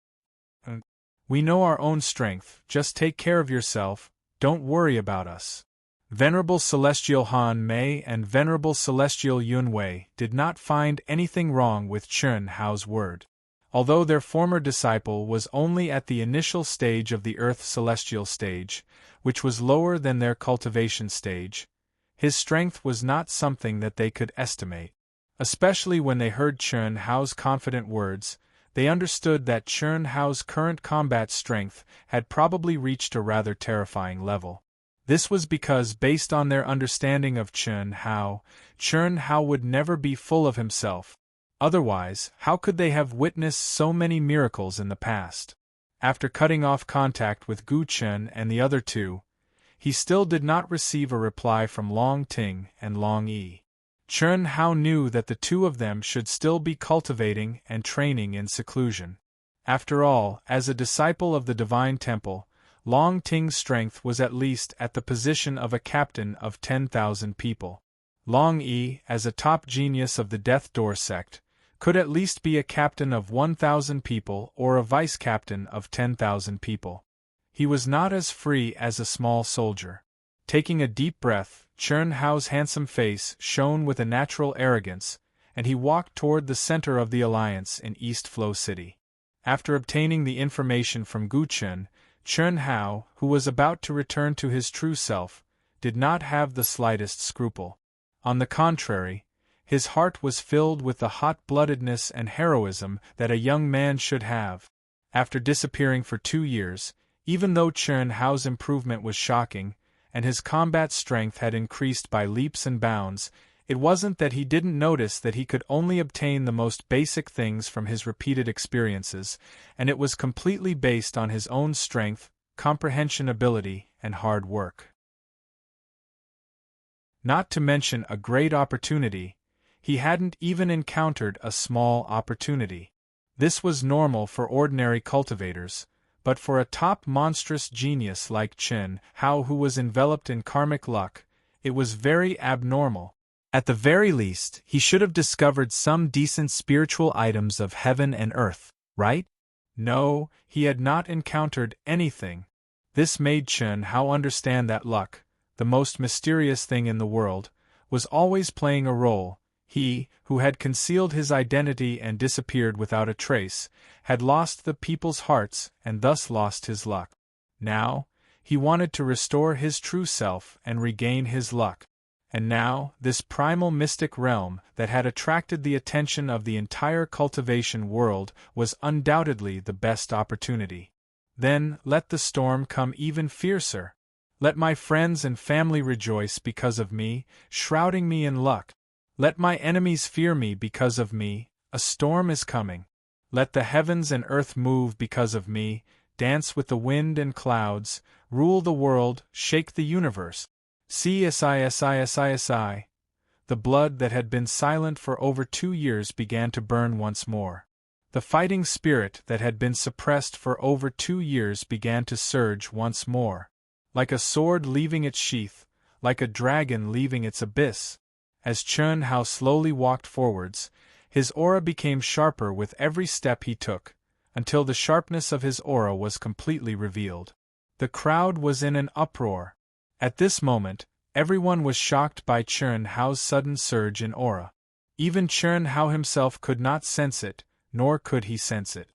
We know our own strength, just take care of yourself, don't worry about us. Venerable Celestial Han Mei and Venerable Celestial Yun Wei did not find anything wrong with Chern Hao's word. Although their former disciple was only at the initial stage of the Earth celestial stage, which was lower than their cultivation stage, his strength was not something that they could estimate. Especially when they heard Chern Hao's confident words, they understood that Chern Hao's current combat strength had probably reached a rather terrifying level. This was because, based on their understanding of Chern Hao would never be full of himself. Otherwise, how could they have witnessed so many miracles in the past? After cutting off contact with Gu Chen and the other two, he still did not receive a reply from Long Ting and Long Yi. Chern Hao knew that the two of them should still be cultivating and training in seclusion. After all, as a disciple of the Divine Temple, Long Ting's strength was at least at the position of a captain of 10,000 people. Long Yi, as a top genius of the Death Door sect, could at least be a captain of 1,000 people or a vice-captain of 10,000 people. He was not as free as a small soldier. Taking a deep breath, Chern Hao's handsome face shone with a natural arrogance, and he walked toward the center of the alliance in East Flow City. After obtaining the information from Gu Chen, Chern Hao, who was about to return to his true self, did not have the slightest scruple. On the contrary, his heart was filled with the hot-bloodedness and heroism that a young man should have. After disappearing for 2 years, even though Chern Hao's improvement was shocking, and his combat strength had increased by leaps and bounds, it wasn't that he didn't notice that he could only obtain the most basic things from his repeated experiences, and it was completely based on his own strength, comprehension ability, and hard work. Not to mention a great opportunity, he hadn't even encountered a small opportunity. This was normal for ordinary cultivators, but for a top monstrous genius like Chern Hao who was enveloped in karmic luck, it was very abnormal. At the very least, he should have discovered some decent spiritual items of heaven and earth, right? No, he had not encountered anything. This made Chern Hao understand that luck, the most mysterious thing in the world, was always playing a role. He, who had concealed his identity and disappeared without a trace, had lost the people's hearts and thus lost his luck. Now, he wanted to restore his true self and regain his luck. And now, this primal mystic realm that had attracted the attention of the entire cultivation world was undoubtedly the best opportunity. Then, let the storm come even fiercer. Let my friends and family rejoice because of me, shrouding me in luck. Let my enemies fear me because of me, a storm is coming. Let the heavens and earth move because of me, dance with the wind and clouds, rule the world, shake the universe. The blood that had been silent for over 2 years began to burn once more. The fighting spirit that had been suppressed for over 2 years began to surge once more. Like a sword leaving its sheath, like a dragon leaving its abyss. As Chun Hao slowly walked forwards, his aura became sharper with every step he took, until the sharpness of his aura was completely revealed. The crowd was in an uproar. At this moment, everyone was shocked by Chun Hao's sudden surge in aura. Even Chun Hao himself could not sense it, nor could he sense it.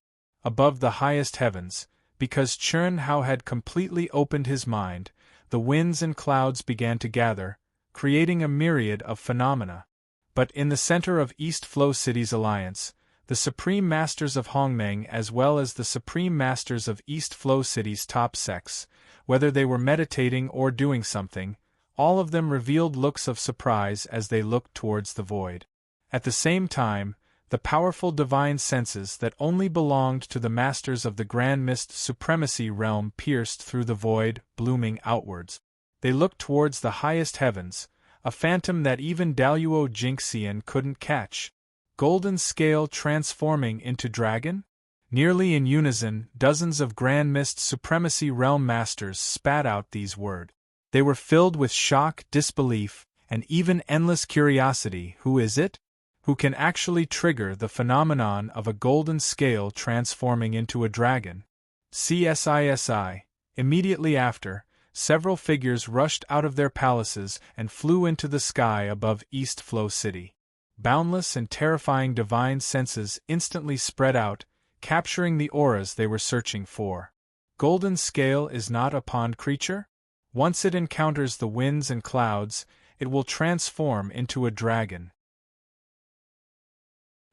Above the highest heavens, because Chun Hao had completely opened his mind, the winds and clouds began to gather, creating a myriad of phenomena. But in the center of East Flow City's alliance, the Supreme Masters of Hongmeng as well as the Supreme Masters of East Flow City's top sects, whether they were meditating or doing something, all of them revealed looks of surprise as they looked towards the void. At the same time, the powerful divine senses that only belonged to the Masters of the Grand Mist Supremacy realm pierced through the void, blooming outwards. They looked towards the highest heavens, a phantom that even Daluo Jinxian couldn't catch. Golden scale transforming into dragon? Nearly in unison, dozens of Grand Mist Supremacy realm masters spat out these words. They were filled with shock, disbelief, and even endless curiosity. Who is it? Who can actually trigger the phenomenon of a golden scale transforming into a dragon? CSISI. Immediately after, several figures rushed out of their palaces and flew into the sky above East Flow City. Boundless and terrifying divine senses instantly spread out, capturing the auras they were searching for. Golden scale is not a pond creature? Once it encounters the winds and clouds, it will transform into a dragon.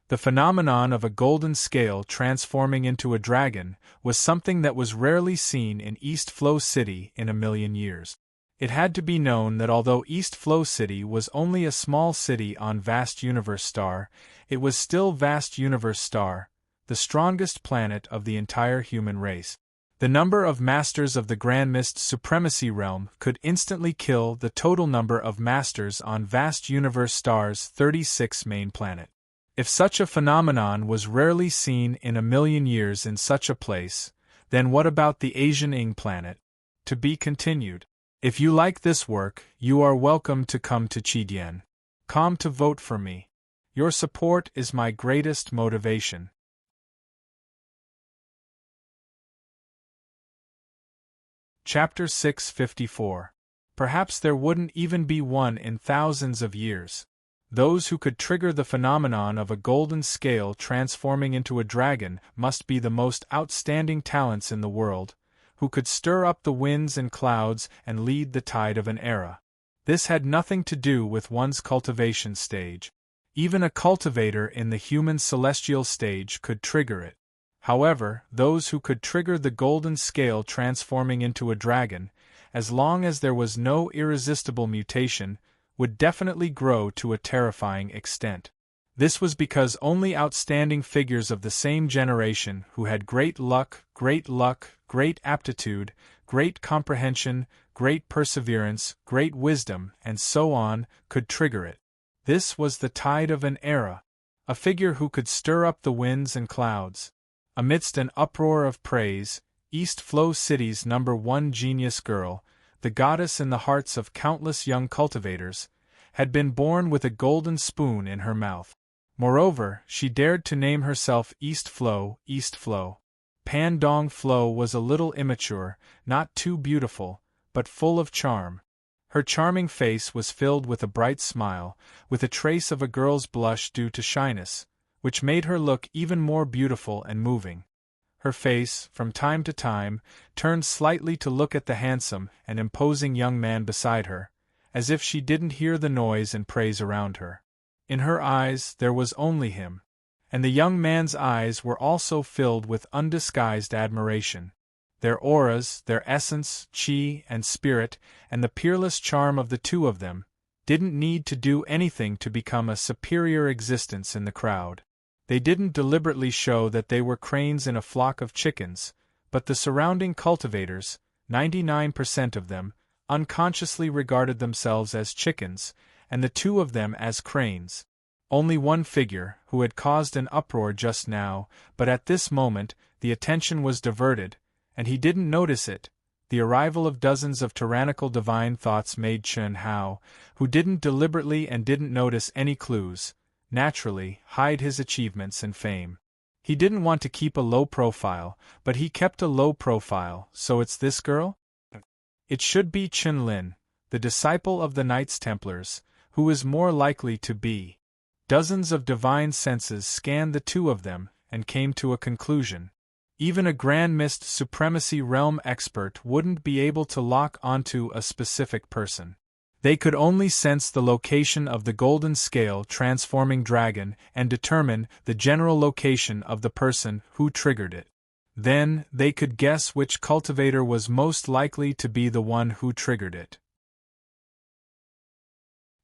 The phenomenon of a golden scale transforming into a dragon was something that was rarely seen in East Flow City in a million years. It had to be known that although East Flow City was only a small city on Vast Universe Star, it was still Vast Universe Star, the strongest planet of the entire human race. The number of Masters of the Grand Mist Supremacy realm could instantly kill the total number of Masters on Vast Universe Star's 36 main planet. If such a phenomenon was rarely seen in a million years in such a place, then what about the Asian Ing planet? To be continued. If you like this work, you are welcome to come to Chidian. Come to vote for me. Your support is my greatest motivation. Chapter 654. Perhaps there wouldn't even be one in thousands of years. Those who could trigger the phenomenon of a golden scale transforming into a dragon must be the most outstanding talents in the world, who could stir up the winds and clouds and lead the tide of an era. This had nothing to do with one's cultivation stage. Even a cultivator in the human celestial stage could trigger it. However, those who could trigger the golden scale transforming into a dragon, as long as there was no irresistible mutation, would definitely grow to a terrifying extent. This was because only outstanding figures of the same generation who had great luck, great aptitude, great comprehension, great perseverance, great wisdom, and so on, could trigger it. This was the tide of an era. A figure who could stir up the winds and clouds. Amidst an uproar of praise, East Flow City's #1 genius girl, the goddess in the hearts of countless young cultivators, had been born with a golden spoon in her mouth. Moreover, she dared to name herself East Flow, East Flow. Pan Dong Flow was a little immature, not too beautiful, but full of charm. Her charming face was filled with a bright smile, with a trace of a girl's blush due to shyness, which made her look even more beautiful and moving. Her face, from time to time, turned slightly to look at the handsome and imposing young man beside her, as if she didn't hear the noise and praise around her. In her eyes there was only him, and the young man's eyes were also filled with undisguised admiration. Their auras, their essence, chi, and spirit, and the peerless charm of the two of them, didn't need to do anything to become a superior existence in the crowd. They didn't deliberately show that they were cranes in a flock of chickens, but the surrounding cultivators, 99% of them, unconsciously regarded themselves as chickens, and the two of them as cranes. only one figure, who had caused an uproar just now, but at this moment, the attention was diverted, and he didn't notice it. The arrival of dozens of tyrannical divine thoughts made Chen Hao, who didn't deliberately and didn't notice any clues, naturally, hide his achievements and fame. He didn't want to keep a low profile, but he kept a low profile. So it's this girl? It should be Chen Lin, the disciple of the Knights Templars, who is more likely to be. Dozens of divine senses scanned the two of them, and came to a conclusion. Even a Grand Mist Supremacy Realm expert wouldn't be able to lock onto a specific person. They could only sense the location of the golden scale transforming dragon and determine the general location of the person who triggered it. Then, they could guess which cultivator was most likely to be the one who triggered it.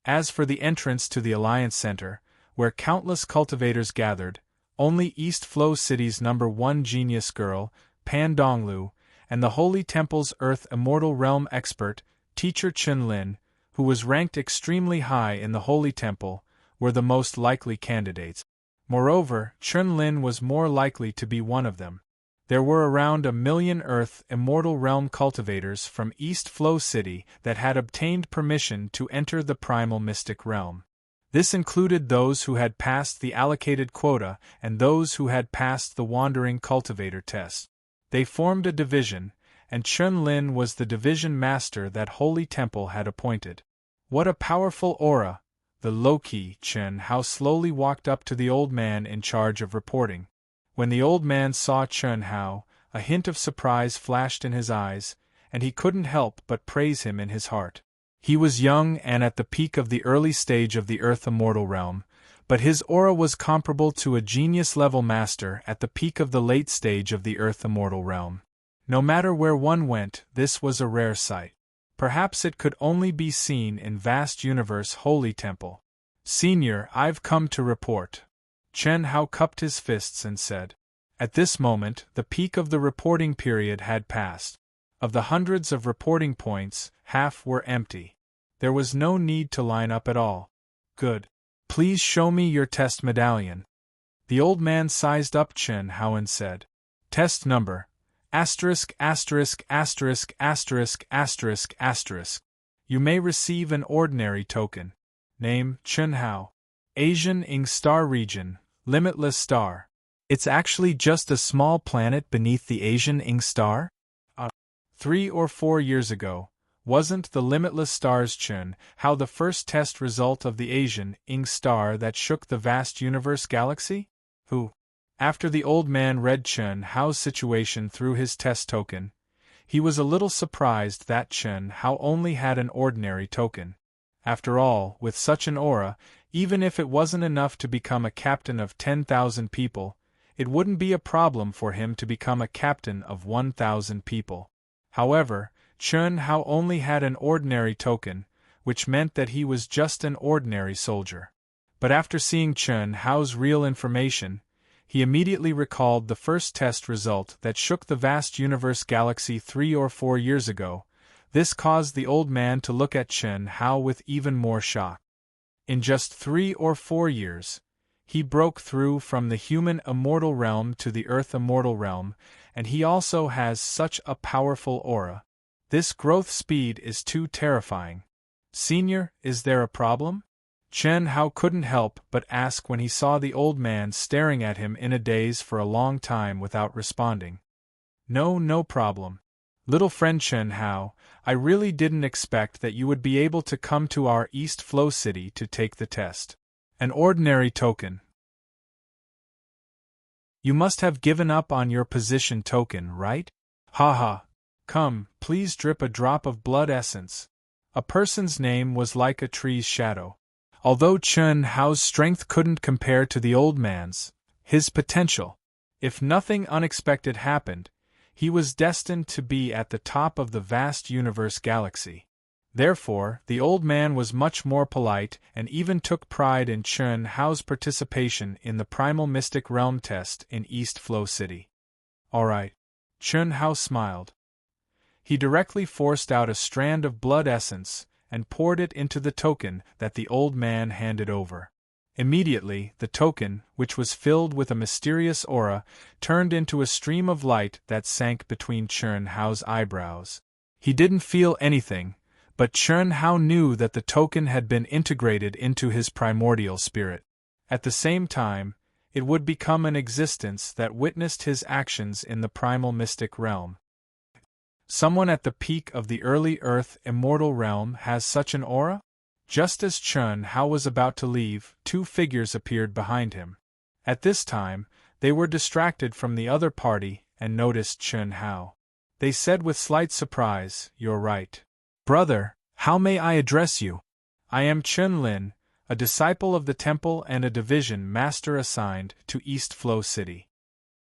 As for the entrance to the Alliance Center, where countless cultivators gathered, only East Flow City's #1 genius girl, Pan Donglu, and the Holy Temple's Earth Immortal Realm expert, Teacher Chen Lin, who was ranked extremely high in the Holy Temple, were the most likely candidates. Moreover, Chen Lin was more likely to be one of them. There were around 1 million Earth Immortal Realm cultivators from East Flow City that had obtained permission to enter the Primal Mystic Realm. This included those who had passed the allocated quota and those who had passed the Wandering Cultivator test. They formed a division, and Chen Lin was the division master that Holy Temple had appointed. What a powerful aura! The low-key Chen Hao slowly walked up to the old man in charge of reporting. When the old man saw Chen Hao, a hint of surprise flashed in his eyes, and he couldn't help but praise him in his heart. He was young and at the peak of the early stage of the Earth Immortal Realm, but his aura was comparable to a genius-level master at the peak of the late stage of the Earth Immortal Realm. No matter where one went, this was a rare sight. Perhaps it could only be seen in vast universe Holy Temple. "Senior, I've come to report." Chen Hao cupped his fists and said. At this moment, the peak of the reporting period had passed. Of the hundreds of reporting points, half were empty. There was no need to line up at all. Good. Please show me your test medallion. The old man sized up Chen Hao and said. Test number, **************. You may receive an ordinary token. Name, Chen Hao. Asian Ing Star Region, Limitless Star. It's actually just a small planet beneath the Asian Ing Star? 3 or 4 years ago, wasn't the Limitless Star's Chen Hao the first test result of the Asian Ing Star that shook the vast universe galaxy? Who? After the old man read Chen Hao's situation through his test token, he was a little surprised that Chen Hao only had an ordinary token. After all, with such an aura, even if it wasn't enough to become a captain of 10,000 people, it wouldn't be a problem for him to become a captain of 1,000 people. However, Chen Hao only had an ordinary token, which meant that he was just an ordinary soldier. But after seeing Chen Hao's real information, he immediately recalled the first test result that shook the vast universe galaxy 3 or 4 years ago. This caused the old man to look at Chen Hao with even more shock. In just 3 or 4 years, he broke through from the human immortal realm to the earth immortal realm, and he also has such a powerful aura. This growth speed is too terrifying. Senior, is there a problem? Chen Hao couldn't help but ask when he saw the old man staring at him in a daze for a long time without responding. No problem. Little friend Chen Hao, I really didn't expect that you would be able to come to our East Flow City to take the test. An ordinary token. You must have given up on your position token, right? Haha. Come, please drip a drop of blood essence. A person's name was like a tree's shadow. Although Chen Hao's strength couldn't compare to the old man's, his potential, if nothing unexpected happened, he was destined to be at the top of the vast universe galaxy. Therefore, the old man was much more polite and even took pride in Chen Hao's participation in the Primal Mystic Realm test in East Flow City. All right. Chen Hao smiled. He directly forced out a strand of blood essence and poured it into the token that the old man handed over. Immediately, the token, which was filled with a mysterious aura, turned into a stream of light that sank between Chern Hao's eyebrows. He didn't feel anything, but Chern Hao knew that the token had been integrated into his primordial spirit. At the same time, it would become an existence that witnessed his actions in the primal mystic realm. Someone at the peak of the early Earth immortal realm has such an aura? Just as Chern Hao was about to leave, two figures appeared behind him. At this time, they were distracted from the other party and noticed Chern Hao. They said with slight surprise, "You're right. Brother, how may I address you? I am Chun Lin, a disciple of the temple and a division master assigned to East Flow City."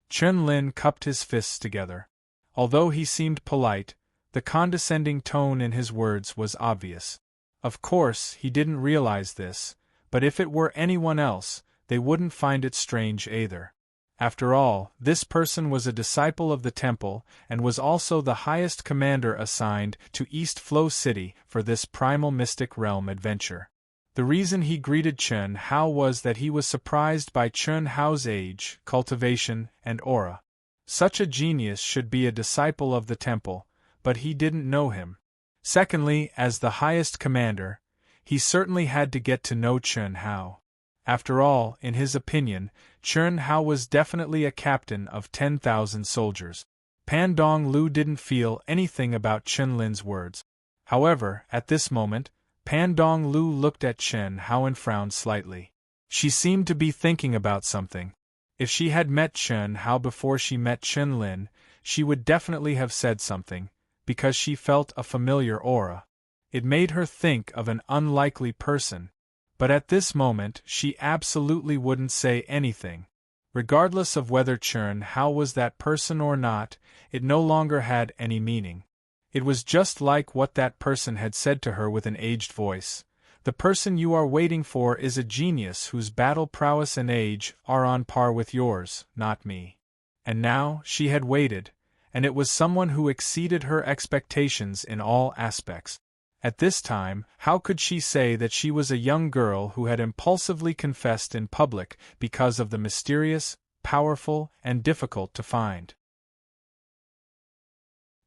Chun Lin cupped his fists together. Although he seemed polite, the condescending tone in his words was obvious. Of course, he didn't realize this, but if it were anyone else, they wouldn't find it strange either. After all, this person was a disciple of the temple and was also the highest commander assigned to East Flow City for this primal mystic realm adventure. The reason he greeted Chern Hao was that he was surprised by Chern Hao's age, cultivation, and aura. Such a genius should be a disciple of the temple, but he didn't know him. Secondly, as the highest commander, he certainly had to get to know Chern Hao. After all, in his opinion, Chern Hao was definitely a captain of 10,000 soldiers. Pan Dong Lu didn't feel anything about Chun Lin's words. However, at this moment, Pan Dong Lu looked at Chern Hao and frowned slightly. She seemed to be thinking about something. If she had met Chern Hao before she met Chun Lin, she would definitely have said something, because she felt a familiar aura. It made her think of an unlikely person. But at this moment she absolutely wouldn't say anything. Regardless of whether Chern Hao was that person or not, it no longer had any meaning. It was just like what that person had said to her with an aged voice. "The person you are waiting for is a genius whose battle prowess and age are on par with yours, not me." And now, she had waited, and it was someone who exceeded her expectations in all aspects. At this time, how could she say that she was a young girl who had impulsively confessed in public because of the mysterious, powerful, and difficult to find?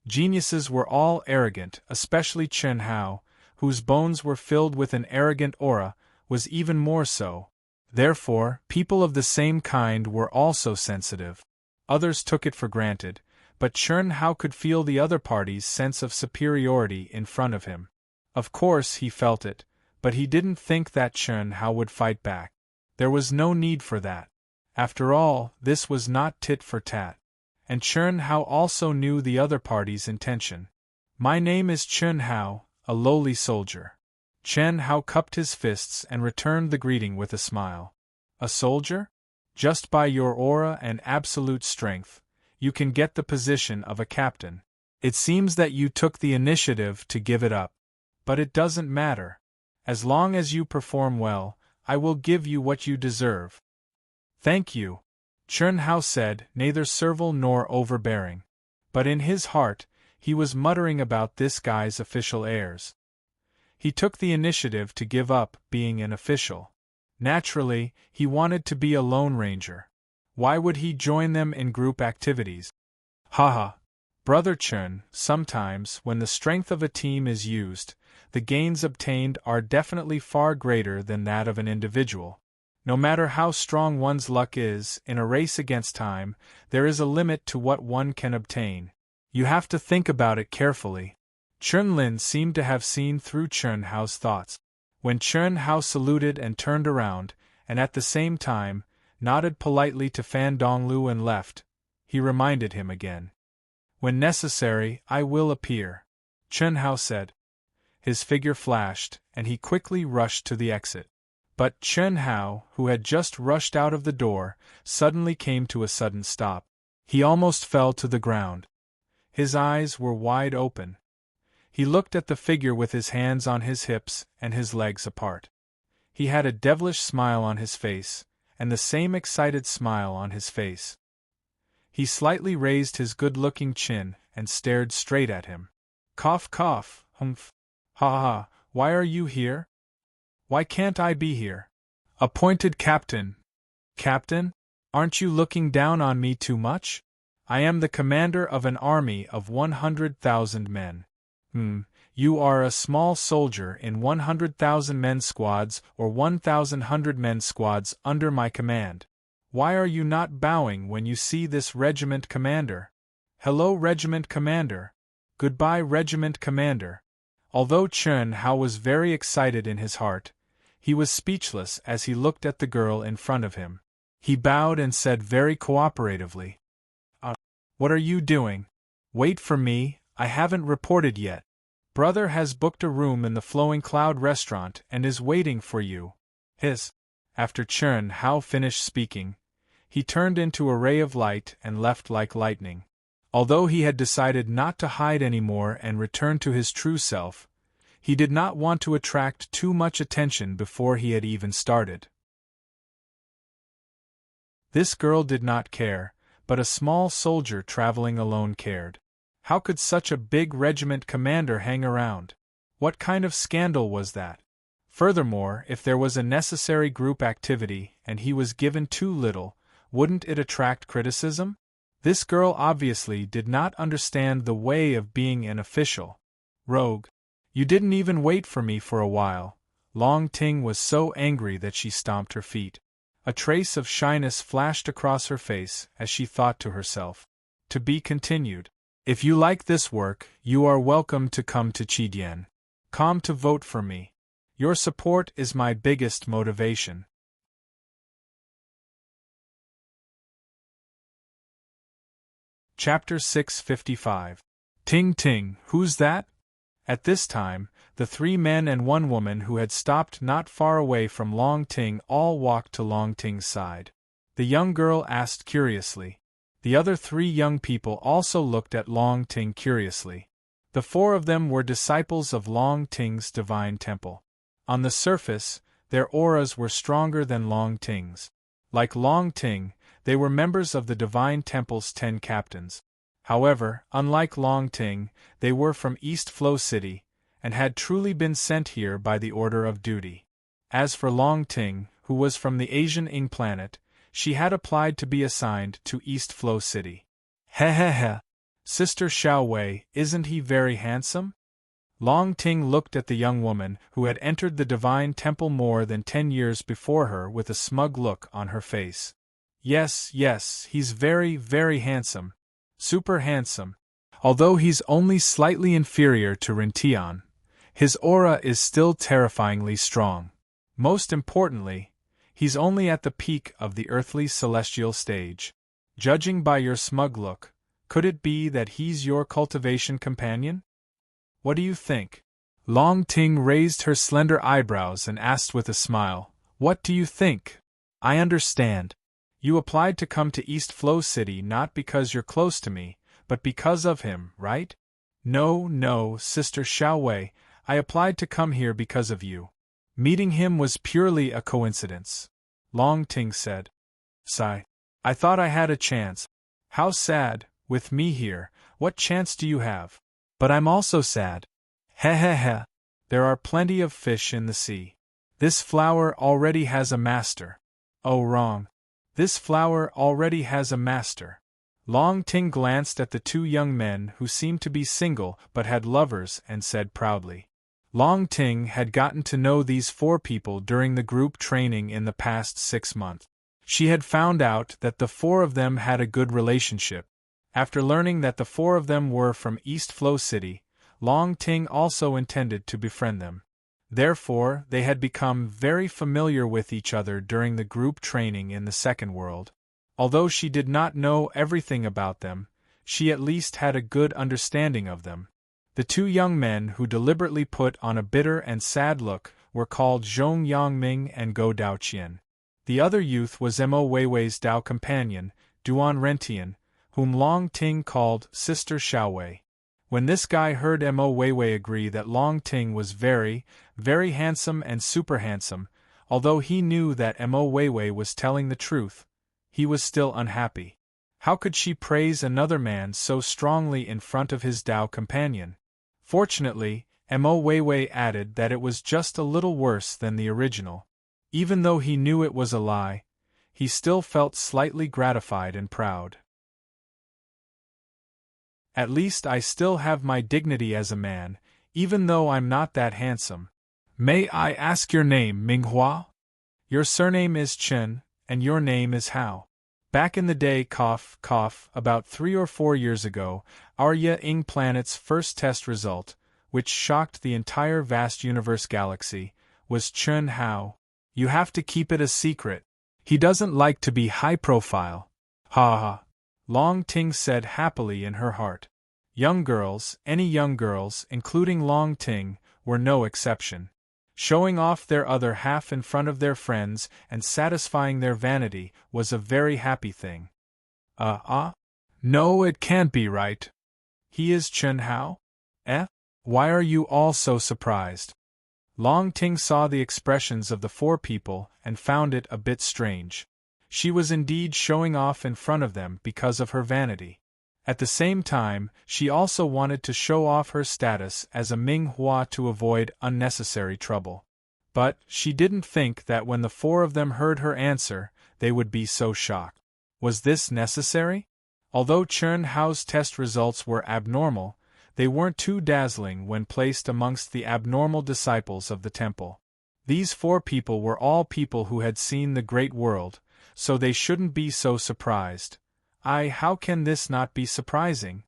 Geniuses were all arrogant, especially Chern Hao, whose bones were filled with an arrogant aura, was even more so. Therefore, people of the same kind were also sensitive. Others took it for granted, but Chern Hao could feel the other party's sense of superiority in front of him. Of course he felt it, but he didn't think that Chern Hao would fight back. There was no need for that. After all, this was not tit for tat. And Chern Hao also knew the other party's intention. "My name is Chern Hao, a lowly soldier." Chern Hao cupped his fists and returned the greeting with a smile. "A soldier? Just by your aura and absolute strength, you can get the position of a captain. It seems that you took the initiative to give it up. But it doesn't matter. As long as you perform well, I will give you what you deserve." "Thank you," Chern Hao said, neither servile nor overbearing. But in his heart, he was muttering about this guy's official airs. He took the initiative to give up being an official. Naturally, he wanted to be a Lone Ranger. Why would he join them in group activities? Haha. Brother Chern, sometimes, when the strength of a team is used, the gains obtained are definitely far greater than that of an individual. No matter how strong one's luck is, in a race against time, there is a limit to what one can obtain. You have to think about it carefully. Chern Lin seemed to have seen through Chern Hao's thoughts. When Chern Hao saluted and turned around, and at the same time, nodded politely to Fan Donglu and left, he reminded him again. "When necessary, I will appear," Chern Hao said. His figure flashed, and he quickly rushed to the exit. But Chern Hao, who had just rushed out of the door, suddenly came to a sudden stop. He almost fell to the ground. His eyes were wide open. He looked at the figure with his hands on his hips and his legs apart. He had a devilish smile on his face, and the same excited smile on his face. He slightly raised his good-looking chin and stared straight at him. "Cough, cough, humph. Ha ha, why are you here? Why can't I be here? Appointed captain. Captain? Aren't you looking down on me too much? I am the commander of an army of 100,000 men. You are a small soldier in 100,000 men squads or 1,100 men squads under my command. Why are you not bowing when you see this regiment commander? Hello, regiment commander. Goodbye, regiment commander. Although Chen Hao was very excited in his heart, he was speechless as he looked at the girl in front of him. He bowed and said very cooperatively, What are you doing? Wait for me, I haven't reported yet. Brother has booked a room in the Flowing Cloud restaurant and is waiting for you. After Chen Hao finished speaking, he turned into a ray of light and left like lightning. Although he had decided not to hide anymore and return to his true self, he did not want to attract too much attention before he had even started. This girl did not care, but a small soldier traveling alone cared. How could such a big regiment commander hang around? What kind of scandal was that? Furthermore, if there was a necessary group activity and he was given too little, wouldn't it attract criticism? This girl obviously did not understand the way of being an official. Rogue. You didn't even wait for me for a while. Long Ting was so angry that she stomped her feet. A trace of shyness flashed across her face as she thought to herself. To be continued. If you like this work, you are welcome to come to Chidian. Come to vote for me. Your support is my biggest motivation. Chapter 655. Ting Ting, who's that? At this time, the 3 men and 1 woman who had stopped not far away from Long Ting all walked to Long Ting's side. The young girl asked curiously. The other 3 young people also looked at Long Ting curiously. The 4 of them were disciples of Long Ting's divine temple. On the surface, their auras were stronger than Long Ting's. Like Long Ting, they were members of the divine temple's 10 captains. However, unlike Long Ting, they were from East Flow City, and had truly been sent here by the order of duty. As for Long Ting, who was from the Asian Ing planet, she had applied to be assigned to East Flow City. Sister Xiao Wei, isn't he very handsome? Long Ting looked at the young woman who had entered the divine temple more than 10 years before her with a smug look on her face. Yes, he's very, very handsome. Super handsome. Although he's only slightly inferior to Rintian, his aura is still terrifyingly strong. Most importantly, he's only at the peak of the earthly celestial stage. Judging by your smug look, could it be that he's your cultivation companion? What do you think? Long Ting raised her slender eyebrows and asked with a smile, What do you think? I understand. You applied to come to East Flow City not because you're close to me, but because of him, right? No, Sister Xiao Wei, I applied to come here because of you. Meeting him was purely a coincidence. Long Ting said. Sigh. I thought I had a chance. How sad, with me here, what chance do you have? But I'm also sad. There are plenty of fish in the sea. This flower already has a master. Oh, wrong. This flower already has a master. Long Ting glanced at the 2 young men who seemed to be single but had lovers and said proudly. Long Ting had gotten to know these 4 people during the group training in the past 6 months. She had found out that the 4 of them had a good relationship. After learning that the 4 of them were from East Flow City, Long Ting also intended to befriend them. Therefore, they had become very familiar with each other during the group training in the second world. Although she did not know everything about them, she at least had a good understanding of them. The 2 young men who deliberately put on a bitter and sad look were called Zhong Yangming and Go Daoqian. The other youth was Mo Weiwei's Dao companion, Duan Rentian, whom Long Ting called Sister Xiao Wei. When this guy heard Mo Weiwei agree that Long Ting was very, very handsome and super handsome, although he knew that Mo Weiwei was telling the truth, he was still unhappy. How could she praise another man so strongly in front of his Dao companion? Fortunately, Mo Weiwei added that it was just a little worse than the original. Even though he knew it was a lie, he still felt slightly gratified and proud. At least I still have my dignity as a man, even though I'm not that handsome. May I ask your name, Minghua? Your surname is Chen, and your name is Hao. Back in the day, about 3 or 4 years ago, our Ying planet's first test result, which shocked the entire vast universe galaxy, was Chen Hao. You have to keep it a secret. He doesn't like to be high profile. Ha ha. Long Ting said happily in her heart. Young girls, any young girls, including Long Ting, were no exception. Showing off their other half in front of their friends and satisfying their vanity was a very happy thing. No, it can't be right. He is Chen Hao? Why are you all so surprised? Long Ting saw the expressions of the 4 people and found it a bit strange. She was indeed showing off in front of them because of her vanity. At the same time, she also wanted to show off her status as a Minghua to avoid unnecessary trouble. But she didn't think that when the 4 of them heard her answer, they would be so shocked. Was this necessary? Although Chen Hao's test results were abnormal, they weren't too dazzling when placed amongst the abnormal disciples of the temple. These 4 people were all people who had seen the great world, so they shouldn't be so surprised. How can this not be surprising?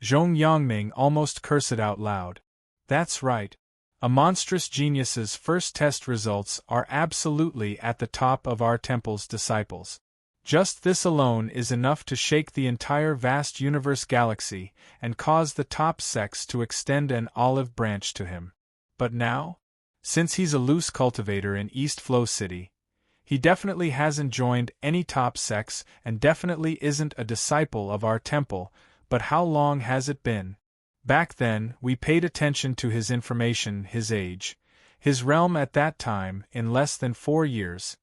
Zhong Yangming almost cursed out loud. That's right. A monstrous genius's first test results are absolutely at the top of our temple's disciples. Just this alone is enough to shake the entire vast universe galaxy and cause the top sex to extend an olive branch to him. But now? Since he's a loose cultivator in East Flow City, he definitely hasn't joined any top sex and definitely isn't a disciple of our temple, but how long has it been? Back then, we paid attention to his information, his age, his realm at that time, in less than 4 years.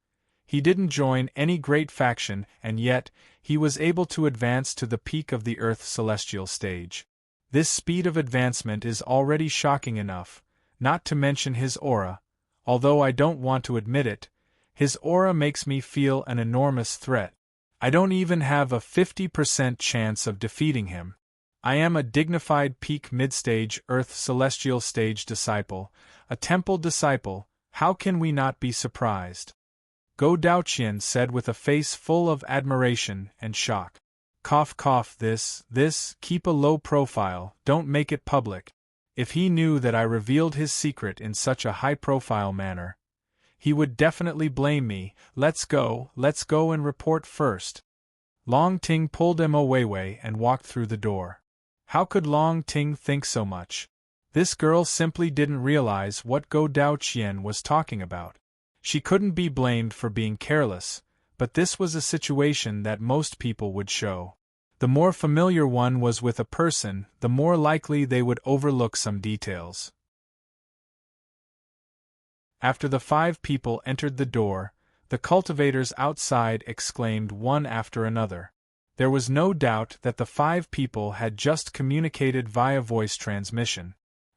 He didn't join any great faction, and yet, he was able to advance to the peak of the Earth celestial stage. This speed of advancement is already shocking enough, not to mention his aura. Although I don't want to admit it, his aura makes me feel an enormous threat. I don't even have a 50% chance of defeating him. I am a dignified peak mid-stage Earth celestial stage disciple, a temple disciple. How can we not be surprised? Go Daoqian said with a face full of admiration and shock. This, keep a low profile, don't make it public. If he knew that I revealed his secret in such a high-profile manner, he would definitely blame me. Let's go and report first. Long Ting pulled Mo Weiwei and walked through the door. How could Long Ting think so much? This girl simply didn't realize what Go Daoqian was talking about. She couldn't be blamed for being careless, but this was a situation that most people would show. The more familiar one was with a person, the more likely they would overlook some details. After the 5 people entered the door, the cultivators outside exclaimed one after another. There was no doubt that the 5 people had just communicated via voice transmission.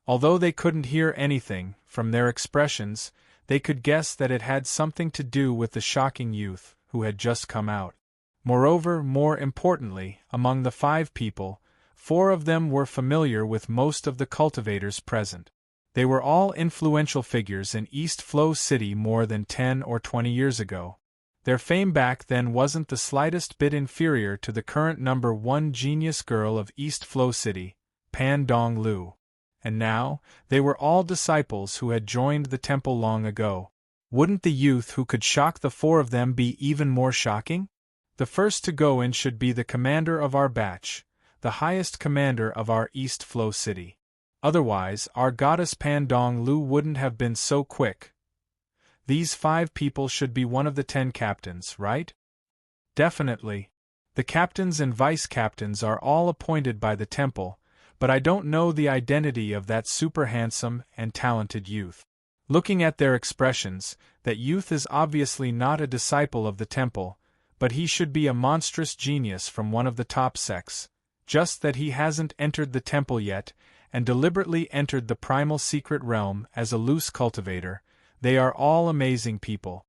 Although they couldn't hear anything, from their expressions, they could guess that it had something to do with the shocking youth who had just come out. Moreover, more importantly, among the 5 people, 4 of them were familiar with most of the cultivators present. They were all influential figures in East Flow City more than 10 or 20 years ago. Their fame back then wasn't the slightest bit inferior to the current number 1 genius girl of East Flow City, Pan Dong Lu. And now, they were all disciples who had joined the temple long ago. Wouldn't the youth who could shock the 4 of them be even more shocking? The first to go in should be the commander of our batch, the highest commander of our East Flow City. Otherwise, our goddess Pandong Lu wouldn't have been so quick. These 5 people should be one of the 10 captains, right? Definitely. The captains and vice-captains are all appointed by the temple, but I don't know the identity of that super handsome and talented youth. Looking at their expressions, that youth is obviously not a disciple of the temple, but he should be a monstrous genius from one of the top sects, just that he hasn't entered the temple yet, and deliberately entered the primal secret realm as a loose cultivator. They are all amazing people.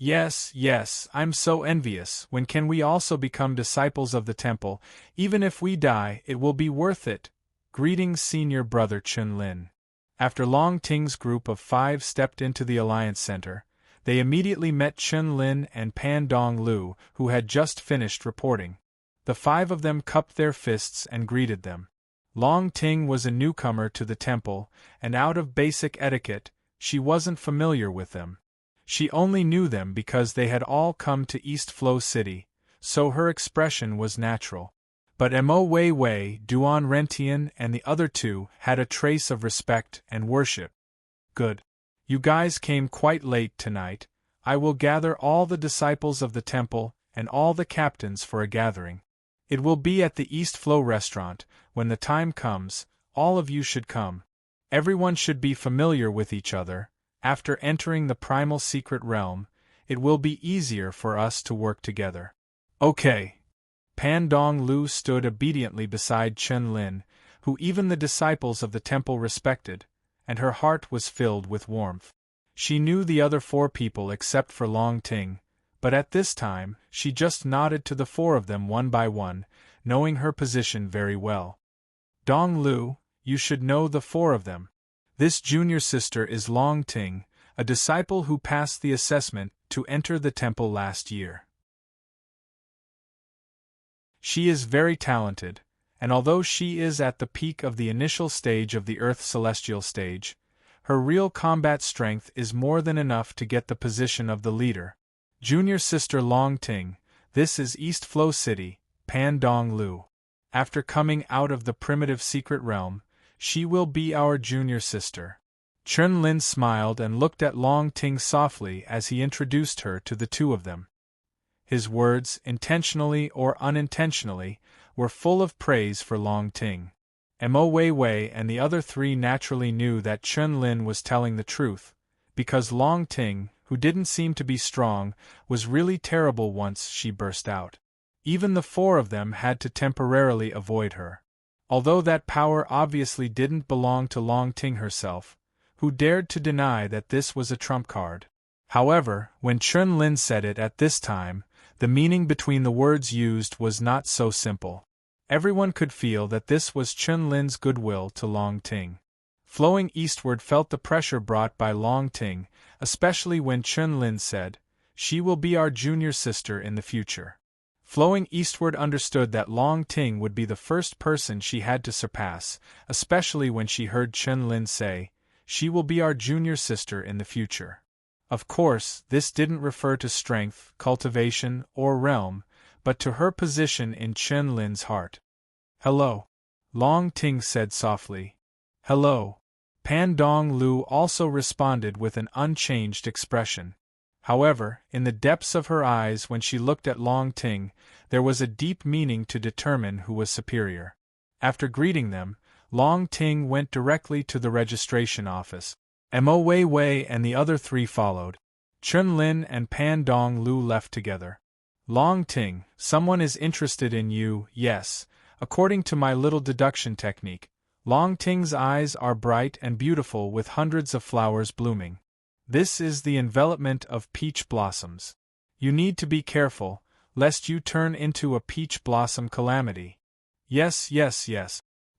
Yes, yes, I'm so envious. When can we also become disciples of the temple? Even if we die, it will be worth it. Greetings, senior brother Chun-Lin. After Long Ting's group of 5 stepped into the Alliance Center, they immediately met Chun-Lin and Pan Dong-Lu, who had just finished reporting. The 5 of them cupped their fists and greeted them. Long Ting was a newcomer to the temple, and out of basic etiquette, she wasn't familiar with them. She only knew them because they had all come to East Flow City, so her expression was natural. But Mo Wei Wei, Duan Rentian, and the other 2 had a trace of respect and worship. Good. You guys came quite late tonight. I will gather all the disciples of the temple and all the captains for a gathering. It will be at the East Flow restaurant. When the time comes, all of you should come. Everyone should be familiar with each other. After entering the primal secret realm, it will be easier for us to work together. Okay. Pan Dong-Lu stood obediently beside Chun-Lin, who even the disciples of the temple respected, and her heart was filled with warmth. She knew the other 4 people except for Long Ting, but at this time, she just nodded to the 4 of them one by one, knowing her position very well. Dong-Lu, you should know the 4 of them. This junior sister is Long Ting, a disciple who passed the assessment to enter the temple last year. She is very talented, and although she is at the peak of the initial stage of the Earth Celestial stage, her real combat strength is more than enough to get the position of the leader. Junior sister Long Ting, this is East Flow City, Pan Dong-Lu. After coming out of the primitive secret realm, she will be our junior sister. Chun-Lin smiled and looked at Long Ting softly as he introduced her to the 2 of them. His words, intentionally or unintentionally, were full of praise for Long Ting. Mo Wei Wei and the other 3 naturally knew that Chun-Lin was telling the truth, because Long Ting, who didn't seem to be strong, was really terrible once she burst out. Even the 4 of them had to temporarily avoid her. Although that power obviously didn't belong to Long Ting herself, who dared to deny that this was a trump card. However, when Chun-Lin said it at this time, the meaning between the words used was not so simple. Everyone could feel that this was Chun-Lin's goodwill to Long Ting. Flowing eastward felt the pressure brought by Long Ting, especially when Chun-Lin said, "She will be our junior sister in the future." Flowing eastward understood that Long Ting would be the first person she had to surpass, especially when she heard Chun-Lin say, "She will be our junior sister in the future." Of course, this didn't refer to strength, cultivation, or realm, but to her position in Chun-Lin's heart. "Hello," Long Ting said softly. "Hello." Pan Dong-Lu also responded with an unchanged expression. However, in the depths of her eyes when she looked at Long Ting, there was a deep meaning to determine who was superior. After greeting them, Long Ting went directly to the registration office. Mo Wei Wei and the other 3 followed. Chun-Lin and Pan Dong-Lu left together. "Long Ting, someone is interested in you, yes. According to my little deduction technique, Long Ting's eyes are bright and beautiful with hundreds of flowers blooming. This is the envelopment of peach blossoms. You need to be careful, lest you turn into a peach blossom calamity." Yes.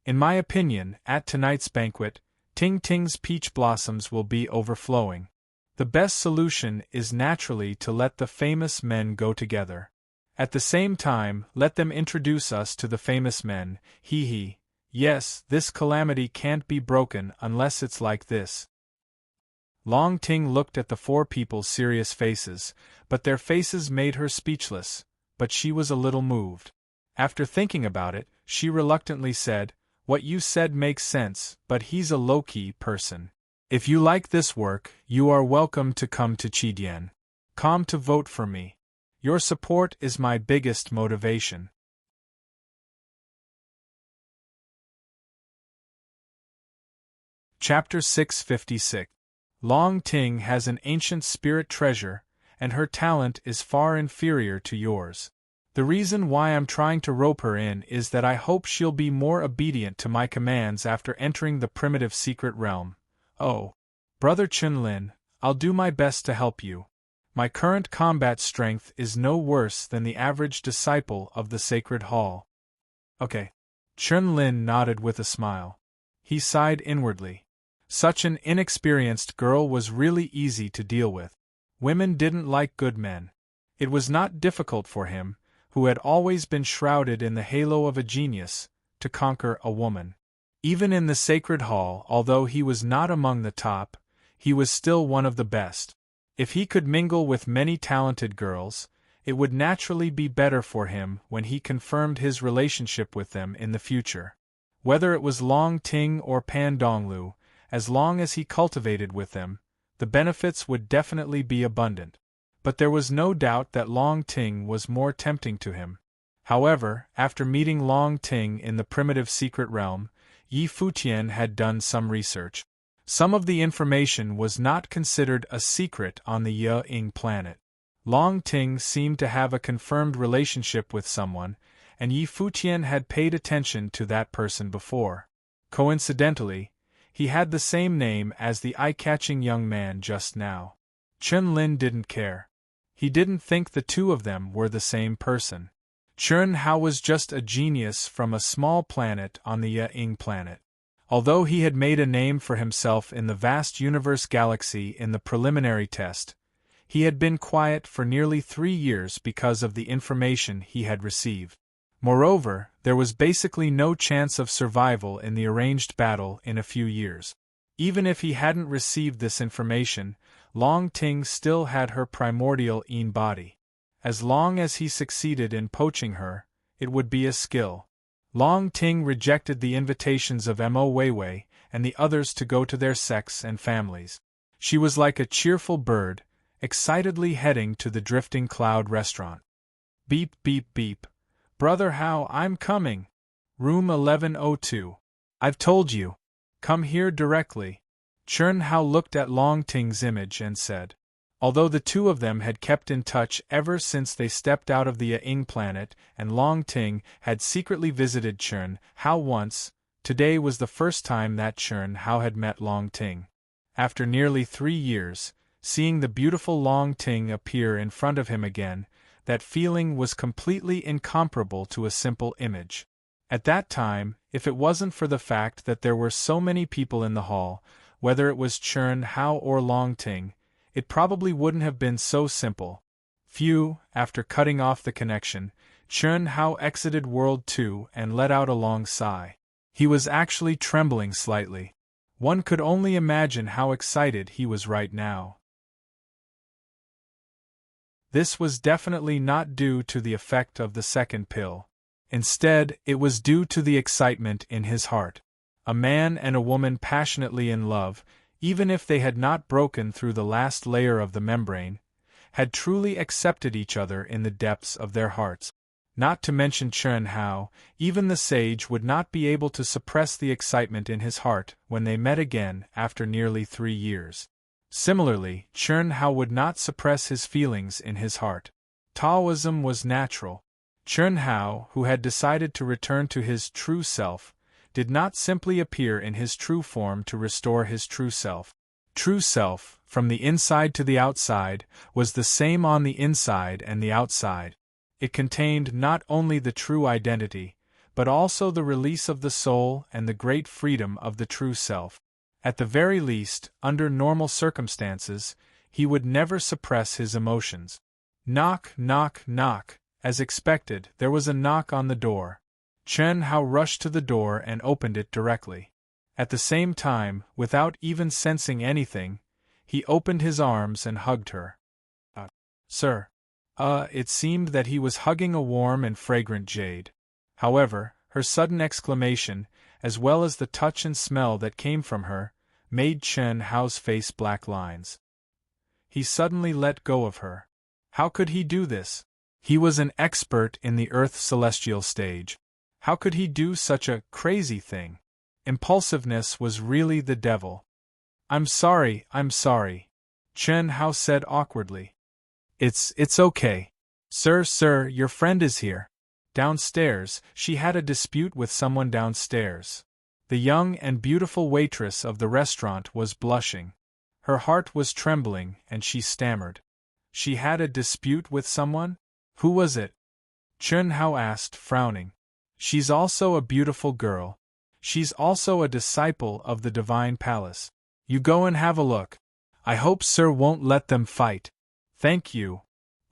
In my opinion, at tonight's banquet, Ting Ting's peach blossoms will be overflowing. The best solution is naturally to let the famous men go together. At the same time, let them introduce us to the famous men, hee. Yes, this calamity can't be broken unless it's like this. Long Ting looked at the 4 people's serious faces, but their faces made her speechless, but she was a little moved. After thinking about it, she reluctantly said, "What you said makes sense, but he's a low-key person. If you like this work, you are welcome to come to Chidian. Come to vote for me. Your support is my biggest motivation." Chapter 656. Long Ting has an ancient spirit treasure, and her talent is far inferior to yours. The reason why I'm trying to rope her in is that I hope she'll be more obedient to my commands after entering the primitive secret realm. Oh, Brother Chun-Lin, I'll do my best to help you. My current combat strength is no worse than the average disciple of the Sacred Hall. Okay. Chun Lin nodded with a smile. He sighed inwardly. Such an inexperienced girl was really easy to deal with. Women didn't like good men. It was not difficult for him, who had always been shrouded in the halo of a genius, to conquer a woman. Even in the Sacred Hall, although he was not among the top, he was still one of the best. If he could mingle with many talented girls, it would naturally be better for him when he confirmed his relationship with them in the future. Whether it was Long Ting or Pan Donglu, as long as he cultivated with them, the benefits would definitely be abundant. But there was no doubt that Long Ting was more tempting to him. However, after meeting Long Ting in the primitive secret realm, Yi Futian had done some research. Some of the information was not considered a secret on the Ye-Ing planet. Long Ting seemed to have a confirmed relationship with someone, and Yi Futian had paid attention to that person before. Coincidentally, he had the same name as the eye-catching young man just now. Chun Lin didn't care. He didn't think the two of them were the same person. Chun Hao was just a genius from a small planet on the Ye-Ing planet. Although he had made a name for himself in the vast universe galaxy in the preliminary test, he had been quiet for nearly 3 years because of the information he had received. Moreover, there was basically no chance of survival in the arranged battle in a few years. Even if he hadn't received this information, Long Ting still had her primordial Yin body. As long as he succeeded in poaching her, it would be a skill. Long Ting rejected the invitations of Mo Weiwei and the others to go to their sects and families. She was like a cheerful bird, excitedly heading to the Drifting Cloud restaurant. Beep beep beep. Brother Hao, I'm coming. Room 1102. I've told you. Come here directly. Chun Hao looked at Long Ting's image and said. Although the two of them had kept in touch ever since they stepped out of the Ye-Ing planet and Long Ting had secretly visited Chun Hao once, today was the first time that Chun Hao had met Long Ting. After nearly 3 years, seeing the beautiful Long Ting appear in front of him again, that feeling was completely incomparable to a simple image. At that time, if it wasn't for the fact that there were so many people in the hall, whether it was Chun Hao or Long Ting, it probably wouldn't have been so simple. Phew, after cutting off the connection, Chun Hao exited World 2 and let out a long sigh. He was actually trembling slightly. One could only imagine how excited he was right now. This was definitely not due to the effect of the second pill. Instead, it was due to the excitement in his heart. A man and a woman passionately in love, even if they had not broken through the last layer of the membrane, had truly accepted each other in the depths of their hearts. Not to mention Chun Hao, even the sage would not be able to suppress the excitement in his heart when they met again after nearly 3 years. Similarly, Chun Hao would not suppress his feelings in his heart. Taoism was natural. Chun Hao, who had decided to return to his true self, did not simply appear in his true form to restore his true self. True self, from the inside to the outside, was the same on the inside and the outside. It contained not only the true identity, but also the release of the soul and the great freedom of the true self. At the very least, under normal circumstances, he would never suppress his emotions. Knock, knock, knock. As expected, there was a knock on the door. Chun Hao rushed to the door and opened it directly. At the same time, without even sensing anything, he opened his arms and hugged her. Sir. It seemed that he was hugging a warm and fragrant jade. However, her sudden exclamation, as well as the touch and smell that came from her, made Chun Hao's face black lines. He suddenly let go of her. How could he do this? He was an expert in the Earth celestial stage. How could he do such a crazy thing? Impulsiveness was really the devil. I'm sorry, Chun Hao said awkwardly. It's okay. Sir, your friend is here. Downstairs, she had a dispute with someone downstairs. The young and beautiful waitress of the restaurant was blushing. Her heart was trembling and she stammered. She had a dispute with someone? Who was it? Chun Hao asked, frowning. She's also a beautiful girl. She's also a disciple of the Divine Palace. You go and have a look. I hope Sir won't let them fight. Thank you.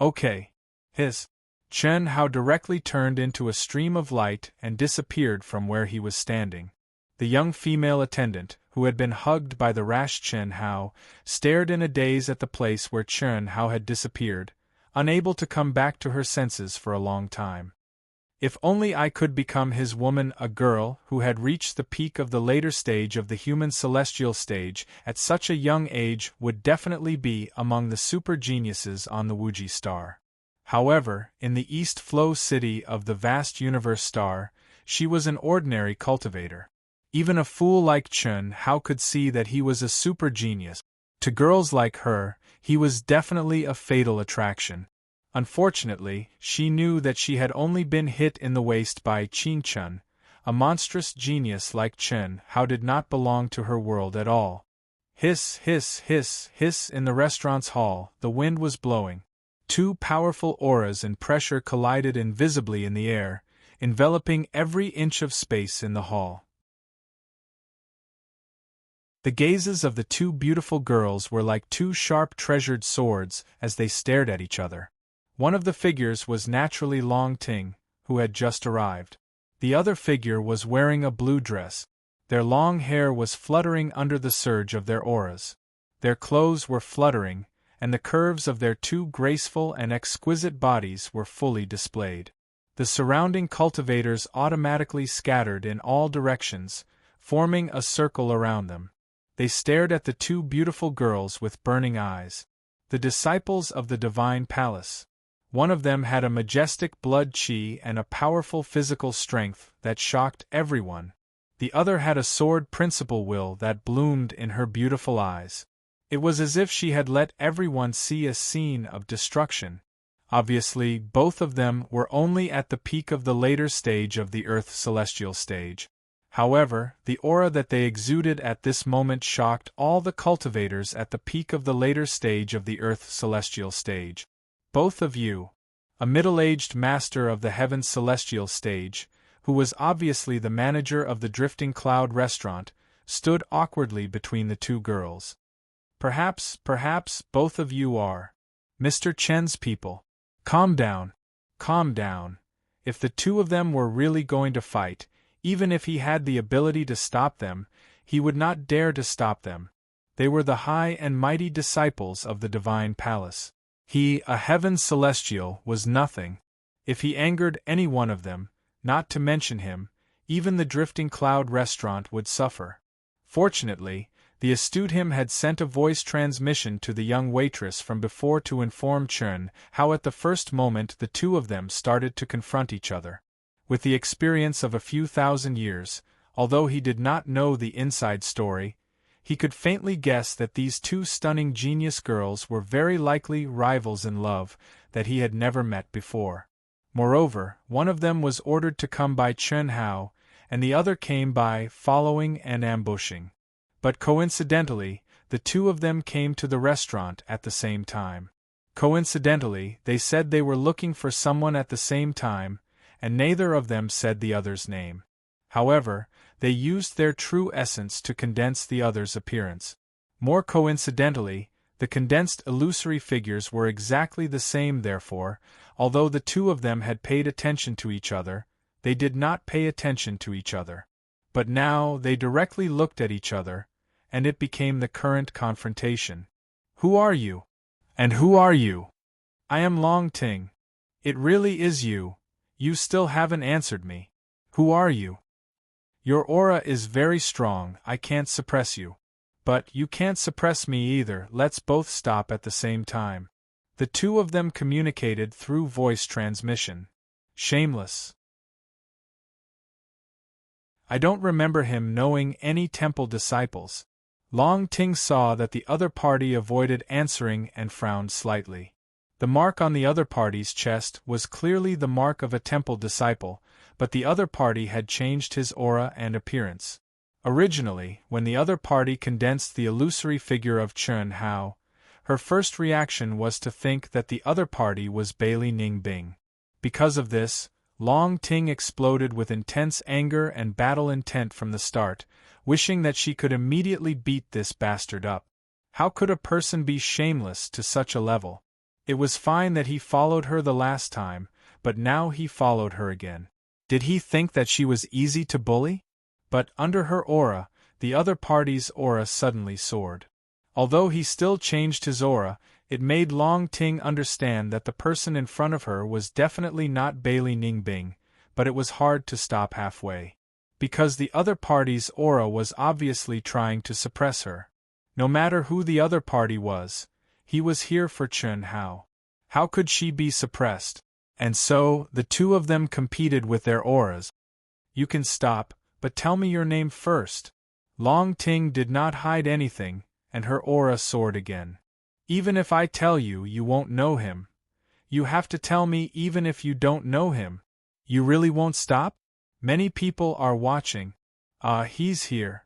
Okay. His. Chun Hao directly turned into a stream of light and disappeared from where he was standing. The young female attendant, who had been hugged by the rash Chun Hao, stared in a daze at the place where Chun Hao had disappeared, unable to come back to her senses for a long time. If only I could become his woman. A girl who had reached the peak of the later stage of the human celestial stage at such a young age would definitely be among the super geniuses on the Wuji star. However, in the East Flow city of the vast universe star, she was an ordinary cultivator. Even a fool like Chun Hao could see that he was a super genius. To girls like her, he was definitely a fatal attraction. Unfortunately, she knew that she had only been hit in the waist by Qin Chun. A monstrous genius like Chun Hao did not belong to her world at all. Hiss, hiss, hiss, hiss. In the restaurant's hall, the wind was blowing. Two powerful auras and pressure collided invisibly in the air, enveloping every inch of space in the hall. The gazes of the two beautiful girls were like two sharp treasured swords as they stared at each other. One of the figures was naturally Long Ting, who had just arrived. The other figure was wearing a blue dress. Their long hair was fluttering under the surge of their auras. Their clothes were fluttering, and the curves of their two graceful and exquisite bodies were fully displayed. The surrounding cultivators automatically scattered in all directions, forming a circle around them. They stared at the two beautiful girls with burning eyes. The disciples of the Divine Palace. One of them had a majestic blood chi and a powerful physical strength that shocked everyone. The other had a sword principle will that bloomed in her beautiful eyes. It was as if she had let everyone see a scene of destruction. Obviously, both of them were only at the peak of the later stage of the Earth celestial stage. However, the aura that they exuded at this moment shocked all the cultivators at the peak of the later stage of the Earth celestial stage. Both of you. A middle-aged master of the Heaven celestial stage, who was obviously the manager of the Drifting Cloud restaurant, stood awkwardly between the two girls. Perhaps both of you are Mr. Chen's people. Calm down. Calm down. If the two of them were really going to fight, even if he had the ability to stop them, he would not dare to stop them. They were the high and mighty disciples of the Divine Palace. He, a Heaven celestial, was nothing. If he angered any one of them, not to mention him, even the Drifting Cloud restaurant would suffer. Fortunately, the astute him had sent a voice transmission to the young waitress from before to inform Chun how at the first moment the two of them started to confront each other. With the experience of a few thousand years, although he did not know the inside story, he could faintly guess that these two stunning genius girls were very likely rivals in love that he had never met before. Moreover, one of them was ordered to come by Chun Hao, and the other came by following and ambushing. But coincidentally, the two of them came to the restaurant at the same time. Coincidentally, they said they were looking for someone at the same time, and neither of them said the other's name. However, they used their true essence to condense the other's appearance. More coincidentally, the condensed illusory figures were exactly the same. Therefore, although the two of them had paid attention to each other, they did not pay attention to each other. But now they directly looked at each other, and it became the current confrontation. Who are you? And who are you? I am Long Ting. It really is you. You still haven't answered me. Who are you? Your aura is very strong, I can't suppress you. But you can't suppress me either, let's both stop at the same time. The two of them communicated through voice transmission. Shameless. I don't remember him knowing any temple disciples. Long Ting saw that the other party avoided answering and frowned slightly. The mark on the other party's chest was clearly the mark of a temple disciple, but the other party had changed his aura and appearance. Originally, when the other party condensed the illusory figure of Chun Hao, Her first reaction was to think that the other party was Bailey Ning Bing. Because of this, Long Ting exploded with intense anger and battle intent from the start, wishing that she could immediately beat this bastard up. How could a person be shameless to such a level? It was fine that he followed her the last time, but now he followed her again. Did he think that she was easy to bully? But under her aura, the other party's aura suddenly soared. Although he still changed his aura, it made Long Ting understand that the person in front of her was definitely not Bailey Ning Bing, but it was hard to stop halfway. Because the other party's aura was obviously trying to suppress her. No matter who the other party was, he was here for Chen Hao. How could she be suppressed? And so, the two of them competed with their auras. You can stop, but tell me your name first. Long Ting did not hide anything, and her aura soared again. Even if I tell you, you won't know him. You have to tell me even if you don't know him. You really won't stop? Many people are watching. He's here.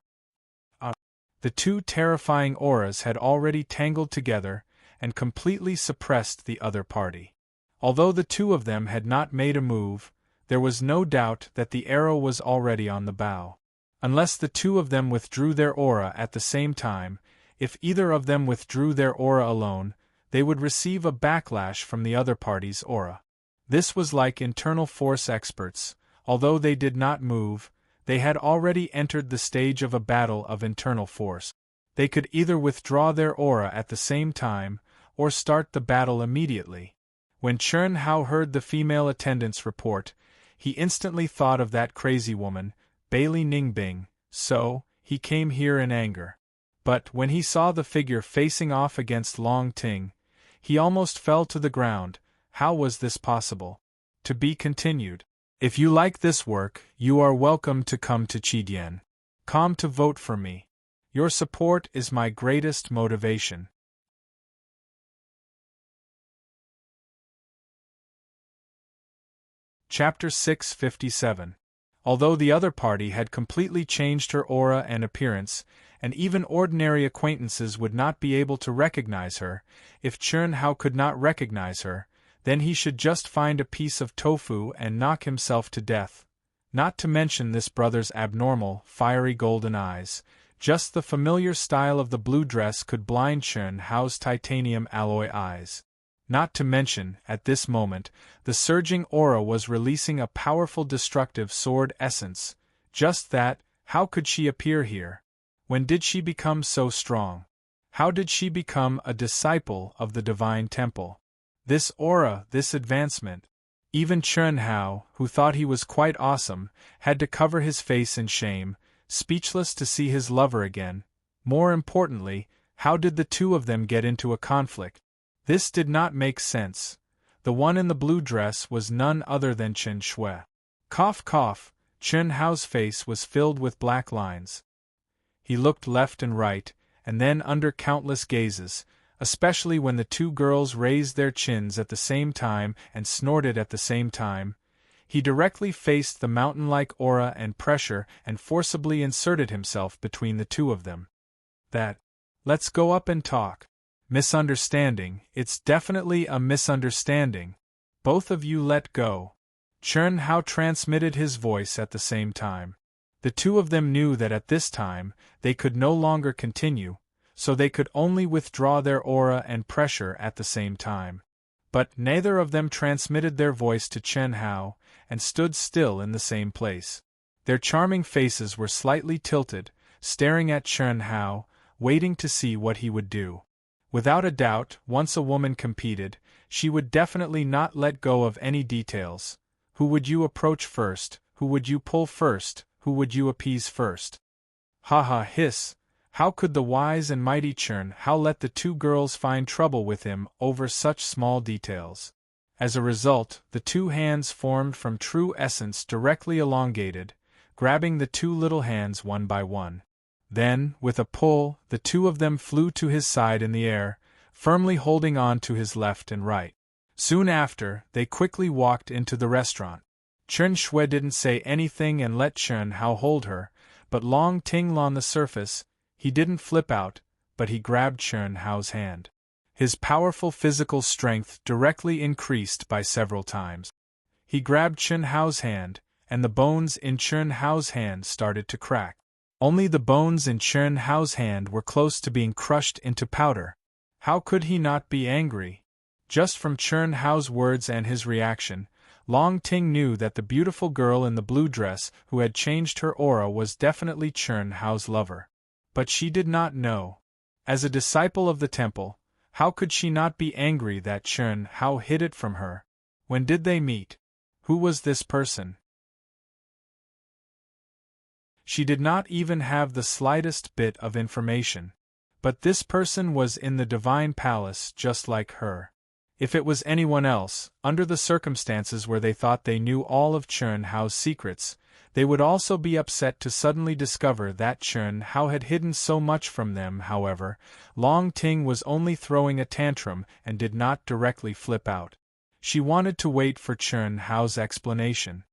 The two terrifying auras had already tangled together and completely suppressed the other party. Although the two of them had not made a move, there was no doubt that the arrow was already on the bow. Unless the two of them withdrew their aura at the same time, if either of them withdrew their aura alone, they would receive a backlash from the other party's aura. This was like internal force experts. Although they did not move, they had already entered the stage of a battle of internal force. They could either withdraw their aura at the same time, or start the battle immediately. When Chen Hao heard the female attendant's report, he instantly thought of that crazy woman, Bailey Ning Bing, so he came here in anger. But when he saw the figure facing off against Long Ting, he almost fell to the ground. How was this possible? To be continued. If you like this work, you are welcome to come to Chidian.com to vote for me. Your support is my greatest motivation. Chapter 657. Although the other party had completely changed her aura and appearance, and even ordinary acquaintances would not be able to recognize her, if Chen Hao could not recognize her, then he should just find a piece of tofu and knock himself to death. Not to mention this brother's abnormal, fiery golden eyes. Just the familiar style of the blue dress could blind Chen Hao's titanium alloy eyes. Not to mention, at this moment, the surging aura was releasing a powerful destructive sword essence. Just that, how could she appear here? When did she become so strong? How did she become a disciple of the divine temple? This aura, this advancement. Even Chen Hao, who thought he was quite awesome, had to cover his face in shame, speechless to see his lover again. More importantly, how did the two of them get into a conflict? This did not make sense. The one in the blue dress was none other than Chen Shui. Cough cough, Chen Hao's face was filled with black lines. He looked left and right, and then under countless gazes, especially when the two girls raised their chins at the same time and snorted at the same time. He directly faced the mountain-like aura and pressure and forcibly inserted himself between the two of them. Let's go up and talk. Misunderstanding, it's definitely a misunderstanding. Both of you let go. Chen Hao transmitted his voice at the same time. The two of them knew that at this time, they could no longer continue, so they could only withdraw their aura and pressure at the same time. But neither of them transmitted their voice to Chen Hao, and stood still in the same place. Their charming faces were slightly tilted, staring at Chen Hao, waiting to see what he would do. Without a doubt, once a woman competed, she would definitely not let go of any details. Who would you approach first? Who would you pull first? Who would you appease first? Ha ha hiss! How could the wise and mighty Chen Hao let the two girls find trouble with him over such small details? As a result, the two hands formed from true essence directly elongated, grabbing the two little hands one by one. Then, with a pull, the two of them flew to his side in the air, firmly holding on to his left and right. Soon after, they quickly walked into the restaurant. Chen Shui didn't say anything and let Chen Hao hold her, but Long Ting on the surface, he didn't flip out, but he grabbed Chen Hao's hand. His powerful physical strength directly increased by several times. He grabbed Chen Hao's hand, and the bones in Chen Hao's hand started to crack. Only the bones in Chen Hao's hand were close to being crushed into powder. How could he not be angry? Just from Chen Hao's words and his reaction, Long Ting knew that the beautiful girl in the blue dress who had changed her aura was definitely Chen Hao's lover. But she did not know. As a disciple of the temple, how could she not be angry that Chen Hao hid it from her? When did they meet? Who was this person? She did not even have the slightest bit of information. But this person was in the divine palace just like her. If it was anyone else, under the circumstances where they thought they knew all of Chen Hao's secrets, they would also be upset to suddenly discover that Chen Hao had hidden so much from them. However, Long Ting was only throwing a tantrum and did not directly flip out. She wanted to wait for Chen Hao's explanation.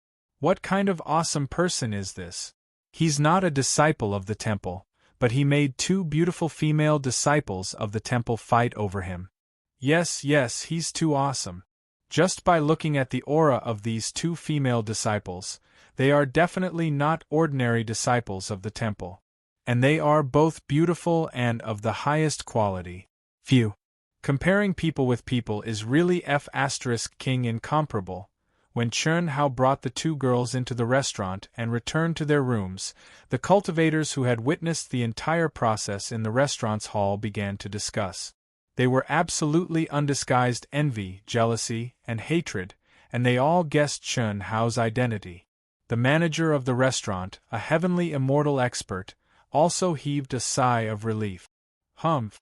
What kind of awesome person is this? He's not a disciple of the temple, but he made two beautiful female disciples of the temple fight over him. Yes, he's too awesome. Just by looking at the aura of these two female disciples, they are definitely not ordinary disciples of the temple. And they are both beautiful and of the highest quality. Phew. Comparing people with people is really King incomparable. When Chen Hao brought the two girls into the restaurant and returned to their rooms, the cultivators who had witnessed the entire process in the restaurant's hall began to discuss. They were absolutely undisguised envy, jealousy, and hatred, and they all guessed Chen Hao's identity. The manager of the restaurant, a heavenly immortal expert, also heaved a sigh of relief. Humph!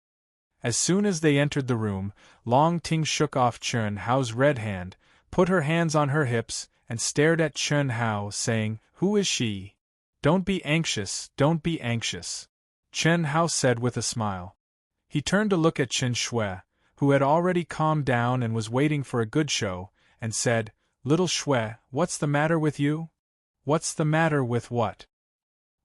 As soon as they entered the room, Long Ting shook off Chen Hao's red hand, put her hands on her hips, and stared at Chen Hao, saying, "Who is she?" Don't be anxious, Chen Hao said with a smile. He turned to look at Chen Shui, who had already calmed down and was waiting for a good show, and said, "Little Shui, what's the matter with you?" "What's the matter with what?"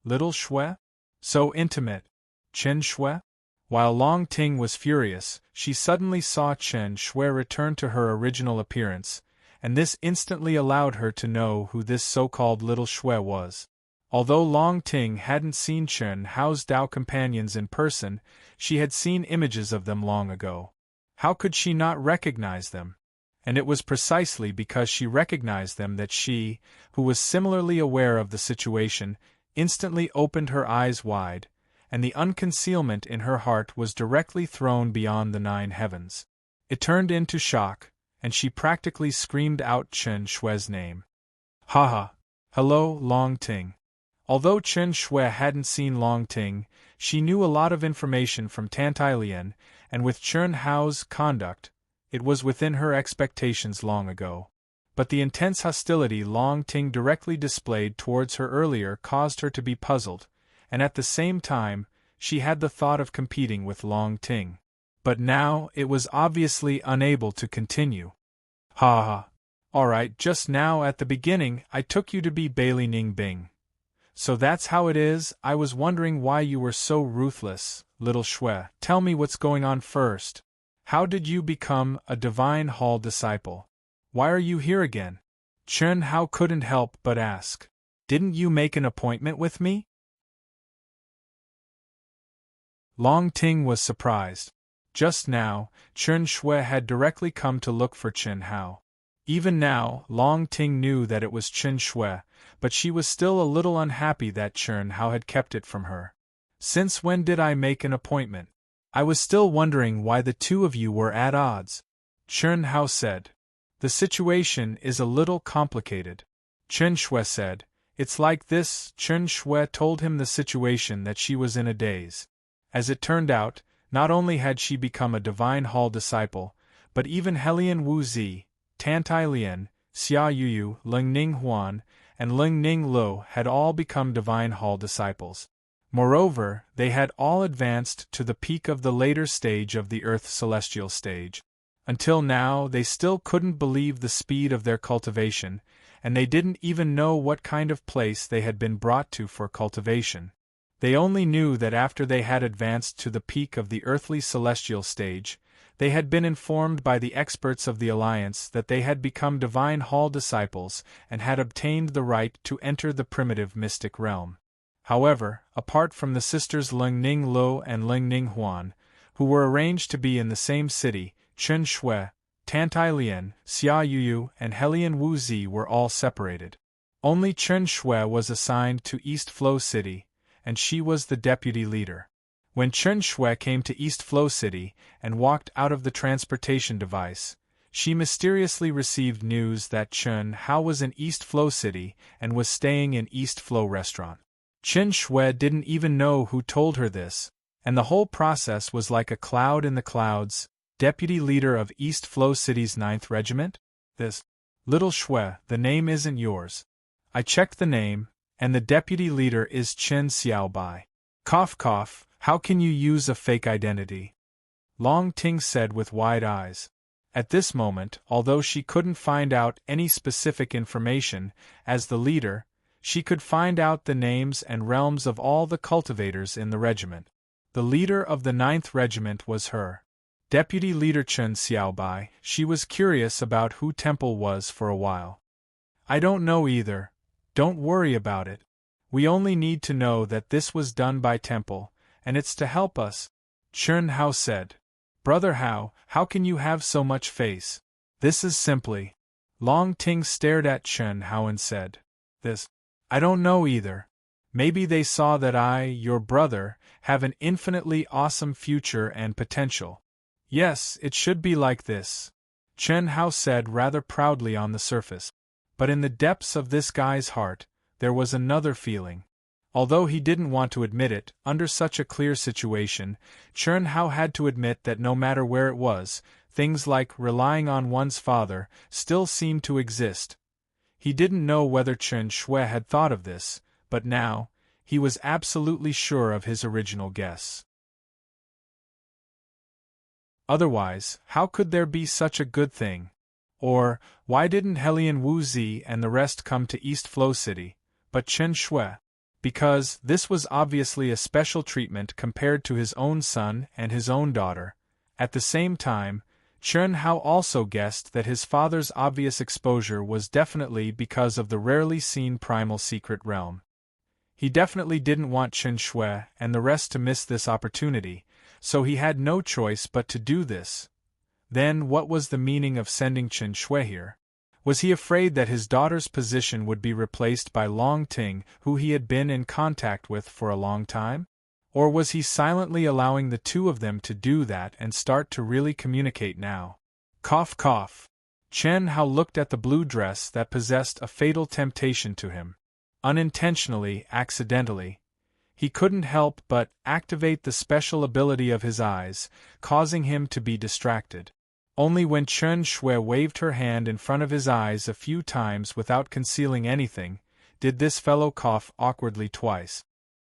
"Little Shui? So intimate, Chen Shui?" While Long Ting was furious, she suddenly saw Chen Shui return to her original appearance, and this instantly allowed her to know who this so-called Little Shui was. Although Long Ting hadn't seen Chen Hao's Dao companions in person, she had seen images of them long ago. How could she not recognize them? And it was precisely because she recognized them that she, who was similarly aware of the situation, instantly opened her eyes wide, and the unconcealment in her heart was directly thrown beyond the 9 heavens. It turned into shock, and she practically screamed out Chen Shui's name. "Haha! Hello, Long Ting." Although Chen Shui hadn't seen Long Ting, she knew a lot of information from Tantailian, and with Chen Hao's conduct, it was within her expectations long ago. But the intense hostility Long Ting directly displayed towards her earlier caused her to be puzzled, and at the same time, she had the thought of competing with Long Ting. But now it was obviously unable to continue. "Ha ha. Alright, just now at the beginning I took you to be Bailey Ning Bing. So that's how it is. I was wondering why you were so ruthless, Little Shui. Tell me what's going on first. How did you become a Divine Hall disciple? Why are you here again?" Chen Hao couldn't help but ask. "Didn't you make an appointment with me?" Long Ting was surprised. Just now, Chen Shui had directly come to look for Chen Hao. Even now, Long Ting knew that it was Chen Shui, but she was still a little unhappy that Chen Hao had kept it from her. "Since when did I make an appointment? I was still wondering why the two of you were at odds," Chen Hao said. "The situation is a little complicated," Chen Shui said. "It's like this." Chen Shui told him the situation that she was in a daze. As it turned out, not only had she become a Divine Hall disciple, but even Helian Wu Zi, Tantai Lian, Xia Yuyu, Ling Ning Huan, and Ling Ning Lo had all become Divine Hall disciples. Moreover, they had all advanced to the peak of the later stage of the Earth Celestial stage. Until now, they still couldn't believe the speed of their cultivation, and they didn't even know what kind of place they had been brought to for cultivation. They only knew that after they had advanced to the peak of the earthly celestial stage, They had been informed by the experts of the Alliance that they had become Divine Hall disciples and had obtained the right to enter the primitive mystic realm. However, apart from the sisters Lingning Lo and Lingning Huan, who were arranged to be in the same city, Chen Shui, Tantai Lian, Xia Yuyu, and Helian Wu Zi were all separated. Only Chen Shui was assigned to East Flow City, and she was the deputy leader. When Chen Shui came to East Flow City and walked out of the transportation device, she mysteriously received news that Chen Hao was in East Flow City and was staying in East Flow Restaurant. Chen Shui didn't even know who told her this, and the whole process was like a cloud in the clouds. Deputy leader of East Flow City's 9th Regiment? This. Little Shui, the name isn't yours. I checked the name, and the deputy leader is Chen Xiaobai. Cough cough, how can you use a fake identity? Long Ting said with wide eyes. At this moment, although she couldn't find out any specific information, as the leader, she could find out the names and realms of all the cultivators in the regiment. The leader of the 9th Regiment was her deputy leader Chen Xiaobai. She was curious about who Temple was for a while. I don't know either. Don't worry about it. We only need to know that this was done by Temple, and it's to help us, Chen Hao said. Brother Hao, how can you have so much faith? This is simply. Long Ting stared at Chen Hao and said, This. I don't know either. Maybe they saw that I, your brother, have an infinitely awesome future and potential. Yes, it should be like this, Chen Hao said rather proudly on the surface. But in the depths of this guy's heart, there was another feeling. Although he didn't want to admit it, under such a clear situation, Chen Hao had to admit that no matter where it was, things like relying on one's father still seemed to exist. He didn't know whether Chen Shui had thought of this, but now, he was absolutely sure of his original guess. Otherwise, how could there be such a good thing? Or, why didn't Helian Wu Zi and the rest come to East Flow City, but Chen Shui? Because this was obviously a special treatment compared to his own son and his own daughter. At the same time, Chen Hao also guessed that his father's obvious exposure was definitely because of the rarely seen primal secret realm. He definitely didn't want Chen Shui and the rest to miss this opportunity, so he had no choice but to do this. Then what was the meaning of sending Chen Shui here? Was he afraid that his daughter's position would be replaced by Long Ting, who he had been in contact with for a long time? Or was he silently allowing the two of them to do that and start to really communicate now? Cough cough. Chen Hao looked at the blue dress that possessed a fatal temptation to him. Unintentionally, accidentally, he couldn't help but activate the special ability of his eyes, causing him to be distracted. Only when Chen Shui waved her hand in front of his eyes a few times without concealing anything, did this fellow cough awkwardly twice.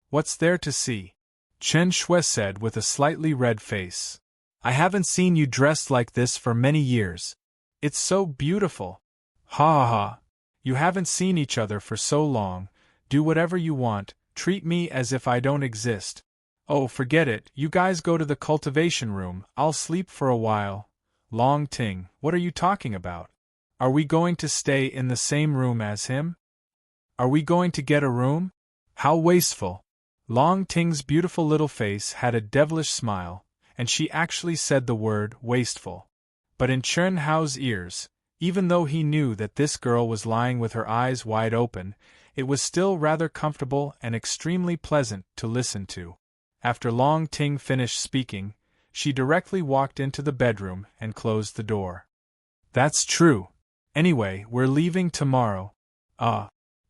What's there to see? Chen Shui said with a slightly red face. I haven't seen you dressed like this for many years. It's so beautiful. Ha ha ha. You haven't seen each other for so long. Do whatever you want. Treat me as if I don't exist. Oh, forget it, you guys go to the cultivation room, I'll sleep for a while. Long Ting, what are you talking about? Are we going to stay in the same room as him? Are we going to get a room? How wasteful. Long Ting's beautiful little face had a devilish smile, and she actually said the word wasteful. But in Chen Hao's ears, even though he knew that this girl was lying with her eyes wide open, it was still rather comfortable and extremely pleasant to listen to. After Long Ting finished speaking, she directly walked into the bedroom and closed the door. That's true. Anyway, we're leaving tomorrow.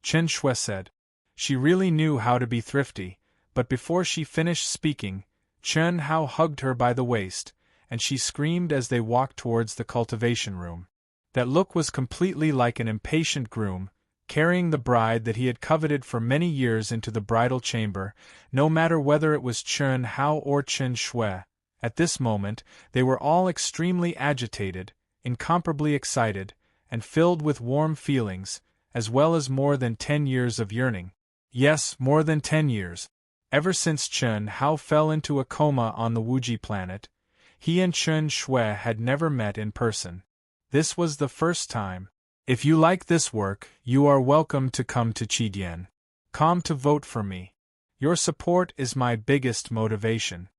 Chen Shui said. She really knew how to be thrifty, but before she finished speaking, Chen Hao hugged her by the waist, and she screamed as they walked towards the cultivation room. That look was completely like an impatient groom, carrying the bride that he had coveted for many years into the bridal chamber, no matter whether it was Chen Hao or Chen Shui. At this moment, they were all extremely agitated, incomparably excited, and filled with warm feelings, as well as more than 10 years of yearning. Yes, more than 10 years. Ever since Chen Hao fell into a coma on the Wuji planet, He and Chen Shui had never met in person. This was the first time. If you like this work, you are welcome to come to Qidian. Come to vote for me. Your support is my biggest motivation.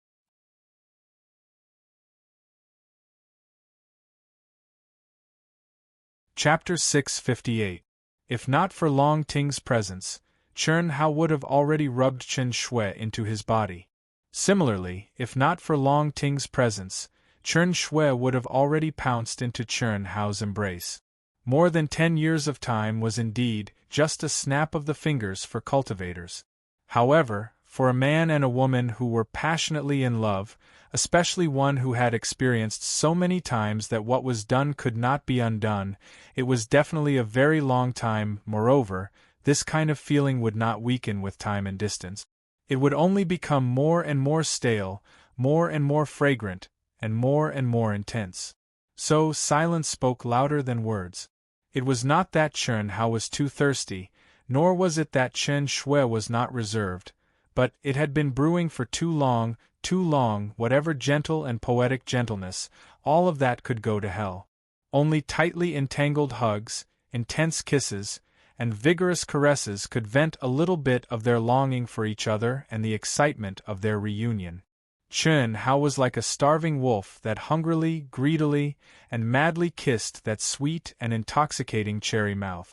Chapter 658. If not for Long Ting's presence, Chen Hao would have already rubbed Chen Shui into his body. Similarly, if not for Long Ting's presence, Chen Shui would have already pounced into Chen Hao's embrace. More than 10 years of time was indeed just a snap of the fingers for cultivators. However, for a man and a woman who were passionately in love, especially one who had experienced so many times that what was done could not be undone, it was definitely a very long time. Moreover, this kind of feeling would not weaken with time and distance. It would only become more and more stale, more and more fragrant, and more intense. So silence spoke louder than words. It was not that Chen Hao was too thirsty, nor was it that Chen Shui was not reserved, but it had been brewing for too long, whatever gentle and poetic gentleness, all of that could go to hell. Only tightly entangled hugs, intense kisses, and vigorous caresses could vent a little bit of their longing for each other and the excitement of their reunion. Chen Hao was like a starving wolf that hungrily, greedily, and madly kissed that sweet and intoxicating cherry mouth.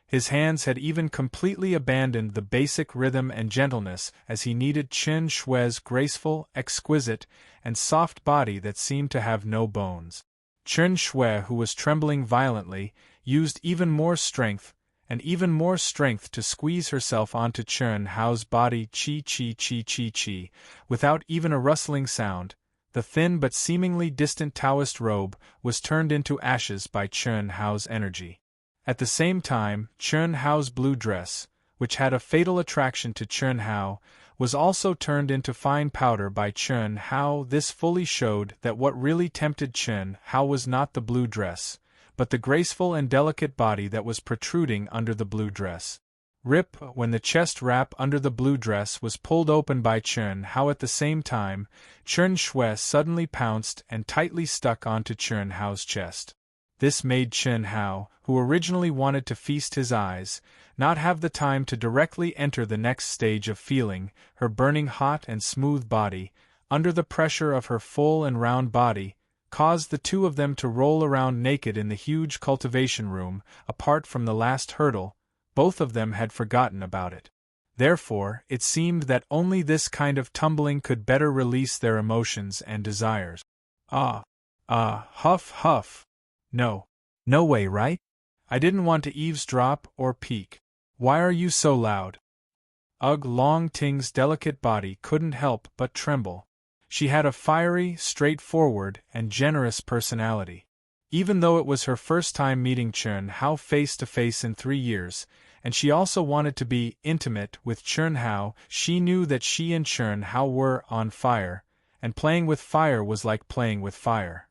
His hands had even completely abandoned the basic rhythm and gentleness as he needed Chen Shui's graceful, exquisite, and soft body that seemed to have no bones. Chen Shui, who was trembling violently, used even more strength to squeeze herself onto Chen Hao's body. Chi, without even a rustling sound. The thin but seemingly distant Taoist robe was turned into ashes by Chen Hao's energy. At the same time, Chen Hao's blue dress, which had a fatal attraction to Chen Hao, was also turned into fine powder by Chen Hao. This fully showed that what really tempted Chen Hao was not the blue dress, but the graceful and delicate body that was protruding under the blue dress. Rip, when the chest wrap under the blue dress was pulled open by Chen Hao at the same time, Chen Shui suddenly pounced and tightly stuck onto Chen Hao's chest. This made Chen Hao, who originally wanted to feast his eyes, not have the time to directly enter the next stage of feeling. Her burning hot and smooth body, under the pressure of her full and round body, caused the two of them to roll around naked in the huge cultivation room. Apart from the last hurdle, both of them had forgotten about it. Therefore, it seemed that only this kind of tumbling could better release their emotions and desires. Huff, huff. No way, right? I didn't want to eavesdrop or peek. Why are you so loud? Ugh, Long Ting's delicate body couldn't help but tremble. She had a fiery, straightforward, and generous personality. Even though it was her first time meeting Chen Hao face to face in 3 years, and she also wanted to be intimate with Chen Hao, she knew that she and Chen Hao were on fire, and playing with fire was like playing with fire.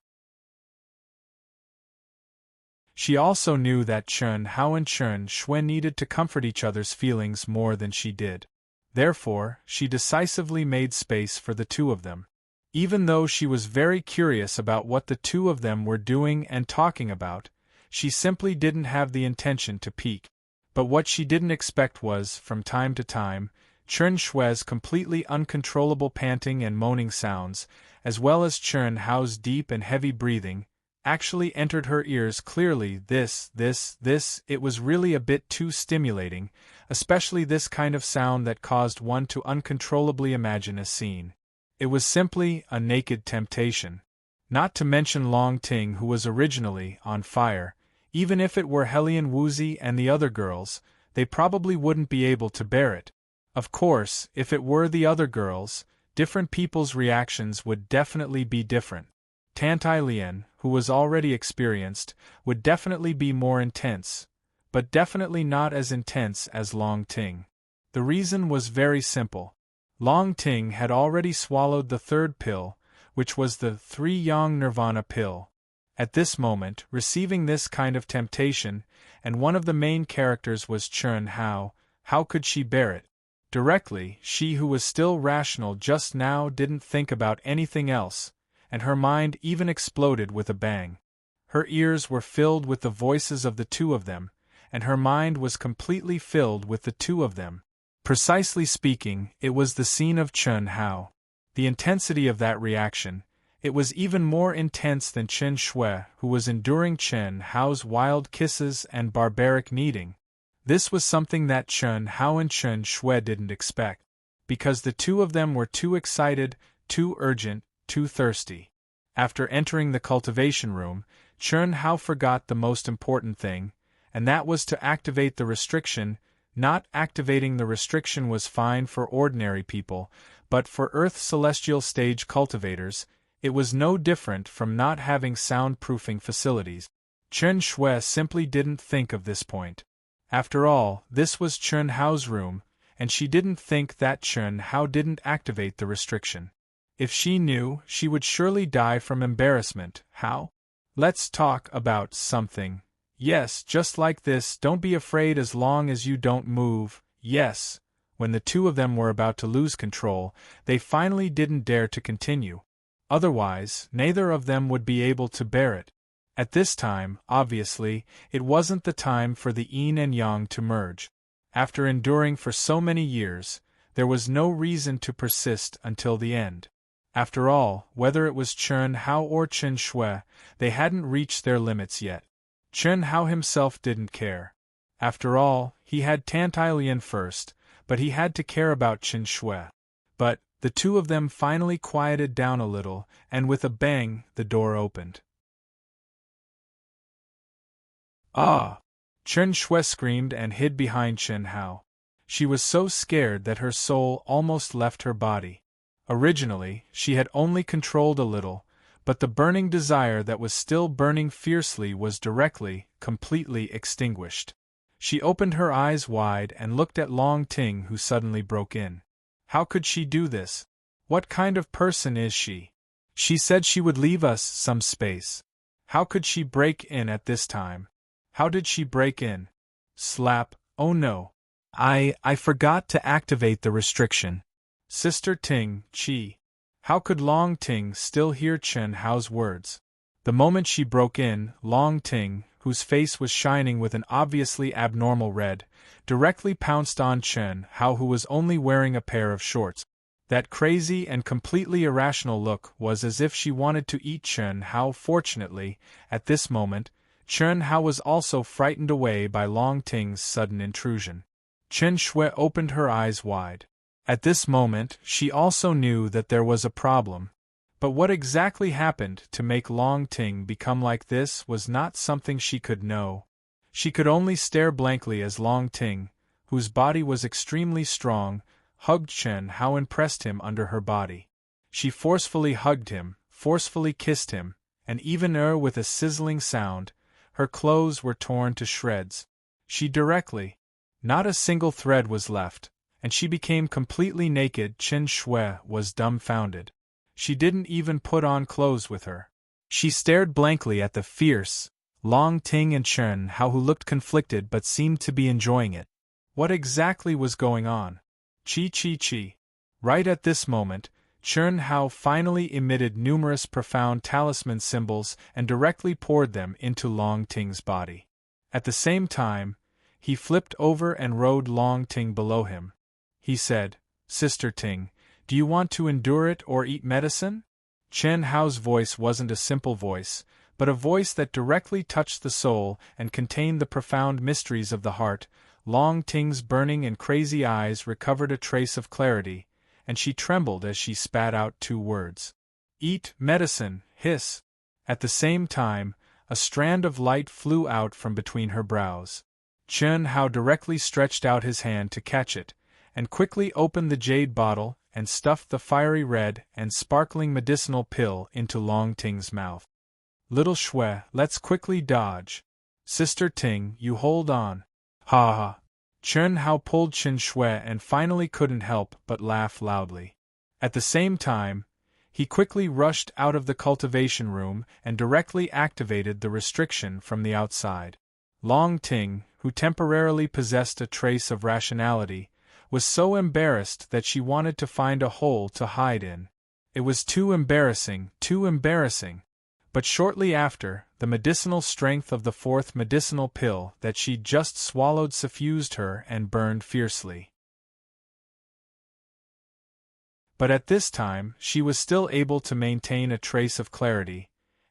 She also knew that Chen Hao and Chen Shui needed to comfort each other's feelings more than she did. Therefore, she decisively made space for the two of them. Even though she was very curious about what the two of them were doing and talking about, she simply didn't have the intention to peek. But what she didn't expect was, from time to time, Chen Shui's completely uncontrollable panting and moaning sounds, as well as Chen Hao's deep and heavy breathing, actually entered her ears clearly. It was really a bit too stimulating, especially this kind of sound that caused one to uncontrollably imagine a scene. It was simply a naked temptation. Not to mention Long Ting, who was originally on fire. Even if it were Helian Wuzi and the other girls, they probably wouldn't be able to bear it. Of course, if it were the other girls, different people's reactions would definitely be different. Tantai Lian, who was already experienced, would definitely be more intense, but definitely not as intense as Long Ting. The reason was very simple. Long Ting had already swallowed the third pill, which was the 3-yang nirvana pill. At this moment, receiving this kind of temptation, and one of the main characters was Chen Hao, how could she bear it? Directly, she who was still rational just now didn't think about anything else, and her mind even exploded with a bang. Her ears were filled with the voices of the two of them, and her mind was completely filled with the two of them. Precisely speaking, it was the scene of Chen Hao. The intensity of that reaction, it was even more intense than Chen Shui, who was enduring Chen Hao's wild kisses and barbaric kneading. This was something that Chen Hao and Chen Shui didn't expect, because the two of them were too excited, too urgent, too thirsty. After entering the cultivation room, Chen Hao forgot the most important thing, and that was to activate the restriction. Not activating the restriction was fine for ordinary people, but for Earth celestial stage cultivators, it was no different from not having soundproofing facilities. Chen Shui simply didn't think of this point. After all, this was Chen Hao's room, and she didn't think that Chen Hao didn't activate the restriction. If she knew, she would surely die from embarrassment. How? Let's talk about something. Yes, just like this, don't be afraid as long as you don't move. Yes. When the two of them were about to lose control, they finally didn't dare to continue. Otherwise, neither of them would be able to bear it. At this time, obviously, it wasn't the time for the yin and yang to merge. After enduring for so many years, there was no reason to persist until the end. After all, whether it was Chen Hao or Chen Shui, they hadn't reached their limits yet. Chen Hao himself didn't care. After all, he had Tantilian first, but he had to care about Chen Shui. But the two of them finally quieted down a little, and with a bang, the door opened. Ah! Chen Shui screamed and hid behind Chen Hao. She was so scared that her soul almost left her body. Originally, she had only controlled a little, but the burning desire that was still burning fiercely was directly, completely extinguished. She opened her eyes wide and looked at Long Ting, who suddenly broke in. How could she do this? What kind of person is she? She said she would leave us some space. How could she break in at this time? How did she break in? Slap, oh no. I forgot to activate the restriction. Sister Ting, Chi. How could Long Ting still hear Chen Hao's words? The moment she broke in, Long Ting, whose face was shining with an obviously abnormal red, directly pounced on Chen Hao, who was only wearing a pair of shorts. That crazy and completely irrational look was as if she wanted to eat Chen Hao. Fortunately, at this moment, Chen Hao was also frightened away by Long Ting's sudden intrusion. Chen Shui opened her eyes wide. At this moment, she also knew that there was a problem. But what exactly happened to make Long Ting become like this was not something she could know. She could only stare blankly as Long Ting, whose body was extremely strong, hugged Chen Hao and pressed him under her body. She forcefully hugged him, forcefully kissed him, and even with a sizzling sound, her clothes were torn to shreds. Not a single thread was left, and she became completely naked. Chen Shui was dumbfounded. She didn't even put on clothes with her. She stared blankly at the fierce Long Ting and Chen Hao, who looked conflicted but seemed to be enjoying it. What exactly was going on? Chi. Right at this moment, Chen Hao finally emitted numerous profound talisman symbols and directly poured them into Long Ting's body. At the same time, he flipped over and rode Long Ting below him. He said, Sister Ting, do you want to endure it or eat medicine? Chen Hao's voice wasn't a simple voice, but a voice that directly touched the soul and contained the profound mysteries of the heart. Long Ting's burning and crazy eyes recovered a trace of clarity, and she trembled as she spat out two words. Eat medicine, hiss. At the same time, a strand of light flew out from between her brows. Chen Hao directly stretched out his hand to catch it, and quickly opened the jade bottle and stuffed the fiery red and sparkling medicinal pill into Long Ting's mouth. Little Shui, let's quickly dodge. Sister Ting, you hold on. Ha ha. Chen Hao pulled Chen Shui and finally couldn't help but laugh loudly. At the same time, he quickly rushed out of the cultivation room and directly activated the restriction from the outside. Long Ting, who temporarily possessed a trace of rationality, was so embarrassed that she wanted to find a hole to hide in. It was too embarrassing, too embarrassing. But shortly after, the medicinal strength of the fourth medicinal pill that she'd just swallowed suffused her and burned fiercely. But at this time, she was still able to maintain a trace of clarity.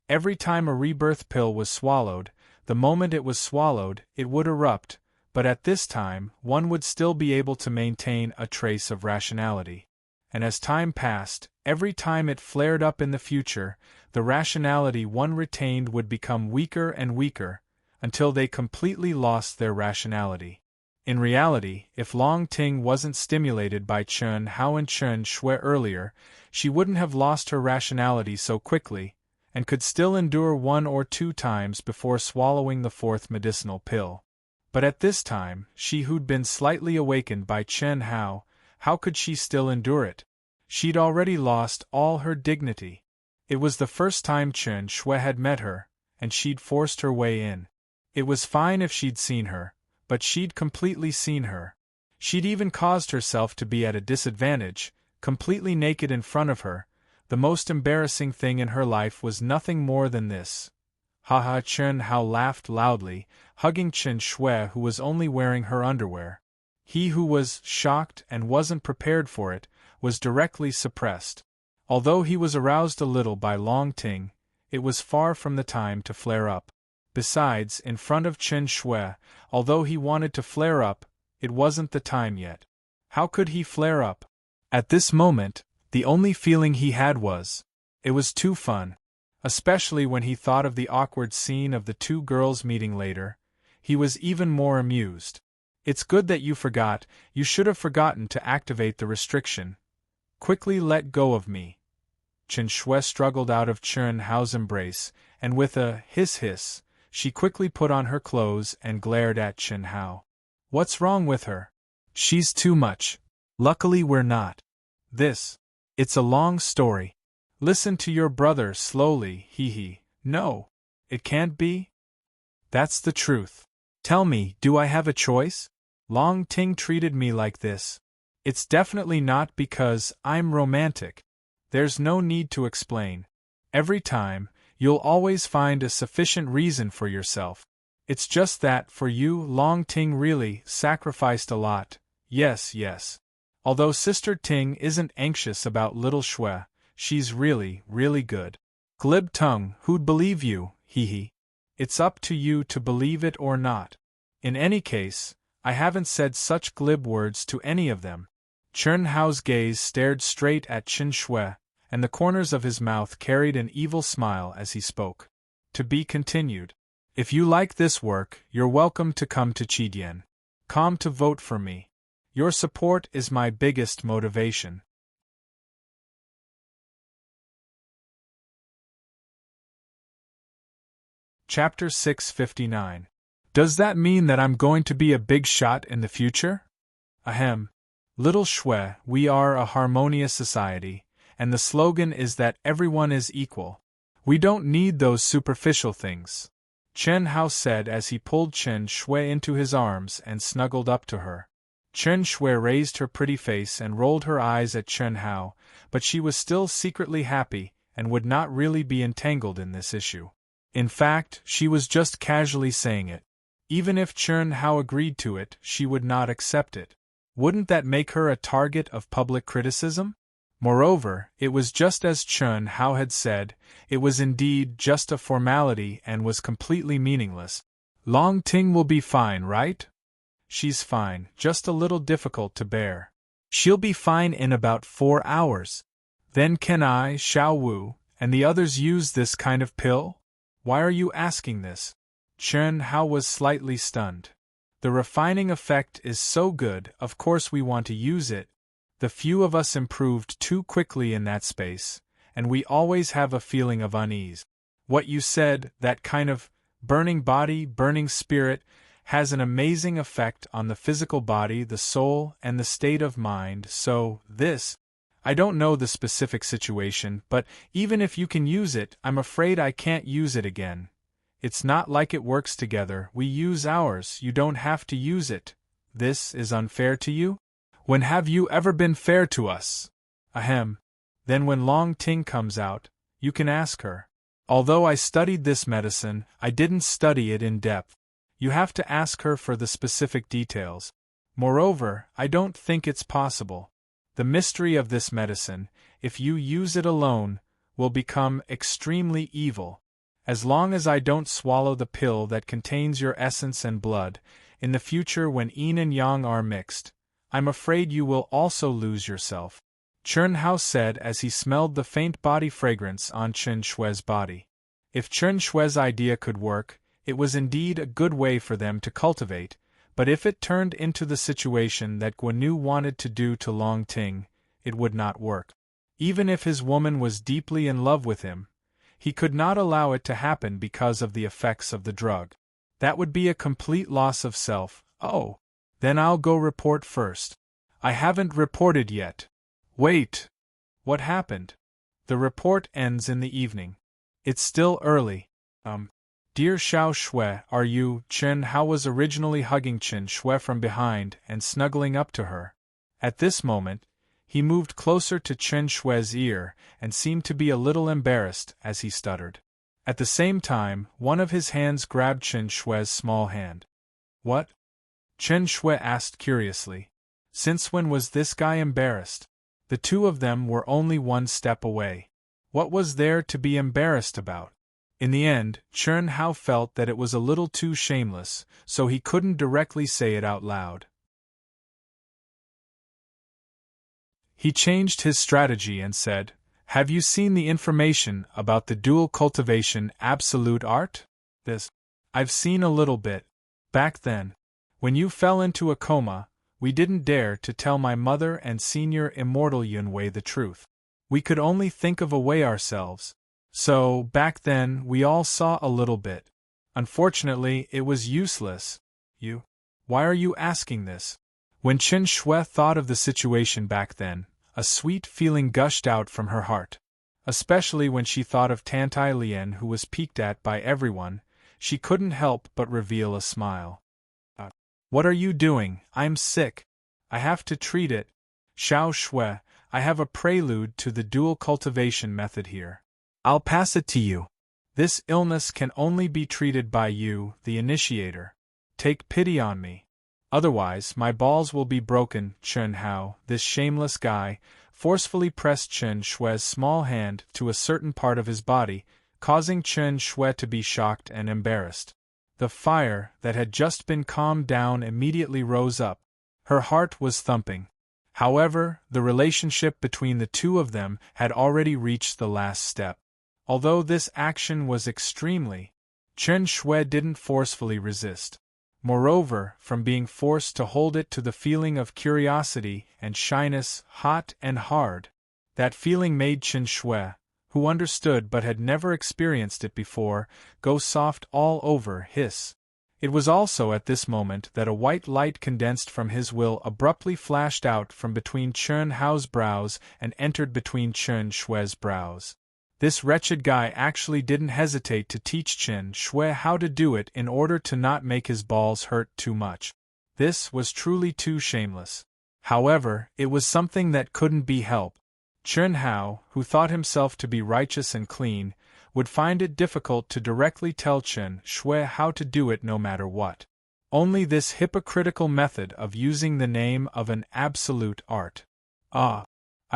Every time a rebirth pill was swallowed, the moment it was swallowed, it would erupt, but at this time, one would still be able to maintain a trace of rationality. And as time passed, every time it flared up in the future, the rationality one retained would become weaker and weaker, until they completely lost their rationality. In reality, if Long Ting wasn't stimulated by Chen Hao and Chen Shui earlier, she wouldn't have lost her rationality so quickly, and could still endure 1 or 2 times before swallowing the fourth medicinal pill. But at this time, she who'd been slightly awakened by Chen Hao, how could she still endure it? She'd already lost all her dignity. It was the first time Chen Shui had met her, and she'd forced her way in. It was fine if she'd seen her, but she'd completely seen her. She'd even caused herself to be at a disadvantage, completely naked in front of her. The most embarrassing thing in her life was nothing more than this. Ha ha! Chen Hao laughed loudly, hugging Chen Shui, who was only wearing her underwear. He who was shocked and wasn't prepared for it, was directly suppressed. Although he was aroused a little by Long Ting, it was far from the time to flare up. Besides, in front of Chen Shui, although he wanted to flare up, it wasn't the time yet. How could he flare up? At this moment, the only feeling he had was, it was too fun. Especially when he thought of the awkward scene of the 2 girls meeting later, he was even more amused. It's good that you forgot, you should have forgotten to activate the restriction. Quickly let go of me. Chen Shui struggled out of Chen Hao's embrace, and with a hiss, she quickly put on her clothes and glared at Chen Hao. What's wrong with her? She's too much. Luckily we're not. It's a long story. Listen to your brother slowly, hee. No. It can't be? That's the truth. Tell me, do I have a choice? Long Ting treated me like this. It's definitely not because I'm romantic. There's no need to explain. Every time, you'll always find a sufficient reason for yourself. It's just that, for you, Long Ting really sacrificed a lot. Yes. Although Sister Ting isn't anxious about little Shui, she's really good. Glib tongue, who'd believe you, hee. It's up to you to believe it or not. In any case, I haven't said such glib words to any of them. Chen Hao's gaze stared straight at Chen Shui, and the corners of his mouth carried an evil smile as he spoke. To be continued. If you like this work, you're welcome to come to Chidian. Come to vote for me. Your support is my biggest motivation. Chapter 659. Does that mean that I'm going to be a big shot in the future? Ahem. Little Shui, we are a harmonious society, and the slogan is that everyone is equal. We don't need those superficial things. Chen Hao said as he pulled Chen Shui into his arms and snuggled up to her. Chen Shui raised her pretty face and rolled her eyes at Chen Hao, but she was still secretly happy and would not really be entangled in this issue. In fact, she was just casually saying it. Even if Chen Hao agreed to it, she would not accept it. Wouldn't that make her a target of public criticism? Moreover, it was just as Chen Hao had said, it was indeed just a formality and was completely meaningless. Long Ting will be fine, right? She's fine, just a little difficult to bear. She'll be fine in about 4 hours. Then can I, Xiao Wu, and the others use this kind of pill? Why are you asking this? Chen Hao was slightly stunned. The refining effect is so good, of course we want to use it. The few of us improved too quickly in that space, and we always have a feeling of unease. What you said, that kind of burning body, burning spirit, has an amazing effect on the physical body, the soul, and the state of mind, so I don't know the specific situation, but even if you can use it, I'm afraid I can't use it again. It's not like it works together, we use ours, you don't have to use it. This is unfair to you? When have you ever been fair to us? Ahem. Then when Long Ting comes out, you can ask her. Although I studied this medicine, I didn't study it in depth. You have to ask her for the specific details. Moreover, I don't think it's possible. The mystery of this medicine, if you use it alone, will become extremely evil. As long as I don't swallow the pill that contains your essence and blood, in the future when yin and yang are mixed, I'm afraid you will also lose yourself, Chen Hao said as he smelled the faint body fragrance on Chen Shui's body. If Chen Shui's idea could work, it was indeed a good way for them to cultivate, but if it turned into the situation that Guan wanted to do to Long Ting, it would not work. Even if his woman was deeply in love with him, he could not allow it to happen because of the effects of the drug. That would be a complete loss of self. Oh, then I'll go report first. I haven't reported yet. Wait. What happened? The report ends in the evening. It's still early. Dear Xiao Shui, are you? Chen Hao was originally hugging Chen Shui from behind and snuggling up to her. At this moment, he moved closer to Chen Shui's ear and seemed to be a little embarrassed as he stuttered. At the same time, one of his hands grabbed Chen Shui's small hand. What? Chen Shui asked curiously. Since when was this guy embarrassed? The two of them were only one step away. What was there to be embarrassed about? In the end, Chen Hao felt that it was a little too shameless, so he couldn't directly say it out loud. He changed his strategy and said, Have you seen the information about the dual cultivation absolute art? I've seen a little bit. Back then, when you fell into a coma, we didn't dare to tell my mother and senior immortal Yunwei the truth. We could only think of a way ourselves. So, back then, we all saw a little bit. Unfortunately, it was useless. Why are you asking this? When Chen Shui thought of the situation back then, a sweet feeling gushed out from her heart. Especially when she thought of Tantai Lien, who was peeked at by everyone, she couldn't help but reveal a smile. What are you doing? I'm sick. I have to treat it. Xiao Shui, I have a prelude to the dual cultivation method here. I'll pass it to you. This illness can only be treated by you, the initiator. Take pity on me. Otherwise, my balls will be broken. Chen Hao, this shameless guy, forcefully pressed Chen Shui's small hand to a certain part of his body, causing Chen Shui to be shocked and embarrassed. The fire that had just been calmed down immediately rose up. Her heart was thumping. However, the relationship between the two of them had already reached the last step. Although this action was extremely, Chen Shui didn't forcefully resist. Moreover, from being forced to hold it to the feeling of curiosity and shyness, hot and hard, that feeling made Chen Shui, who understood but had never experienced it before, go soft all over, hiss. It was also at this moment that a white light condensed from his will abruptly flashed out from between Chen Hao's brows and entered between Chen Shui's brows. This wretched guy actually didn't hesitate to teach Chen Shui how to do it in order to not make his balls hurt too much. This was truly too shameless. However, it was something that couldn't be helped. Chen Hao, who thought himself to be righteous and clean, would find it difficult to directly tell Chen Shui how to do it no matter what. Only this hypocritical method of using the name of an absolute art. I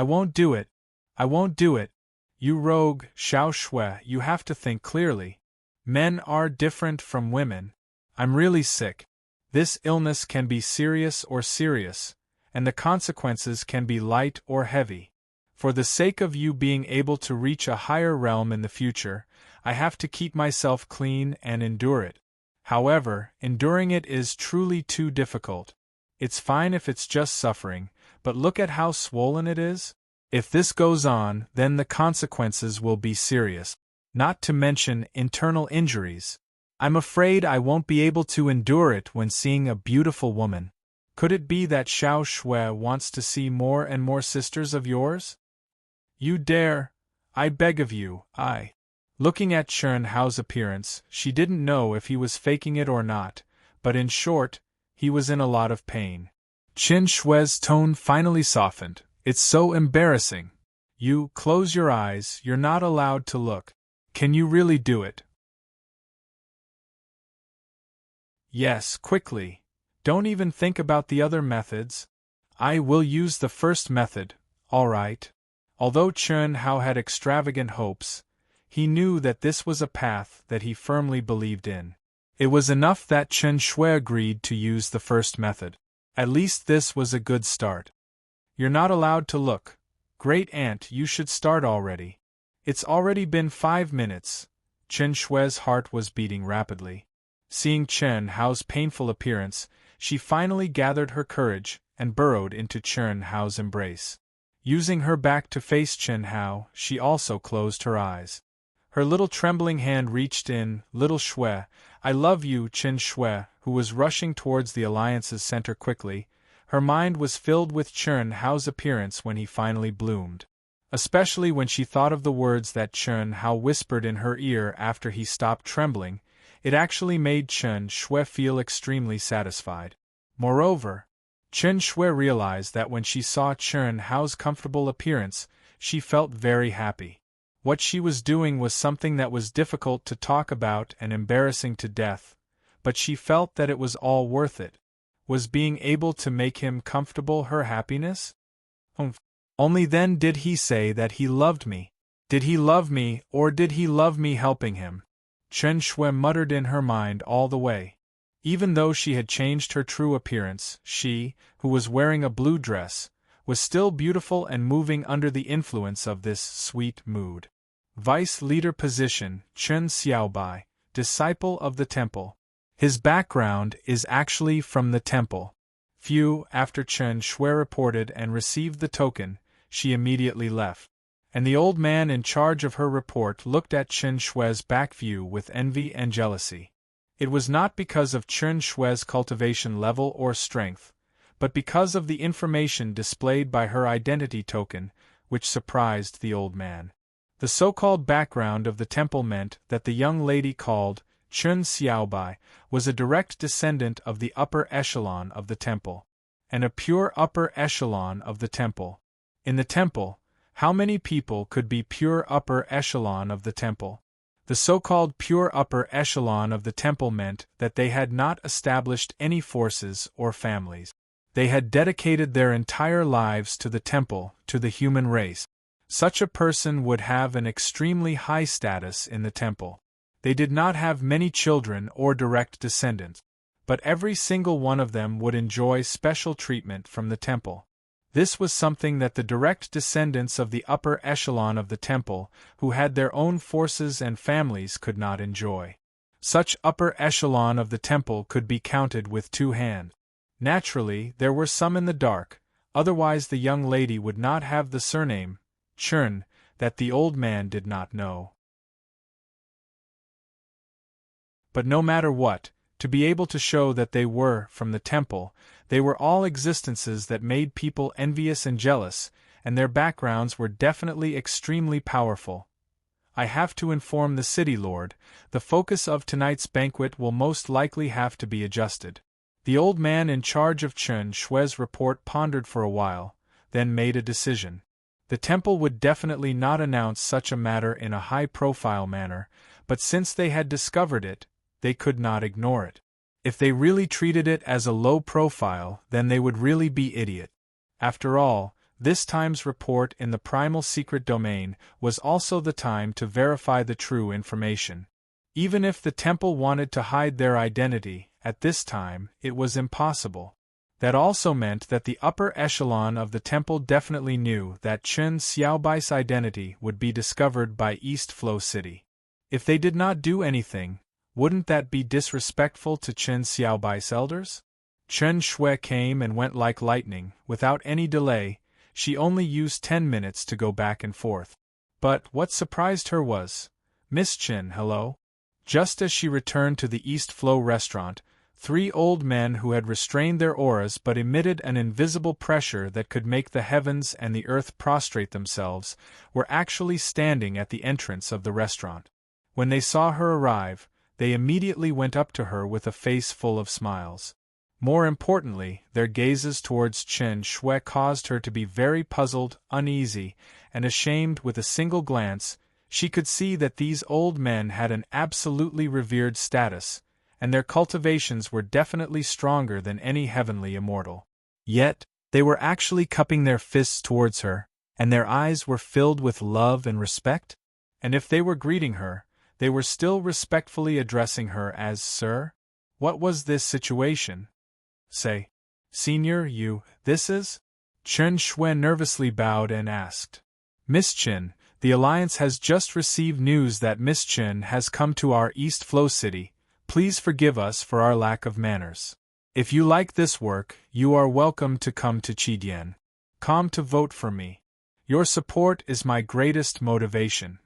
won't do it. I won't do it. You rogue, Xiao Shui, you have to think clearly. Men are different from women. I'm really sick. This illness can be serious or serious, and the consequences can be light or heavy. For the sake of you being able to reach a higher realm in the future, I have to keep myself clean and endure it. However, enduring it is truly too difficult. It's fine if it's just suffering, but look at how swollen it is. If this goes on, then the consequences will be serious, not to mention internal injuries. I'm afraid I won't be able to endure it when seeing a beautiful woman. Could it be that Xiao Shui wants to see more and more sisters of yours? You dare! I beg of you, Looking at Chen Hao's appearance, she didn't know if he was faking it or not, but in short, he was in a lot of pain. Chen Shui's tone finally softened. It's so embarrassing. You, close your eyes, you're not allowed to look. Can you really do it? Yes, quickly. Don't even think about the other methods. I will use the first method, all right. Although Chun Hao had extravagant hopes, he knew that this was a path that he firmly believed in. It was enough that Chen Shui agreed to use the first method. At least this was a good start. You're not allowed to look. Great Aunt, you should start already. It's already been 5 minutes. Chen Shui's heart was beating rapidly. Seeing Chen Hao's painful appearance, she finally gathered her courage and burrowed into Chen Hao's embrace. Using her back to face Chen Hao, she also closed her eyes. Her little trembling hand reached in. Little Shui, I love you. Chen Shui, who was rushing towards the alliance's center quickly, her mind was filled with Chen Hao's appearance when he finally bloomed. Especially when she thought of the words that Chen Hao whispered in her ear after he stopped trembling, it actually made Chen Shui feel extremely satisfied. Moreover, Chen Shui realized that when she saw Chen Hao's comfortable appearance, she felt very happy. What she was doing was something that was difficult to talk about and embarrassing to death, but she felt that it was all worth it. Was being able to make him comfortable her happiness? Only then did he say that he loved me. Did he love me, or did he love me helping him? Chen Shui muttered in her mind all the way. Even though she had changed her true appearance, she, who was wearing a blue dress, was still beautiful and moving under the influence of this sweet mood. Vice leader position, Chen Xiaobai, disciple of the temple. His background is actually from the temple. After Chen Shui reported and received the token, she immediately left. And the old man in charge of her report looked at Chen Shui's back view with envy and jealousy. It was not because of Chen Shui's cultivation level or strength, but because of the information displayed by her identity token, which surprised the old man. The so-called background of the temple meant that the young lady called Chen Xiaobai was a direct descendant of the upper echelon of the temple, and a pure upper echelon of the temple. In the temple, how many people could be pure upper echelon of the temple? The so-called pure upper echelon of the temple meant that they had not established any forces or families. They had dedicated their entire lives to the temple, to the human race. Such a person would have an extremely high status in the temple. They did not have many children or direct descendants, but every single one of them would enjoy special treatment from the temple. This was something that the direct descendants of the upper echelon of the temple, who had their own forces and families, could not enjoy. Such upper echelon of the temple could be counted with 2 hands. Naturally, there were some in the dark, otherwise the young lady would not have the surname, Churn, that the old man did not know. But no matter what, to be able to show that they were from the temple, they were all existences that made people envious and jealous, and their backgrounds were definitely extremely powerful. I have to inform the city lord, the focus of tonight's banquet will most likely have to be adjusted. The old man in charge of Chen Shui's report pondered for a while, then made a decision. The temple would definitely not announce such a matter in a high-profile manner, but since they had discovered it, they could not ignore it. If they really treated it as a low profile, then they would really be idiot. After all, this time's report in the primal secret domain was also the time to verify the true information. Even if the temple wanted to hide their identity, at this time, it was impossible. That also meant that the upper echelon of the temple definitely knew that Chen Xiaobai's identity would be discovered by East Flow City. If they did not do anything, wouldn't that be disrespectful to Chen Xiaobai's elders? Chen Shui came and went like lightning, without any delay. She only used 10 minutes to go back and forth. But what surprised her was, "Miss Chen, hello." Just as she returned to the East Flow restaurant, 3 old men who had restrained their auras but emitted an invisible pressure that could make the heavens and the earth prostrate themselves, were actually standing at the entrance of the restaurant. When they saw her arrive, they immediately went up to her with a face full of smiles. More importantly, their gazes towards Chen Shui caused her to be very puzzled, uneasy, and ashamed. With a single glance, she could see that these old men had an absolutely revered status, and their cultivations were definitely stronger than any heavenly immortal. Yet, they were actually cupping their fists towards her, and their eyes were filled with love and respect? And if they were greeting her, they were still respectfully addressing her as Sir? What was this situation? Say, Senior, this is? Chen Shui nervously bowed and asked. Miss Chen, the Alliance has just received news that Miss Chen has come to our East Flow City. Please forgive us for our lack of manners. If you like this work, you are welcome to come to Qidian. Come to vote for me. Your support is my greatest motivation.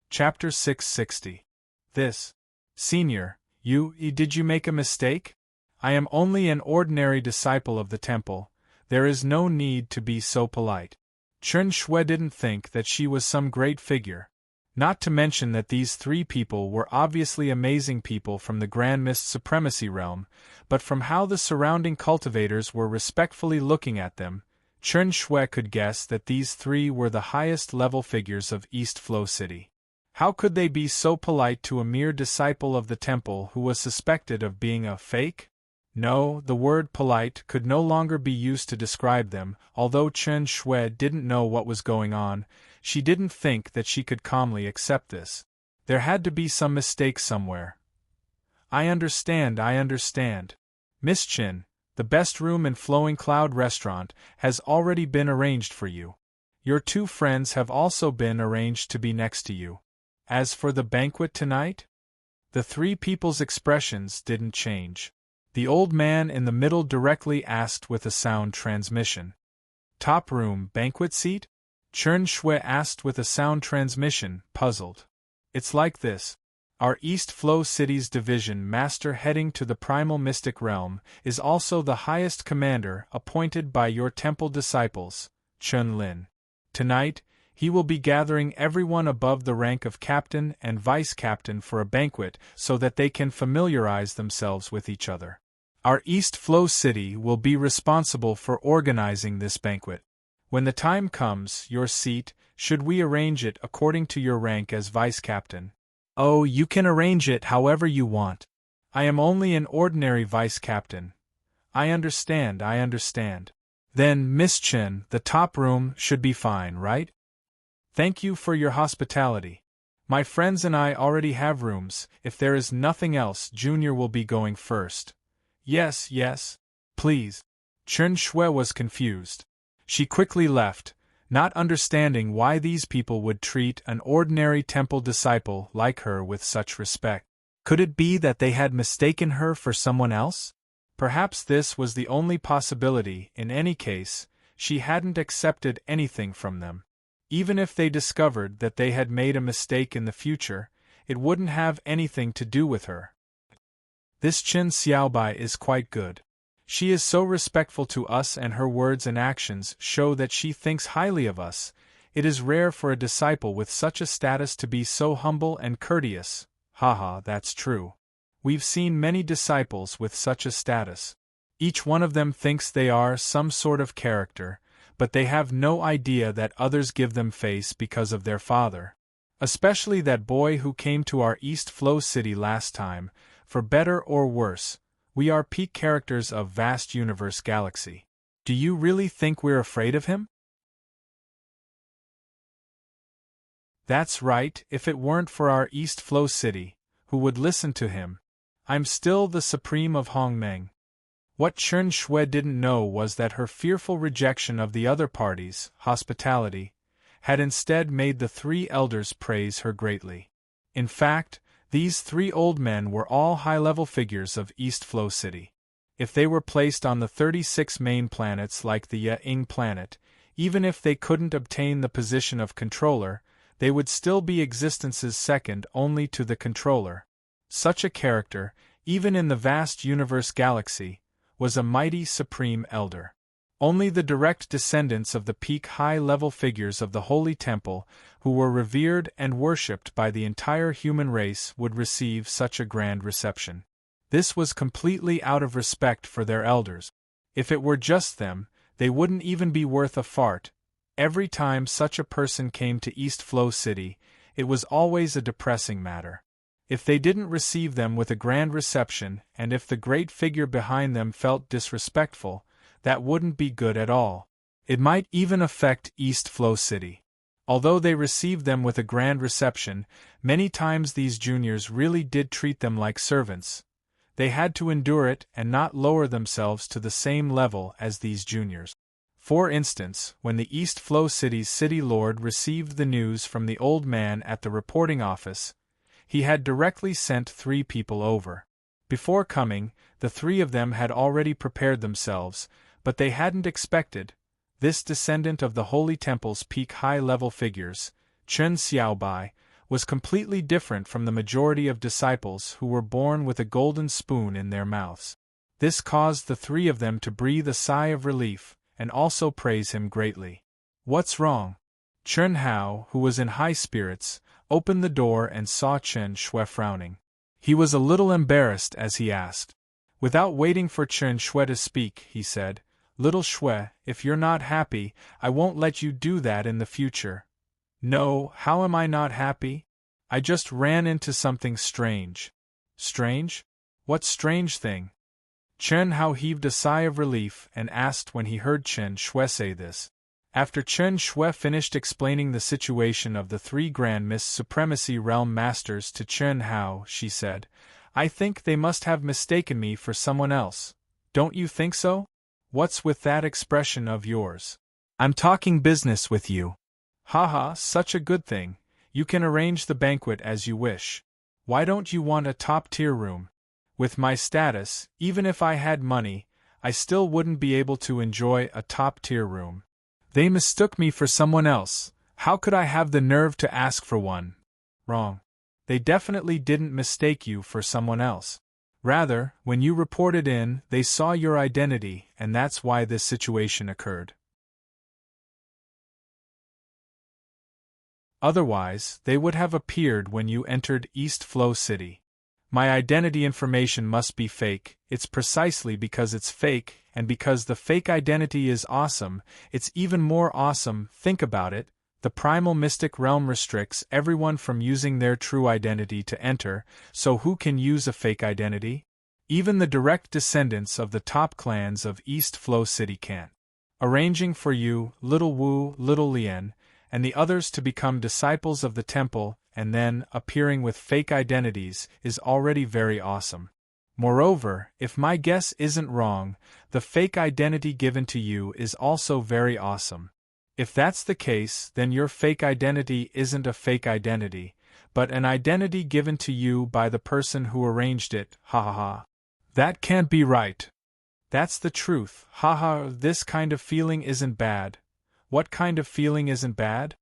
Chapter 660. This. Senior, did you make a mistake? I am only an ordinary disciple of the temple. There is no need to be so polite. Chen Shui didn't think that she was some great figure. Not to mention that these three people were obviously amazing people from the Grand Mist Supremacy realm, but from how the surrounding cultivators were respectfully looking at them, Chen Shui could guess that these three were the highest level figures of East Flow City. How could they be so polite to a mere disciple of the temple who was suspected of being a fake? No, the word polite could no longer be used to describe them. Although Chen Shui didn't know what was going on, she didn't think that she could calmly accept this. There had to be some mistake somewhere. I understand. Miss Chen, the best room in Flowing Cloud Restaurant has already been arranged for you. Your two friends have also been arranged to be next to you. As for the banquet tonight? The three people's expressions didn't change. The old man in the middle directly asked with a sound transmission. Top room, banquet seat? Chen Shui asked with a sound transmission, puzzled. It's like this. Our East Flow City's division master heading to the primal mystic realm is also the highest commander appointed by your temple disciples, Chun Lin. Tonight, he will be gathering everyone above the rank of captain and vice-captain for a banquet so that they can familiarize themselves with each other. Our East Flow City will be responsible for organizing this banquet. When the time comes, your seat, should we arrange it according to your rank as vice-captain? Oh, you can arrange it however you want. I am only an ordinary vice-captain. I understand. Then, Miss Chen, the top room should be fine, right? Thank you for your hospitality. My friends and I already have rooms. If there is nothing else, Junior will be going first. Yes. Please. Chen Shui was confused. She quickly left, not understanding why these people would treat an ordinary temple disciple like her with such respect. Could it be that they had mistaken her for someone else? Perhaps this was the only possibility. In any case, she hadn't accepted anything from them. Even if they discovered that they had made a mistake in the future, it wouldn't have anything to do with her. This Chen Xiaobai is quite good. She is so respectful to us and her words and actions show that she thinks highly of us. It is rare for a disciple with such a status to be so humble and courteous. Haha, that's true. We've seen many disciples with such a status. Each one of them thinks they are some sort of character, but they have no idea that others give them face because of their father. Especially that boy who came to our East Flow City last time. For better or worse, we are peak characters of vast universe galaxy. Do you really think we're afraid of him? That's right. If it weren't for our East Flow City, who would listen to him? I'm still the supreme of Hongmeng. What Chen Shui didn't know was that her fearful rejection of the other party's hospitality had instead made the three elders praise her greatly. In fact, these three old men were all high-level figures of East Flow City. If they were placed on the 36 main planets like the Ying planet, even if they couldn't obtain the position of controller, they would still be existences second only to the controller. Such a character, even in the vast universe galaxy, was a mighty supreme elder. Only the direct descendants of the peak high-level figures of the Holy Temple, who were revered and worshipped by the entire human race, would receive such a grand reception. This was completely out of respect for their elders. If it were just them, they wouldn't even be worth a fart. Every time such a person came to East Flow City, it was always a depressing matter. If they didn't receive them with a grand reception, and if the great figure behind them felt disrespectful, that wouldn't be good at all. It might even affect East Flow City. Although they received them with a grand reception, many times these juniors really did treat them like servants. They had to endure it and not lower themselves to the same level as these juniors. For instance, when the East Flow City's city lord received the news from the old man at the reporting office, he had directly sent 3 people over. Before coming, the 3 of them had already prepared themselves, but they hadn't expected. This descendant of the Holy Temple's peak high-level figures, Chen Xiaobai, was completely different from the majority of disciples who were born with a golden spoon in their mouths. This caused the 3 of them to breathe a sigh of relief, and also praise him greatly. "What's wrong?" Chen Hao, who was in high spirits, opened the door and saw Chen Shui frowning. He was a little embarrassed as he asked. Without waiting for Chen Shui to speak, he said, "Little Shui, if you're not happy, I won't let you do that in the future." "No, how am I not happy? I just ran into something strange." "Strange? What strange thing?" Chen Hao heaved a sigh of relief and asked when he heard Chen Shui say this. After Chen Shui finished explaining the situation of the 3 Grand Miss Supremacy Realm Masters to Chen Hao, she said, "I think they must have mistaken me for someone else. Don't you think so? What's with that expression of yours? I'm talking business with you." "Haha, such a good thing. You can arrange the banquet as you wish. Why don't you want a top-tier room? With my status, even if I had money, I still wouldn't be able to enjoy a top-tier room. They mistook me for someone else. How could I have the nerve to ask for one?" "Wrong. They definitely didn't mistake you for someone else. Rather, when you reported in, they saw your identity, and that's why this situation occurred. Otherwise, they would have appeared when you entered East Flow City. My identity information must be fake. It's precisely because it's fake, and because the fake identity is awesome, it's even more awesome. Think about it. The primal mystic realm restricts everyone from using their true identity to enter, so who can use a fake identity? Even the direct descendants of the top clans of East Flow City can. Arranging for you, Little Wu, Little Lian, and the others to become disciples of the temple, and then appearing with fake identities, is already very awesome. Moreover, if my guess isn't wrong, the fake identity given to you is also very awesome. If that's the case, then your fake identity isn't a fake identity, but an identity given to you by the person who arranged it, ha ha ha. That can't be right. That's the truth, ha ha. This kind of feeling isn't bad. What kind of feeling isn't bad?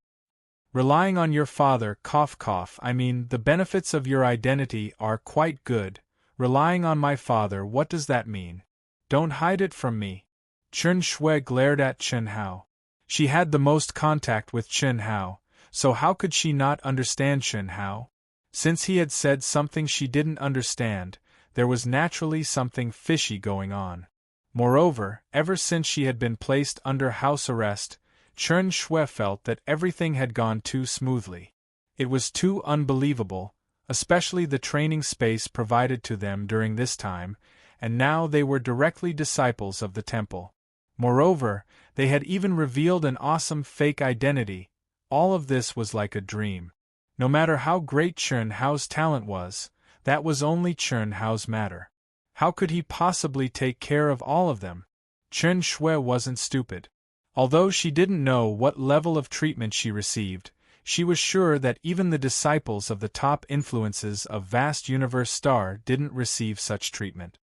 Relying on your father, cough cough, I mean, the benefits of your identity are quite good. Relying on my father, what does that mean? Don't hide it from me. Chen Shui glared at Chen Hao. She had the most contact with Chen Hao, so how could she not understand Chen Hao? Since he had said something she didn't understand, there was naturally something fishy going on. Moreover, ever since she had been placed under house arrest, Chen Shui felt that everything had gone too smoothly. It was too unbelievable, especially the training space provided to them during this time, and now they were directly disciples of the temple. Moreover, they had even revealed an awesome fake identity. All of this was like a dream. No matter how great Chen Hao's talent was, that was only Chen Hao's matter. How could he possibly take care of all of them? Chen Shui wasn't stupid. Although she didn't know what level of treatment she received, she was sure that even the disciples of the top influences of Vast Universe Star didn't receive such treatment.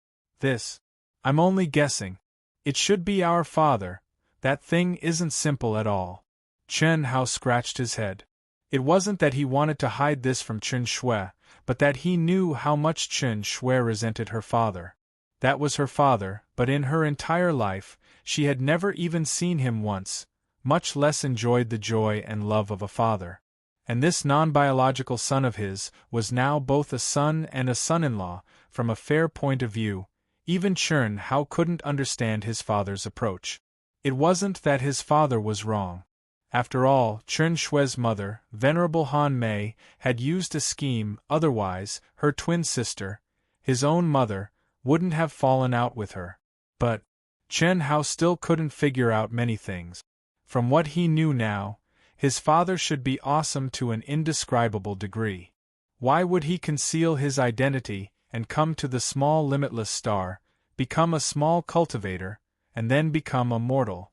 I'm only guessing. It should be our father. That thing isn't simple at all. Chen Hao scratched his head. It wasn't that he wanted to hide this from Chen Shui, but that he knew how much Chen Shui resented her father. That was her father, but in her entire life, she had never even seen him once, much less enjoyed the joy and love of a father. And this non-biological son of his was now both a son and a son-in-law, from a fair point of view. Even Chern Hao couldn't understand his father's approach. It wasn't that his father was wrong. After all, Chern Shue's mother, Venerable Han Mei, had used a scheme, otherwise, her twin sister, his own mother, wouldn't have fallen out with her. But Chen Hao still couldn't figure out many things. From what he knew now, his father should be awesome to an indescribable degree. Why would he conceal his identity and come to the small limitless star, become a small cultivator, and then become a mortal?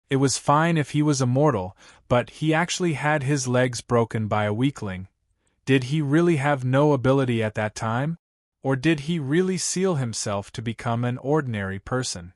It was fine if he was a mortal, but he actually had his legs broken by a weakling. Did he really have no ability at that time? Or did he really seal himself to become an ordinary person?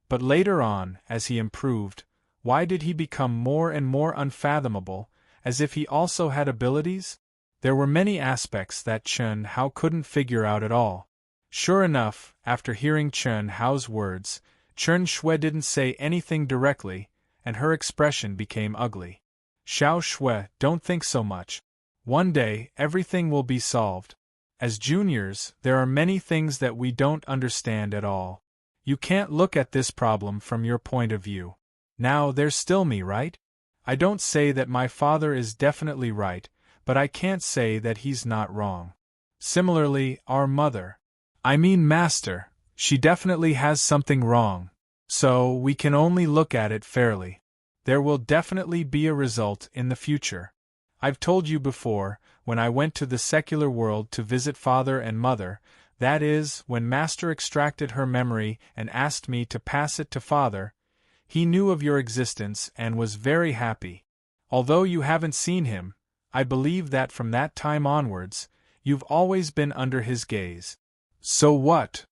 But later on, as he improved, why did he become more and more unfathomable, as if he also had abilities? There were many aspects that Chen Hao couldn't figure out at all. Sure enough, after hearing Chen Hao's words, Chern Shui didn't say anything directly, and her expression became ugly. Xiao Shui, don't think so much. One day, everything will be solved. As juniors, there are many things that we don't understand at all. You can't look at this problem from your point of view. Now, there's still me, right? I don't say that my father is definitely right, but I can't say that he's not wrong. Similarly, our mother. I mean Master, she definitely has something wrong. So, we can only look at it fairly. There will definitely be a result in the future. I've told you before, when I went to the secular world to visit father and mother, that is, when Master extracted her memory and asked me to pass it to father, he knew of your existence and was very happy. Although you haven't seen him, I believe that from that time onwards, you've always been under his gaze. So what?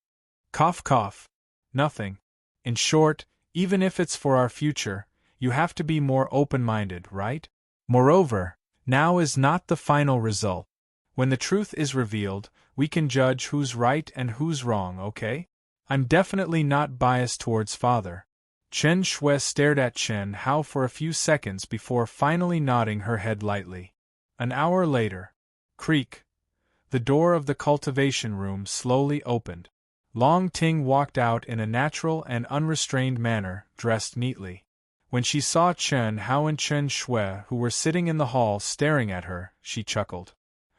Cough cough. Nothing. In short, even if it's for our future, you have to be more open-minded, right? Moreover, now is not the final result. When the truth is revealed, we can judge who's right and who's wrong, okay? I'm definitely not biased towards father. Chen Shui stared at Chen Hao for a few seconds before finally nodding her head lightly. An hour later. Creak. The door of the cultivation room slowly opened. Long Ting walked out in a natural and unrestrained manner, dressed neatly. When she saw Chen Hao and Chen Shui, who were sitting in the hall staring at her, she chuckled.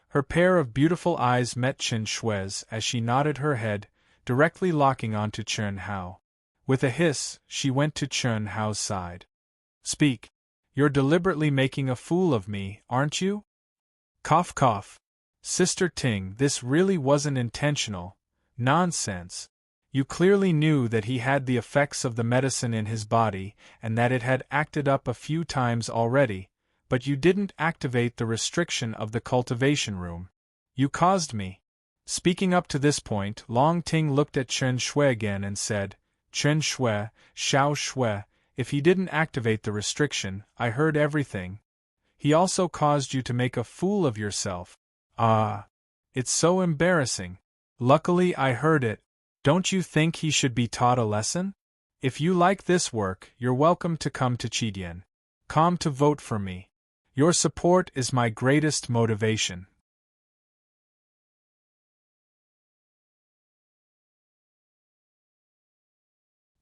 Her pair of beautiful eyes met Chen Shui's as she nodded her head, directly locking onto Chen Hao. With a hiss, she went to Chen Hao's side. Speak. You're deliberately making a fool of me, aren't you? Cough cough. Sister Ting, this really wasn't intentional. Nonsense. You clearly knew that he had the effects of the medicine in his body and that it had acted up a few times already, but you didn't activate the restriction of the cultivation room. You caused me. Speaking up to this point, Long Ting looked at Chen Shui again and said, Chen Shui, Xiao Shui, if he didn't activate the restriction, I heard everything. He also caused you to make a fool of yourself. Ah. It's so embarrassing. Luckily I heard it. Don't you think he should be taught a lesson? If you like this work, you're welcome to come to Chidian. Come to vote for me. Your support is my greatest motivation.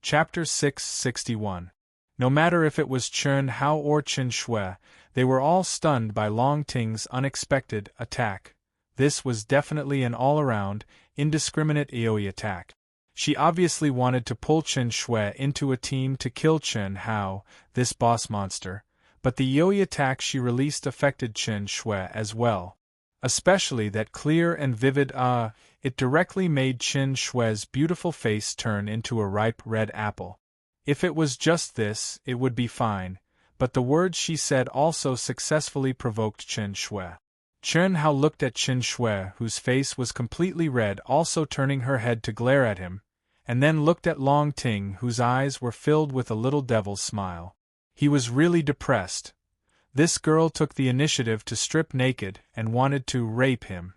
Chapter 661. No matter if it was Chen Hao or Chen Shui, they were all stunned by Long Ting's unexpected attack. This was definitely an all-around, indiscriminate AoE attack. She obviously wanted to pull Chen Shui into a team to kill Chen Hao, this boss monster, but the AoE attack she released affected Chen Shui as well. Especially that clear and vivid it directly made Chen Shui's beautiful face turn into a ripe red apple. If it was just this, it would be fine, but the words she said also successfully provoked Chen Shui. Chen Hao looked at Chen Shui, whose face was completely red, also turning her head to glare at him, and then looked at Long Ting, whose eyes were filled with a little devil's smile. He was really depressed. This girl took the initiative to strip naked and wanted to rape him.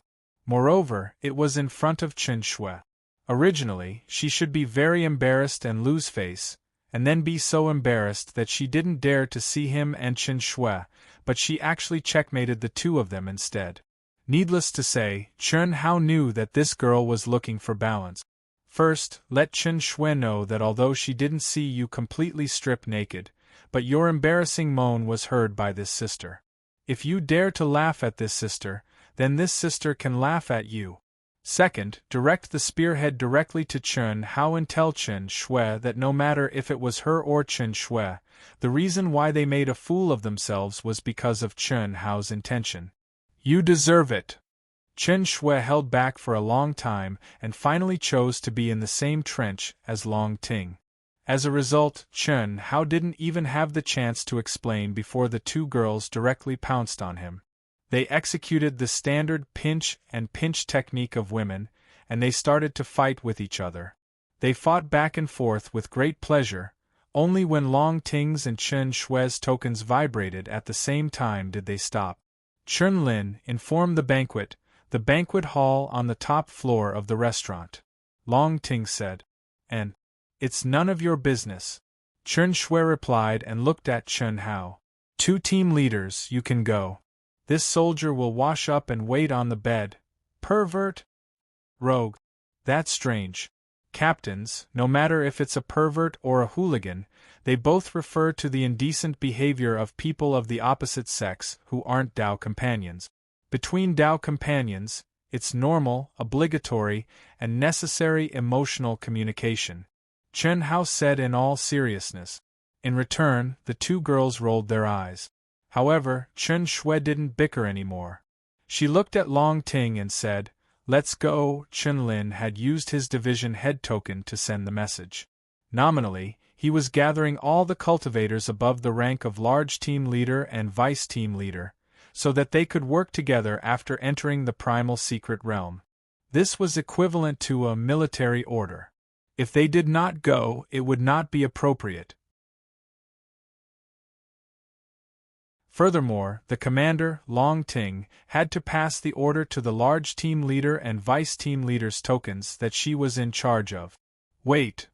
Moreover, it was in front of Chen Shui. Originally, she should be very embarrassed and lose face, and then be so embarrassed that she didn't dare to see him and Chen Shui, but she actually checkmated the two of them instead. Needless to say, Chen Hao knew that this girl was looking for balance. First, let Chen Shui know that although she didn't see you completely strip naked, but your embarrassing moan was heard by this sister. If you dare to laugh at this sister, then this sister can laugh at you. Second, direct the spearhead directly to Chen Hao and tell Chen Shui that no matter if it was her or Chen Shui, the reason why they made a fool of themselves was because of Chen Hao's intention. You deserve it. Chen Shui held back for a long time and finally chose to be in the same trench as Long Ting. As a result, Chen Hao didn't even have the chance to explain before the two girls directly pounced on him. They executed the standard pinch and pinch technique of women, and they started to fight with each other. They fought back and forth with great pleasure. Only when Long Ting's and Chen Shui's tokens vibrated at the same time did they stop. Chen Lin informed the banquet hall on the top floor of the restaurant. Long Ting said, "And it's none of your business." Chen Shui replied and looked at Chen Hao. "Two team leaders, you can go. This soldier will wash up and wait on the bed." Pervert? Rogue. That's strange. Captains, no matter if it's a pervert or a hooligan, they both refer to the indecent behavior of people of the opposite sex who aren't Dao companions. Between Dao companions, it's normal, obligatory, and necessary emotional communication. Chen Hao said in all seriousness. In return, the two girls rolled their eyes. However, Chen Shui didn't bicker anymore. She looked at Long Ting and said, "Let's go." Chen Lin had used his division head token to send the message. Nominally, he was gathering all the cultivators above the rank of large team leader and vice team leader, so that they could work together after entering the primal secret realm. This was equivalent to a military order. If they did not go, it would not be appropriate. Furthermore, the commander, Long Ting, had to pass the order to the large team leader and vice team leader's tokens that she was in charge of. "Wait."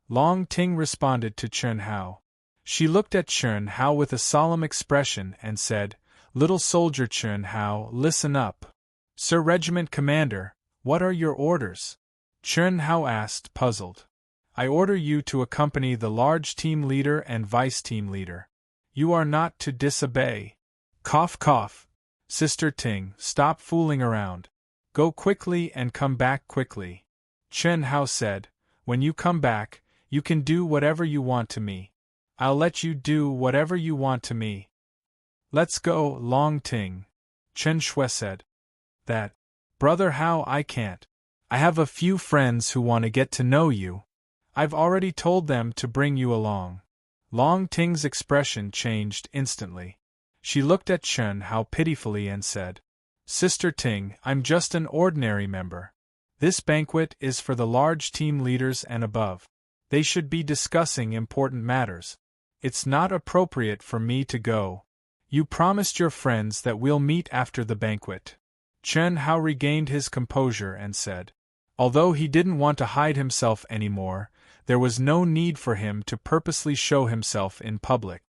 Long Ting responded to Chen Hao. She looked at Chen Hao with a solemn expression and said, "Little soldier Chen Hao, listen up." "Sir Regiment Commander, what are your orders?" Chen Hao asked, puzzled. "I order you to accompany the large team leader and vice team leader. You are not to disobey." Cough cough. "Sister Ting, stop fooling around. Go quickly and come back quickly." Chen Hao said, "When you come back, you can do whatever you want to me. I'll let you do whatever you want to me." "Let's go, Long Ting." Chen Shui said. "That, Brother Hao, I can't. I have a few friends who want to get to know you. I've already told them to bring you along." Long Ting's expression changed instantly. She looked at Chen Hao pitifully and said, "Sister Ting, I'm just an ordinary member. This banquet is for the large team leaders and above. They should be discussing important matters. It's not appropriate for me to go. You promised your friends that we'll meet after the banquet." Chen Hao regained his composure and said, although he didn't want to hide himself anymore, there was no need for him to purposely show himself in public.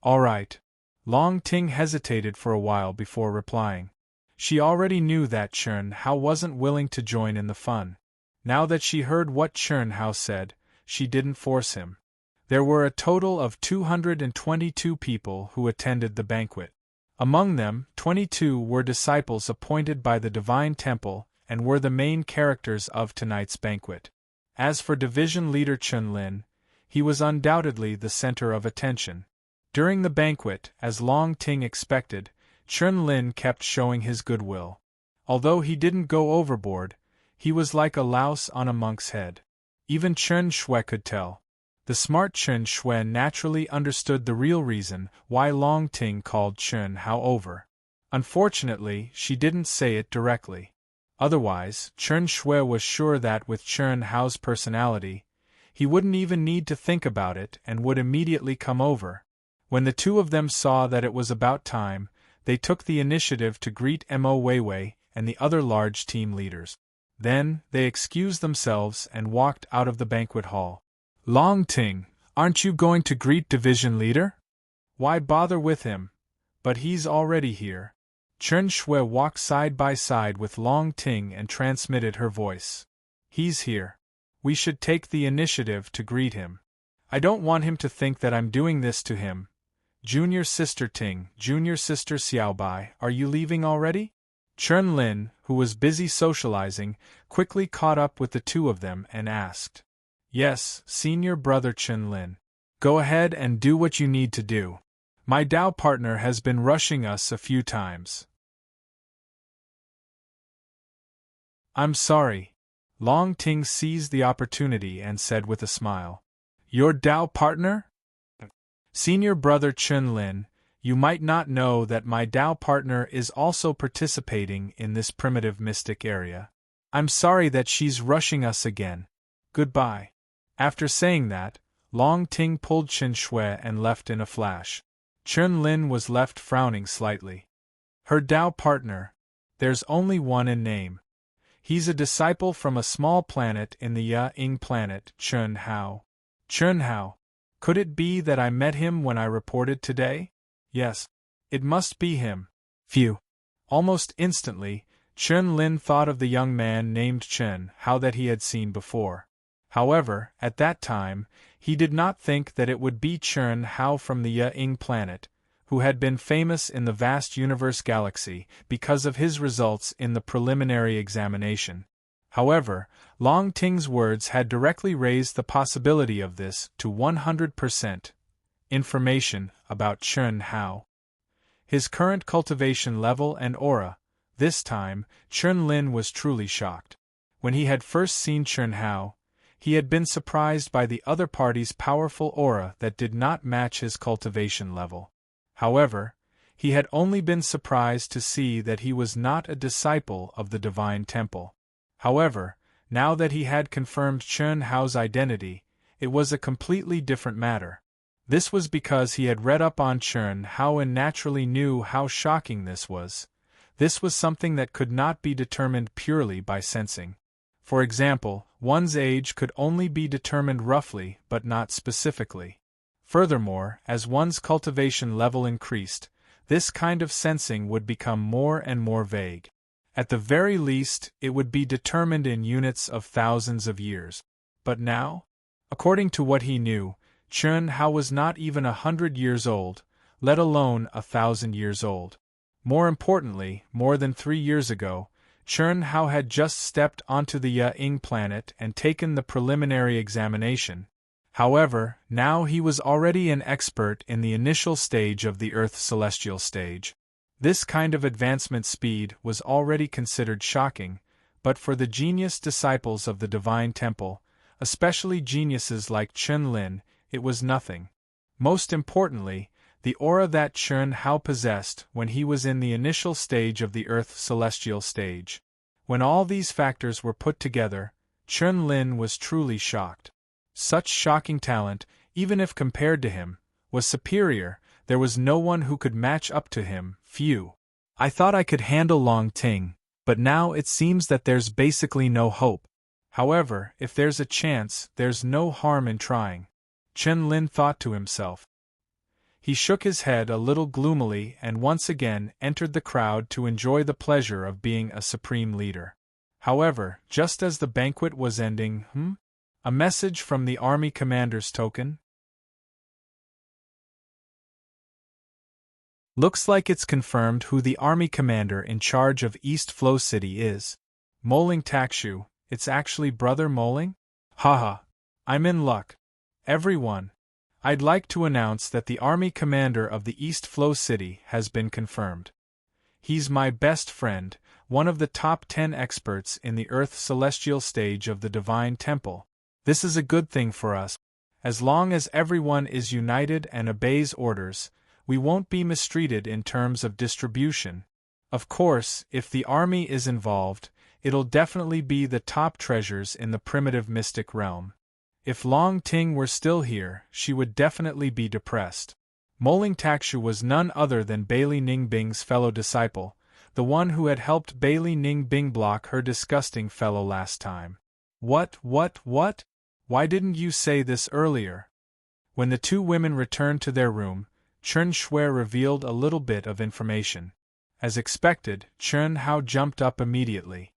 "All right." Long Ting hesitated for a while before replying. She already knew that Chen Hao wasn't willing to join in the fun. Now that she heard what Chen Hao said, she didn't force him. There were a total of 222 people who attended the banquet. Among them, 22 were disciples appointed by the Divine Temple and were the main characters of tonight's banquet. As for division leader Chen Lin, he was undoubtedly the center of attention. During the banquet, as Long Ting expected, Chen Lin kept showing his goodwill. Although he didn't go overboard, he was like a louse on a monk's head. Even Chen Shui could tell. The smart Chen Shui naturally understood the real reason why Long Ting called Chen Hao over. Unfortunately, she didn't say it directly. Otherwise, Chen Shui was sure that with Chen Hao's personality, he wouldn't even need to think about it and would immediately come over. When the two of them saw that it was about time, they took the initiative to greet Mo Weiwei and the other large team leaders. Then, they excused themselves and walked out of the banquet hall. Long Ting, aren't you going to greet division leader? Why bother with him? But he's already here. Chen Shui walked side by side with Long Ting and transmitted her voice. He's here. We should take the initiative to greet him. I don't want him to think that I'm doing this to him. Junior Sister Ting, Junior Sister Xiaobai, are you leaving already? Chen Lin, who was busy socializing, quickly caught up with the two of them and asked. Yes, Senior Brother Chen Lin. Go ahead and do what you need to do. My Dao partner has been rushing us a few times. I'm sorry. Long Ting seized the opportunity and said with a smile. Your Dao partner? Senior Brother Chen Lin, you might not know that my Dao partner is also participating in this primitive mystic area. I'm sorry that she's rushing us again. Goodbye. After saying that, Long Ting pulled Chen Shui and left in a flash. Chen Lin was left frowning slightly. Her Dao partner. There's only one in name. He's a disciple from a small planet in the Ya-Ing planet, Chen Hao. Chen Hao. Could it be that I met him when I reported today? Yes. It must be him. Phew. Almost instantly, Chen Lin thought of the young man named Chen Hao that he had seen before. However, at that time, he did not think that it would be Chen Hao from the Ya-Ing planet, who had been famous in the vast universe galaxy because of his results in the preliminary examination. However, Long Ting's words had directly raised the possibility of this to 100%. Information about Chen Hao. His current cultivation level and aura. This time, Chen Lin was truly shocked. When he had first seen Chen Hao, he had been surprised by the other party's powerful aura that did not match his cultivation level. However, he had only been surprised to see that he was not a disciple of the Divine Temple. However, now that he had confirmed Chen Hao's identity, it was a completely different matter. This was because he had read up on Chen Hao and naturally knew how shocking this was. This was something that could not be determined purely by sensing. For example, one's age could only be determined roughly but not specifically. Furthermore, as one's cultivation level increased, this kind of sensing would become more and more vague. At the very least, it would be determined in units of thousands of years. But now? According to what he knew, Chen Hao was not even 100 years old, let alone 1,000 years old. More importantly, more than 3 years ago, Chen Hao had just stepped onto the Ya-Ing planet and taken the preliminary examination. However, now he was already an expert in the initial stage of the Earth's celestial stage. This kind of advancement speed was already considered shocking, but for the genius disciples of the Divine Temple, especially geniuses like Chen Lin, it was nothing. Most importantly, the aura that Chen Hao possessed when he was in the initial stage of the Earth's celestial stage. When all these factors were put together, Chen Lin was truly shocked. Such shocking talent, even if compared to him, was superior. There was no one who could match up to him. Phew. I thought I could handle Long Ting, but now it seems that there's basically no hope. However, if there's a chance, there's no harm in trying. Chen Lin thought to himself. He shook his head a little gloomily and once again entered the crowd to enjoy the pleasure of being a supreme leader. However, just as the banquet was ending, a message from the army commander's token? Looks like it's confirmed who the army commander in charge of East Flow City is. Moling Takshu, it's actually Brother Moling? Haha. I'm in luck. Everyone. I'd like to announce that the army commander of the East Flow City has been confirmed. He's my best friend, one of the top 10 experts in the Earth's celestial stage of the Divine Temple. This is a good thing for us. As long as everyone is united and obeys orders, we won't be mistreated in terms of distribution. Of course, if the army is involved, it'll definitely be the top treasures in the primitive mystic realm. If Long Ting were still here, she would definitely be depressed. Moling Takshu was none other than Bailey Ningbing's fellow disciple, The one who had helped Bailey Ning Bing block her disgusting fellow last time. What? Why didn't you say this earlier? When the two women returned to their room, Chen Shui revealed a little bit of information. As expected, Chen Hao jumped up immediately.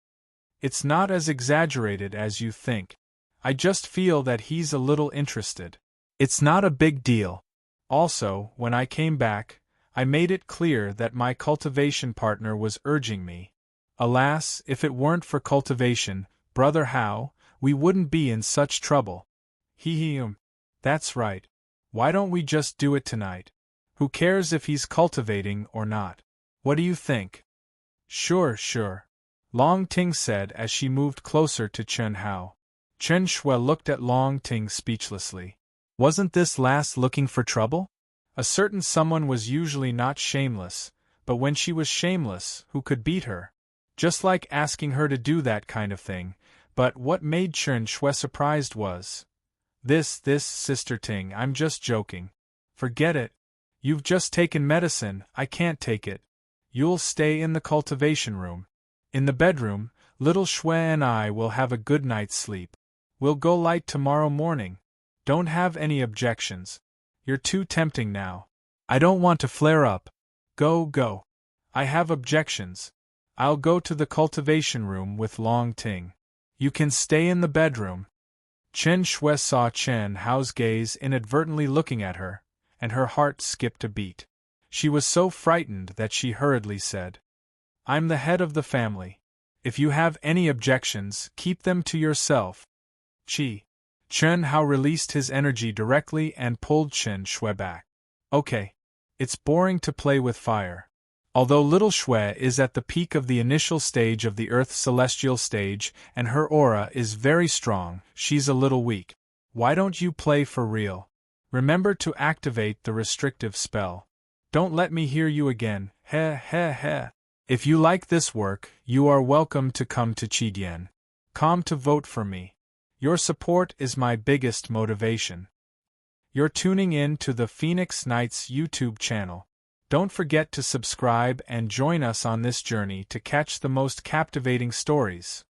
It's not as exaggerated as you think. I just feel that he's a little interested. It's not a big deal. Also, when I came back, I made it clear that my cultivation partner was urging me. Alas, if it weren't for cultivation, Brother Hao, we wouldn't be in such trouble. That's right. Why don't we just do it tonight? Who cares if he's cultivating or not? What do you think? Sure. Long Ting said as she moved closer to Chen Hao. Chen Shui looked at Long Ting speechlessly. Wasn't this lass looking for trouble? A certain someone was usually not shameless, but when she was shameless, who could beat her? Just like asking her to do that kind of thing, but what made Chen Shui surprised was, This, Sister Ting, I'm just joking. Forget it. You've just taken medicine, I can't take it. You'll stay in the cultivation room. In the bedroom, little Shui and I will have a good night's sleep. We'll go light tomorrow morning. Don't have any objections. You're too tempting now. I don't want to flare up. Go. I have objections. I'll go to the cultivation room with Long Ting. You can stay in the bedroom. Chen Shui saw Chen Hao's gaze inadvertently looking at her, and her heart skipped a beat. She was so frightened that she hurriedly said, I'm the head of the family. If you have any objections, keep them to yourself. Chen Hao released his energy directly and pulled Chen Shui back. Okay. It's boring to play with fire. Although little Shui is at the peak of the initial stage of the Earth's celestial stage and her aura is very strong, she's a little weak. Why don't you play for real? Remember to activate the restrictive spell. Don't let me hear you again, he. If you like this work, you are welcome to come to Qidian. Come to vote for me. Your support is my biggest motivation. You're tuning in to the Phoenix Knights YouTube channel. Don't forget to subscribe and join us on this journey to catch the most captivating stories.